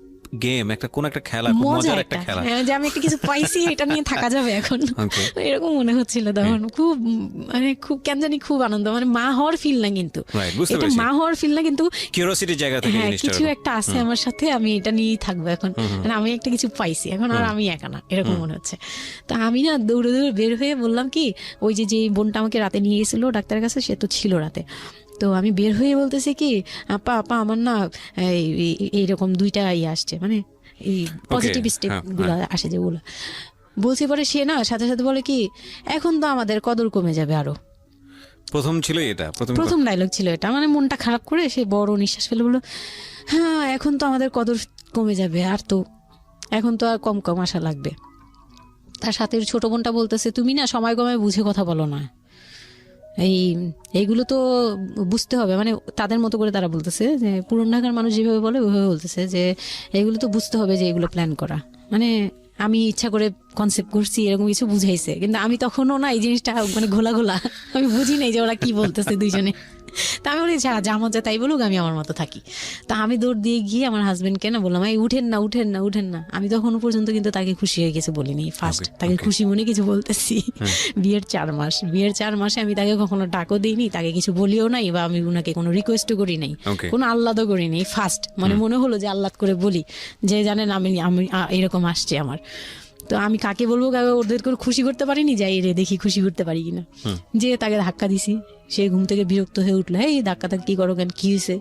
game, কোন একটা খেলা, মজার একটা খেলা, যে আমি একটা কিছু পাইছি, এটা নিয়ে থাকা যাবে এখন, এরকম মনে হচ্ছিল তখন। খুব মানে খুব কেন জানি খুব আনন্দ, মানে মা হওয়ার ফিল না, কিন্তু এটা মা হওয়ার ফিল না, কিন্তু কিউরিওসিটির জায়গা থেকে কিছু একটা আছে আমার সাথে, আমি এটা নিয়েই থাকবো এখন, মানে আমি একটা কিছু পাইছি এখন, আর আমি একা না, এরকম মনে হচ্ছে। তা আমি না দৌড়ে দৌড়ে বের হয়ে বললাম কি, ওই যে বোনটা আমাকে রাতে নিয়ে গেছিল ডাক্তারের কাছে, সে তো ছিল রাতে। তো আমি বের হয়ে বলতেছি কি, আপা আমার না এইরকম 2টা আসছে, মানে এই পজিটিভ স্টেপ গুলো আসে যেগুলো বলছি। পরে সে না সাথে সাথে বলে কি, এখন তো আমাদের কদর কমে যাবে আরো। প্রথম ডায়লগ ছিল এটা, মানে মনটা খারাপ করে সে বড় নিঃশ্বাস ফেলে বললো, হ্যাঁ এখন তো আমাদের কদর কমে যাবে, আর তো এখন তো আর কম কম আসা লাগবে। তার সাথে ছোট বোনটা বলতেছে, তুমি না সময় কমে বুঝে কথা বলো না, এইগুলো তো বুঝতে হবে, মানে তাদের মতো করে তারা বলতেছে, যে পুরান ঢাকার মানুষ যেভাবে বলে ওইভাবে বলতেছে, যে এগুলো তো বুঝতে হবে যে এগুলো প্ল্যান করা। মানে আমি ইচ্ছা করে কনসেপ্ট করছি এরকম কিছু বুঝাইছে, কিন্তু আমি তখনও না এই জিনিসটা মানে ঘোলা ঘোলা, আমি বুঝি নাই যে ওরা কি বলতেছে দুইজনে। তা আমি বলি যা মজা তাই বলুক, আমি আমার মতো থাকি। তা আমি দৌড় দিয়ে গিয়ে আমার হাজবেন্ডকে না বললাম, এই উঠেন না উঠেন না উঠেন না। আমি তখনও পর্যন্ত কিন্তু তাকে খুশি হয়ে গেছে বলিনি, ফার্স্ট তাকে খুশি মনে কিছু বলতেছি। বিয়ের 4 মাসে আমি তাকে কখনো ডাকও দিইনি, তাকে কিছু বলিও নাই, বা আমি ওনাকে কোনো রিকোয়েস্টও করি নাই, কোনো আহ্লাদও করি নাই। ফার্স্ট মানে মনে হলো যে আহ্লাদ করে বলি যে জানেন আমি এরকম আসছে আমার। তো আমি কাকে বলবো, ওদের করে খুশি করতে পারিনি, যাই রে দেখি খুশি করতে পারি কিনা। যে তাকে ধাক্কা দিছি, সে ঘুম থেকে বিরক্ত হয়ে উঠলো, এই ধাক্কা কি করো কেন, কি হয়েছে?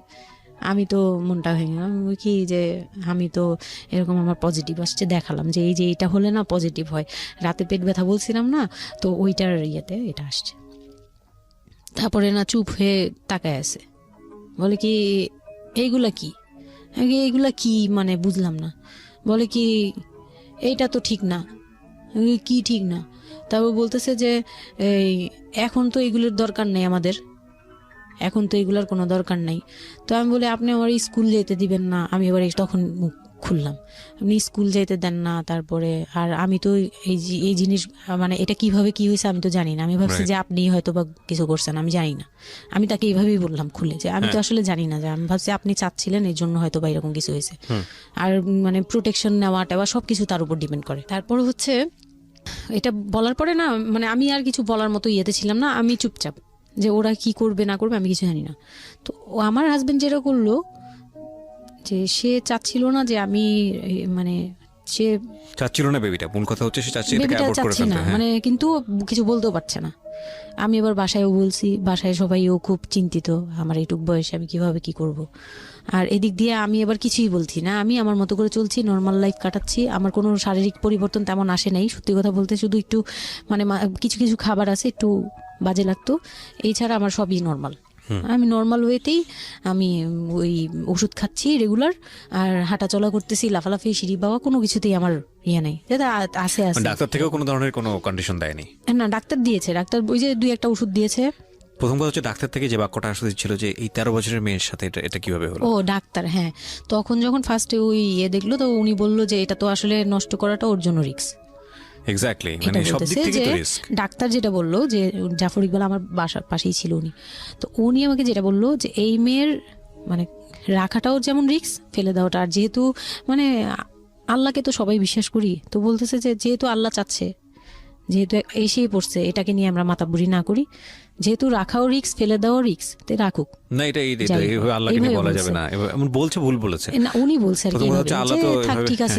আমি তো মনটা ভেঙে গেলাম, কি যে আমি তো এরকম আমার পজিটিভ আসছে, দেখালাম যে এই যে এটা হলে না পজিটিভ হয়, রাতে পেট ব্যথা বলছিলাম না, তো ওইটার ইয়েতে এটা আসছে। তারপরে না চুপ হয়ে তাকায় আছে, বলে কি এইগুলা কি, এইগুলা কি মানে বুঝলাম না। বলে কি এইটা তো ঠিক না। কি ঠিক না? তারপর বলতেছে যে এই এখন তো এগুলোর দরকার নেই আমাদের, এখন তো এগুলোর কোনো দরকার নাই। তো আমি বলি আপনি আমার স্কুল যেতে দিবেন না। আমি এবার তখন মুখ খুললাম, আপনি স্কুল যেতে দেন না, তারপরে আর আমি তো এই জিনিস মানে এটা কিভাবে কি হয়েছে আমি তো জানি না। আমি ভাবছি যে আপনি হয়তো বা কিছু করছেন, আমি জানি না। আমি তাকে এইভাবেই বললাম খুলে যে আমি তো আসলে জানি না, যে আমি ভাবছি আপনি চাচ্ছিলেন এই জন্য হয়তো বা এরকম কিছু হয়েছে। আর মানে প্রোটেকশন নেওয়া টেওয়া সবকিছু তার উপর ডিপেন্ড করে। তারপর হচ্ছে এটা বলার পরে না মানে আমি আর কিছু বলার মতো ইয়েতে ছিলাম না, আমি চুপচাপ, যে ওরা কি করবে না করবে আমি কিছু জানি না। তো আমার হাজবেন্ড যেটা করলো, যে সে চাচ্ছিল না যে আমি মানে সে চাচ্ছিল না বেবিটা, মূল কথা হচ্ছে সে চাচ্ছে এটাকে বেবিটা অ্যাভয়েড করে চাচ্ছে না ফেলতে। মানে, কিন্তু কিছু বলতেও পারছে না। আমি এবার বাসায়ও বলছি, বাসায় সবাইও খুব চিন্তিত আমার এইটুক বয়সে আমি কিভাবে কি করব। আর এদিক দিয়ে আমি এবার কিছুই বলছি না, আমি আমার মতো করে চলছি, নর্মাল লাইফ কাটাচ্ছি। আমার কোনো শারীরিক পরিবর্তন তেমন আসে নাই, সত্যি কথা বলতে। শুধু একটু মানে কিছু কিছু খাবার আছে একটু বাজে লাগতো, এছাড়া আমার সবই নর্মাল। আমি নর্মাল ওয়েতেই আমি ওই ওষুধ খাচ্ছি রেগুলার, আর হাঁটাচলা করতেছি, লাফালাফি সিঁড়ি বাওয়া কোনো কিছুতেই আমার ইয়ে নেই। আছে ডাক্তার থেকেও কোনো ধরনের কোনো কন্ডিশন দেয়নি? না, ডাক্তার দিয়েছে, ডাক্তার ওই যে 2-1টা ওষুধ দিয়েছে। প্রথম কথা হচ্ছে ডাক্তার থেকে যে বাক্যটা আসলে ছিল যে এই 13 বছরের মেয়ের সাথে এটা কিভাবে হলো? ও ডাক্তার, হ্যাঁ। তখন যখন ফার্স্টে ওই দেখলো, তো উনি বললো যে এটা তো আসলে নষ্ট করাটা ওর জন্য রিস্ক। এক্স্যাক্টলি, মানে সব দিক থেকে তো রিস্ক। ডাক্তার যেটা বললো, যে জাফর ইকবাল আমার বাসার পাশেই ছিল উনি, তো উনি আমাকে যেটা বললো যে এই মেয়ের মানে রাখাটাও যেমন রিস্ক, ফেলে দেওয়াটা। আর যেহেতু মানে আল্লাহকে তো সবাই বিশ্বাস করি, তো বলতেছে যে যেহেতু আল্লাহ চাচ্ছে, যেহেতু এসেই পড়ছে, এটাকে নিয়ে আমরা মাতাবুরি না করি, যেহেতু রাখাও রিক্স ফেলে দেওয়া রিক্স, তে রাখুক না। এটা এইভাবে আল্লাহকে নিয়ে বলা যাবে না, এমন বলছে, ভুল বলেছে না। উনি বলছে আর কি থাক, ঠিক আছে,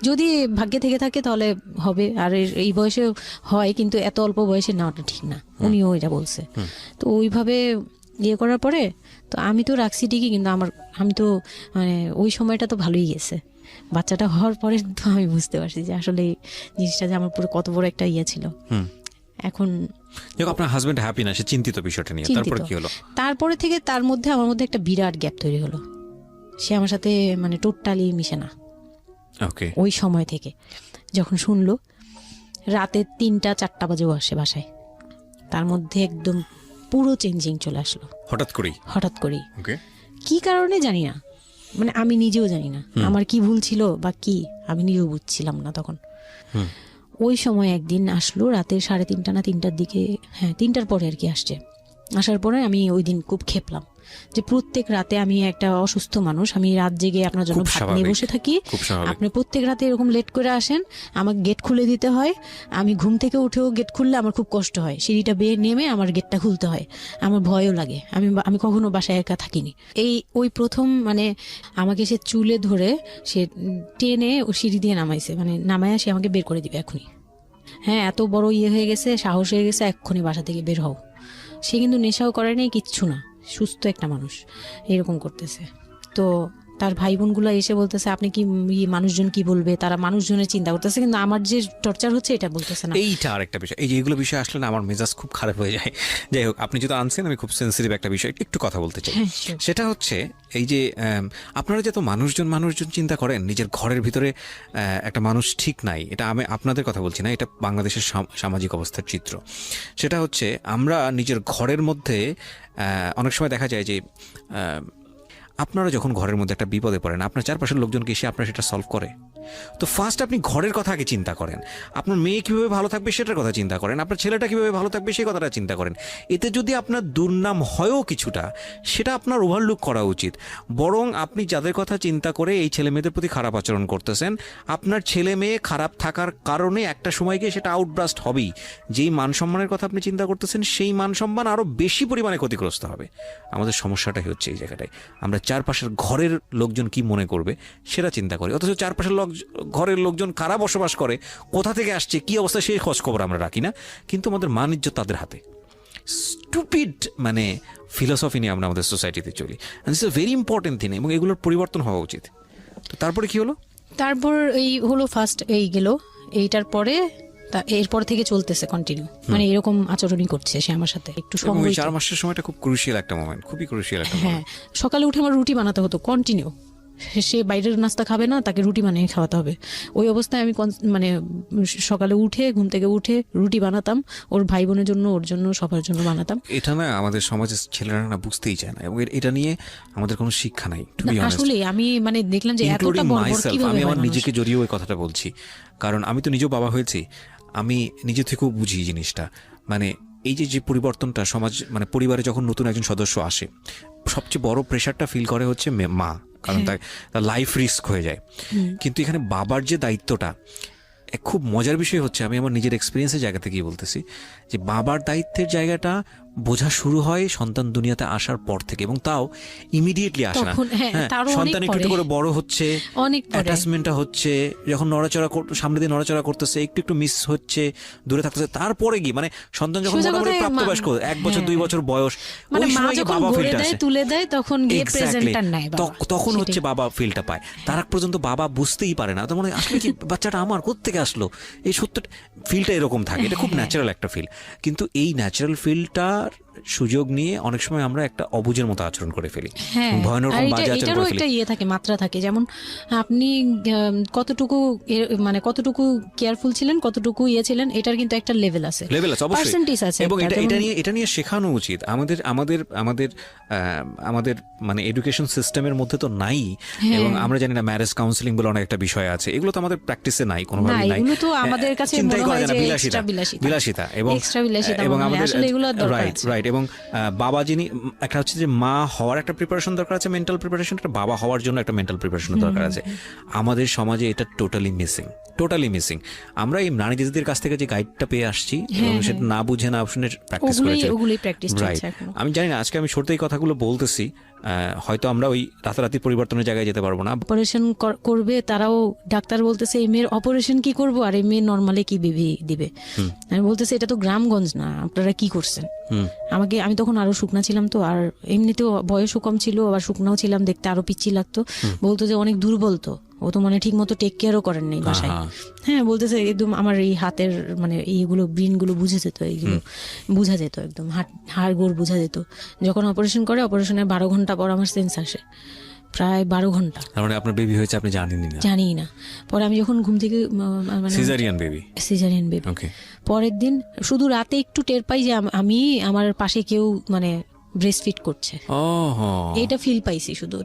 যদি ভাগ্যে থেকে থাকে তাহলে হবে। আর এই বয়সে হয়, কিন্তু এত অল্প বয়সে নেওয়াটা ঠিক না, উনিও এটা বলছে। তো ওইভাবে ইয়ে করার পরে তো আমি তো রাখছি ঠিকই, কিন্তু আমি তো মানে ওই সময়টা তো ভালোই গেছে। বাচ্চাটা হওয়ার পরে তো আমি বুঝতে পারছি যে আসলে জিনিসটা যে আমার পুরো কত বড় একটা ইয়ে ছিল। এখন আপনার হাজবেন্ড হ্যাপি না, সে চিন্তিত বিষয়টা নিয়ে। তারপর কি হলো? তারপরে থেকে আমার মধ্যে একটা বিরাট গ্যাপ তৈরি হলো। সে আমার সাথে মানে টোটালি মিশে না। ওকে। ওই সময় থেকে যখন শুনলো রাতে 3টা-4টা বাজেও আসে বাসায়, তার মধ্যে একদম পুরো চেঞ্জিং চলে আসলো হঠাৎ করেই। ওকে। কি কারণে জানি না, মানে আমি নিজেও জানি না আমার কি ভুল ছিল বা কি, আমি নিজেও বুঝছিলাম না তখন। ওই সময় একদিন আসলো রাতে 3:30 না 3টার দিকে, হ্যাঁ 3টার পরে আর কি আসছে। আসার পরে আমি ওই দিন খুব খেপলাম যে প্রত্যেক রাতে আমি একটা অসুস্থ মানুষ, আমি রাত জেগে আপনার জন্য ভাত নিয়ে বসে থাকি, আপনি প্রত্যেক রাতে এরকম লেট করে আসেন, আমাকে গেট খুলে দিতে হয়, আমি ঘুম থেকে উঠেও গেট খুললে আমার খুব কষ্ট হয়, সিঁড়িটা বেয়ে নেমে আমার গেটটা খুলতে হয়, আমার ভয়ও লাগে, আমি কখনো বাসায় একা থাকিনি। ওই প্রথম মানে আমাকে সে চুলে ধরে সে টেনে ও সিঁড়ি দিয়ে নামাইছে, মানে নামায় সে আমাকে বের করে দিবে এখনই। হ্যাঁ, এত বড় ইয়ে হয়ে গেছে, সাহস হয়ে গেছে, এক্ষুনি বাসা থেকে বের হও। সে কিন্তু নেশাও করে নাই, কিচ্ছু না, সুস্থ একটা মানুষ, এরকম করতেছে। তো তার ভাই বোনগুলো এসে বলতেছে আপনি কি মানুষজন কি বলবে, তারা মানুষজনের চিন্তা করতেছে, কিন্তু আমার যে টর্চার হচ্ছে এটা বলতেছে না। এইটা আরেকটা বিষয়, এই যে এগুলো বিষয় আসলে না আমার মেজাজ খুব খারাপ হয়ে যায়। যাই হোক, আপনি যদি আনছেন, আমি খুব সেন্সিটিভ একটা বিষয় একটু কথা বলতে চাই। সেটা হচ্ছে এই যে আপনারা যত মানুষজন চিন্তা করেন নিজের ঘরের ভিতরে একটা মানুষ ঠিক নাই, এটা আমি আপনাদের কথা বলছি না, এটা বাংলাদেশের সামাজিক অবস্থার চিত্র। সেটা হচ্ছে আমরা নিজের ঘরের মধ্যে অনেক সময় দেখা যায় যে আপনারা যখন ঘরের মধ্যে একটা বিপদে পড়েন, আপনার চারপাশের লোকজনকে এসে আপনারা সেটা সলভ করে, তো ফার্স্ট আপনি ঘরের কথা আগে চিন্তা করেন, আপনার মেয়ে কীভাবে ভালো থাকবে সেটার কথা চিন্তা করেন, আপনার ছেলেটা কীভাবে ভালো থাকবে সেই কথাটা চিন্তা করেন। এতে যদি আপনার দুর্নাম হয়ও কিছুটা, সেটা আপনার ওভারলুক করা উচিত। বরং আপনি যাদের কথা চিন্তা করে এই ছেলে মেয়েদের প্রতি খারাপ আচরণ করতেছেন, আপনার ছেলে মেয়ে খারাপ থাকার কারণে একটা সময় গিয়ে সেটা আউটব্রাস্ট হবেই। যেই মান সম্মানের কথা আপনি চিন্তা করতেছেন সেই মান সম্মান আরও বেশি পরিমাণে ক্ষতিগ্রস্ত হবে। আমাদের সমস্যাটাই হচ্ছে এই জায়গাটায়, আমরা চারপাশের ঘরের লোকজন কি মনে করবে সেটা চিন্তা করি, অথচ চারপাশের ঘরের লোকজন কারা বসবাস করে, কোথা থেকে আসছে, কি অবস্থা সেই খোঁজ খবর আমরা রাখি না, কিন্তু আমাদের মান ইজ্জত তাদের হাতে। স্টুপিড মানে ফিলসফি নিয়ে আমরা আমাদের সোসাইটিতে চলি, this is very important thing, এবং এগুলোর পরিবর্তন হওয়া উচিত। তো তারপরে কি হলো? তারপর এই হলো ফার্স্ট এই গেল, এইটার পরে এরপর থেকে চলতেছে কন্টিনিউ, মানে এরকম আচরণই করছে সে আমার সাথে। একটু সময় 4 মাসের সময়টা খুব ক্রুশিয়াল একটা মোমেন্ট, খুবই ক্রুশিয়াল একটা হ্যাঁ, মোমেন্ট। সকালে উঠে আমার রুটি বানাতে হতো কন্টিনিউ। সে বাইরের নাস্তা খাবে না, তাকে রুটি বানিয়ে খাওয়াতে হবে। ওই অবস্থায় আমি মানে সকালে উঠে ঘুম থেকে উঠে রুটি বানাতাম, ওর ভাই বোনের জন্য, ওর জন্য, সবার জন্য বানাতাম। এটা না আমাদের সমাজের ছেলেরা না বুঝতেই চায় না, এবং এটা নিয়ে আমাদের কোনো শিক্ষা নাই। আসলে আমি মানে দেখলাম যে এতটা বড় কিভাবে আমি আমার নিজেকে জড়িয়ে ওই কথাটা বলছি, কারণ আমি তো নিজেও বাবা হয়েছি, আমি নিজে থেকেও বুঝি জিনিসটা। মানে এই যে পরিবর্তনটা সমাজ, মানে পরিবারে যখন নতুন একজন সদস্য আসে, সবচেয়ে বড় প্রেশারটা ফিল করে হচ্ছে মা, কারণ তার লাইফ রিস্ক হয়ে যায়। কিন্তু এখানে বাবার যে দায়িত্বটা, খুব মজার বিষয় হচ্ছে, আমি আমার নিজের এক্সপিরিয়েন্সের জায়গা থেকেই বলতেছি, যে বাবার দায়িত্বের জায়গাটা বোঝা শুরু হয় সন্তান দুনিয়াতে আসার পর থেকে, এবং তাও ইমিডিয়েটলি আসে না। সন্তান একটু করে বড় হচ্ছে, অ্যাটাচমেন্টটা হচ্ছে, যখন নড়াচড়া সামনে দিয়ে নড়াচড়া করতেছে, একটু একটু মিস হচ্ছে, দূরে থাকতেছে, তারপরে কি মানে সন্তান যখন মোটামুটি প্রাপ্তবয়স্ক, 1 বছর 2 বছর বয়স, ওই সময় বাবা ফিলটা আসে, তুলে দেয়, তখন গিয়ে প্রেজেন্টার নাই, তখন হচ্ছে বাবা ফিলটা পায়। তার আগ পর্যন্ত বাবা বুঝতেই পারে না, তো মনে আসলে কি বাচ্চাটা আমার কোত্থেকে আসলো, এই সত্য ফিলটা এরকম থাকে। এটা খুব ন্যাচারাল একটা ফিল, কিন্তু এই ন্যাচারাল ফিলটার সুযোগ নিয়ে অনেক সময় আমরা একটা অবুঝের মতো আচরণ করে ফেলি, ভয়ানক বাজে আচরণ করে ফেলি। একটা ইয়ে থাকে, মাত্রা থাকে, যেমন আপনি কতটুকু মানে কতটুকু কেয়ারফুল ছিলেন, কতটুকু ইয়ে ছিলেন, এটার কিন্তু একটা লেভেল আছে, পার্সেন্টেজ আছে, এবং এটা নিয়ে শেখানো উচিত আমাদের আমাদের আমাদের আমাদের মানে এডুকেশন সিস্টেমের মধ্যে তো নাই। এবং আমরা জানি না ম্যারেজ কাউন্সিলিং বলে অনেক একটা বিষয় আছে, এগুলো তো আমাদের প্র্যাকটিসে নাই, কোনোভাবেই নাই। এগুলো তো আমাদের কাছে মনে হয় যে বিলাসিতা এবং আমাদের রাইট। এবং বাবা যিনি, একটা হচ্ছে যে মা হওয়ার একটা প্রিপারেশন দরকার আছে, মেন্টাল প্রিপারেশন, একটা বাবা হওয়ার জন্য একটা মেন্টাল প্রিপারেশন দরকার আছে। আমাদের সমাজে এটা টোটালি মিসিং। আমরা এই নারী দিদিদের কাছ থেকে যে গাইডটা পেয়ে আসছি, এবং সেটা না বুঝে না শুনে প্র্যাকটিস করেছি। রাইট, আমি জানি না, আজকে আমি সত্যি এই কথাগুলো বলতেছি, হয়তো আমরা ওই রাতারাতি পরিবর্তনের জায়গায় যেতে পারবো না। অপারেশন করবে, তারাও ডাক্তার বলতেছে এই মেয়ের অপারেশন কি করবো, আর এই মেয়ে নর্মালি কি বেবি দিবে। আমি বলতেছে এটা তো গ্রামগঞ্জ না, আপনারা কি করছেন। আমি তখন আরো শুকনা ছিলাম, তো আর এমনিতেও বয়সও কম ছিল, আবার শুকনাও ছিলাম, দেখতে আরো পিচ্ছি লাগতো। বলতো যে অনেক দুর্বল, তো ও তো মানে ঠিক মতো টেক কেয়ারও করেন নাই বাসায়। হ্যাঁ, বলতেছে একদম আমার এই হাতের মানে এইগুলো ব্রেন গুলো বুঝে যেত, এইগুলো বুঝা যেত, একদম হাড় গোড় বুঝা যেত। যখন অপারেশন করে, অপারেশনের 12 ঘন্টা পর আমার সেন্স আসে, প্রায় 12 ঘন্টা। মানে আপনার বেবি হয়েছে আপনি জানি না? পরে আমি যখন ঘুম থেকে মানে সিজারিয়ান বেবি, পরের দিন শুধু রাতে একটু টের পাই যে আমি আমার পাশে কেউ মানে ব্রেস্ট ফিড করছে, এটা ফিল পাইছি। শুধু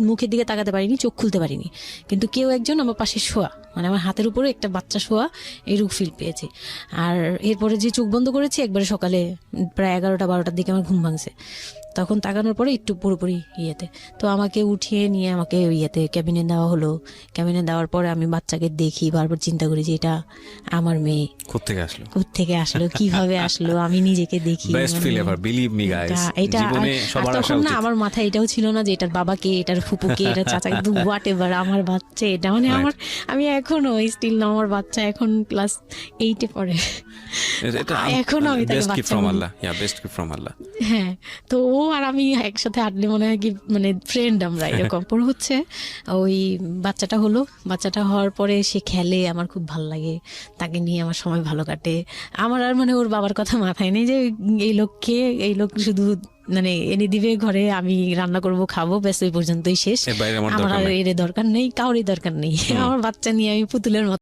মুখের দিকে তাকাতে পারিনি, চোখ খুলতে পারিনি, কিন্তু কেউ একজন আমার পাশে শোয়া, মানে আমার হাতের উপরে একটা বাচ্চা শোয়া, এরকম ফিল পেয়েছি। আর এরপরে যে চোখ বন্ধ করেছি, একবারে সকালে প্রায় 11টা-12টার দিকে আমার ঘুম ভাঙছে। তখন তাকানোর পরে একটু পুরোপুরি ইয়েতে, তো আমাকে উঠিয়ে নিয়ে আমাকে ইয়েতে ক্যাবিনে দেওয়া হলো। ক্যাবিনে দেওয়ার পরে আমি বাচ্চাকে দেখি, বারবার চিন্তা করি যে এটা আমার মেয়ে, কোত্থেকে আসলো, কিভাবে আসলো, আমি নিজেকে দেখি। তখন না আমার মাথায় এটাও ছিল না যে এটার বাবাকে, এটার ফুপুকে, এটার চাচা, কিন্তু হোয়াট এভার আমার বাচ্চা এটা, মানে আমি এখনো স্টিল না, আমার বাচ্চা এখন ক্লাস 8-এ পড়ে, এখনো আমি তাকে বাচ্চা। হ্যাঁ, তো ও আর আমি একসাথে হাঁটলে মনে হয় কি মানে ফ্রেন্ড আমরা, এরকম। পরে হচ্ছে ওই বাচ্চাটা হওয়ার পরে সে খেলে, আমার খুব ভালো লাগে, তাকে নিয়ে আমার সময় ভালো কাটে। আমার আর মানে ওর বাবার কথা মাথায় নেই যে এই লোক শুধু মানে এনে দিবে ঘরে, আমি রান্না করব, খাবো, ব্যাস ওই পর্যন্তই শেষ। আমার আর এর দরকার নেই, কাউরই দরকার নেই। আমার বাচ্চা নিয়ে আমি পুতুলের মতো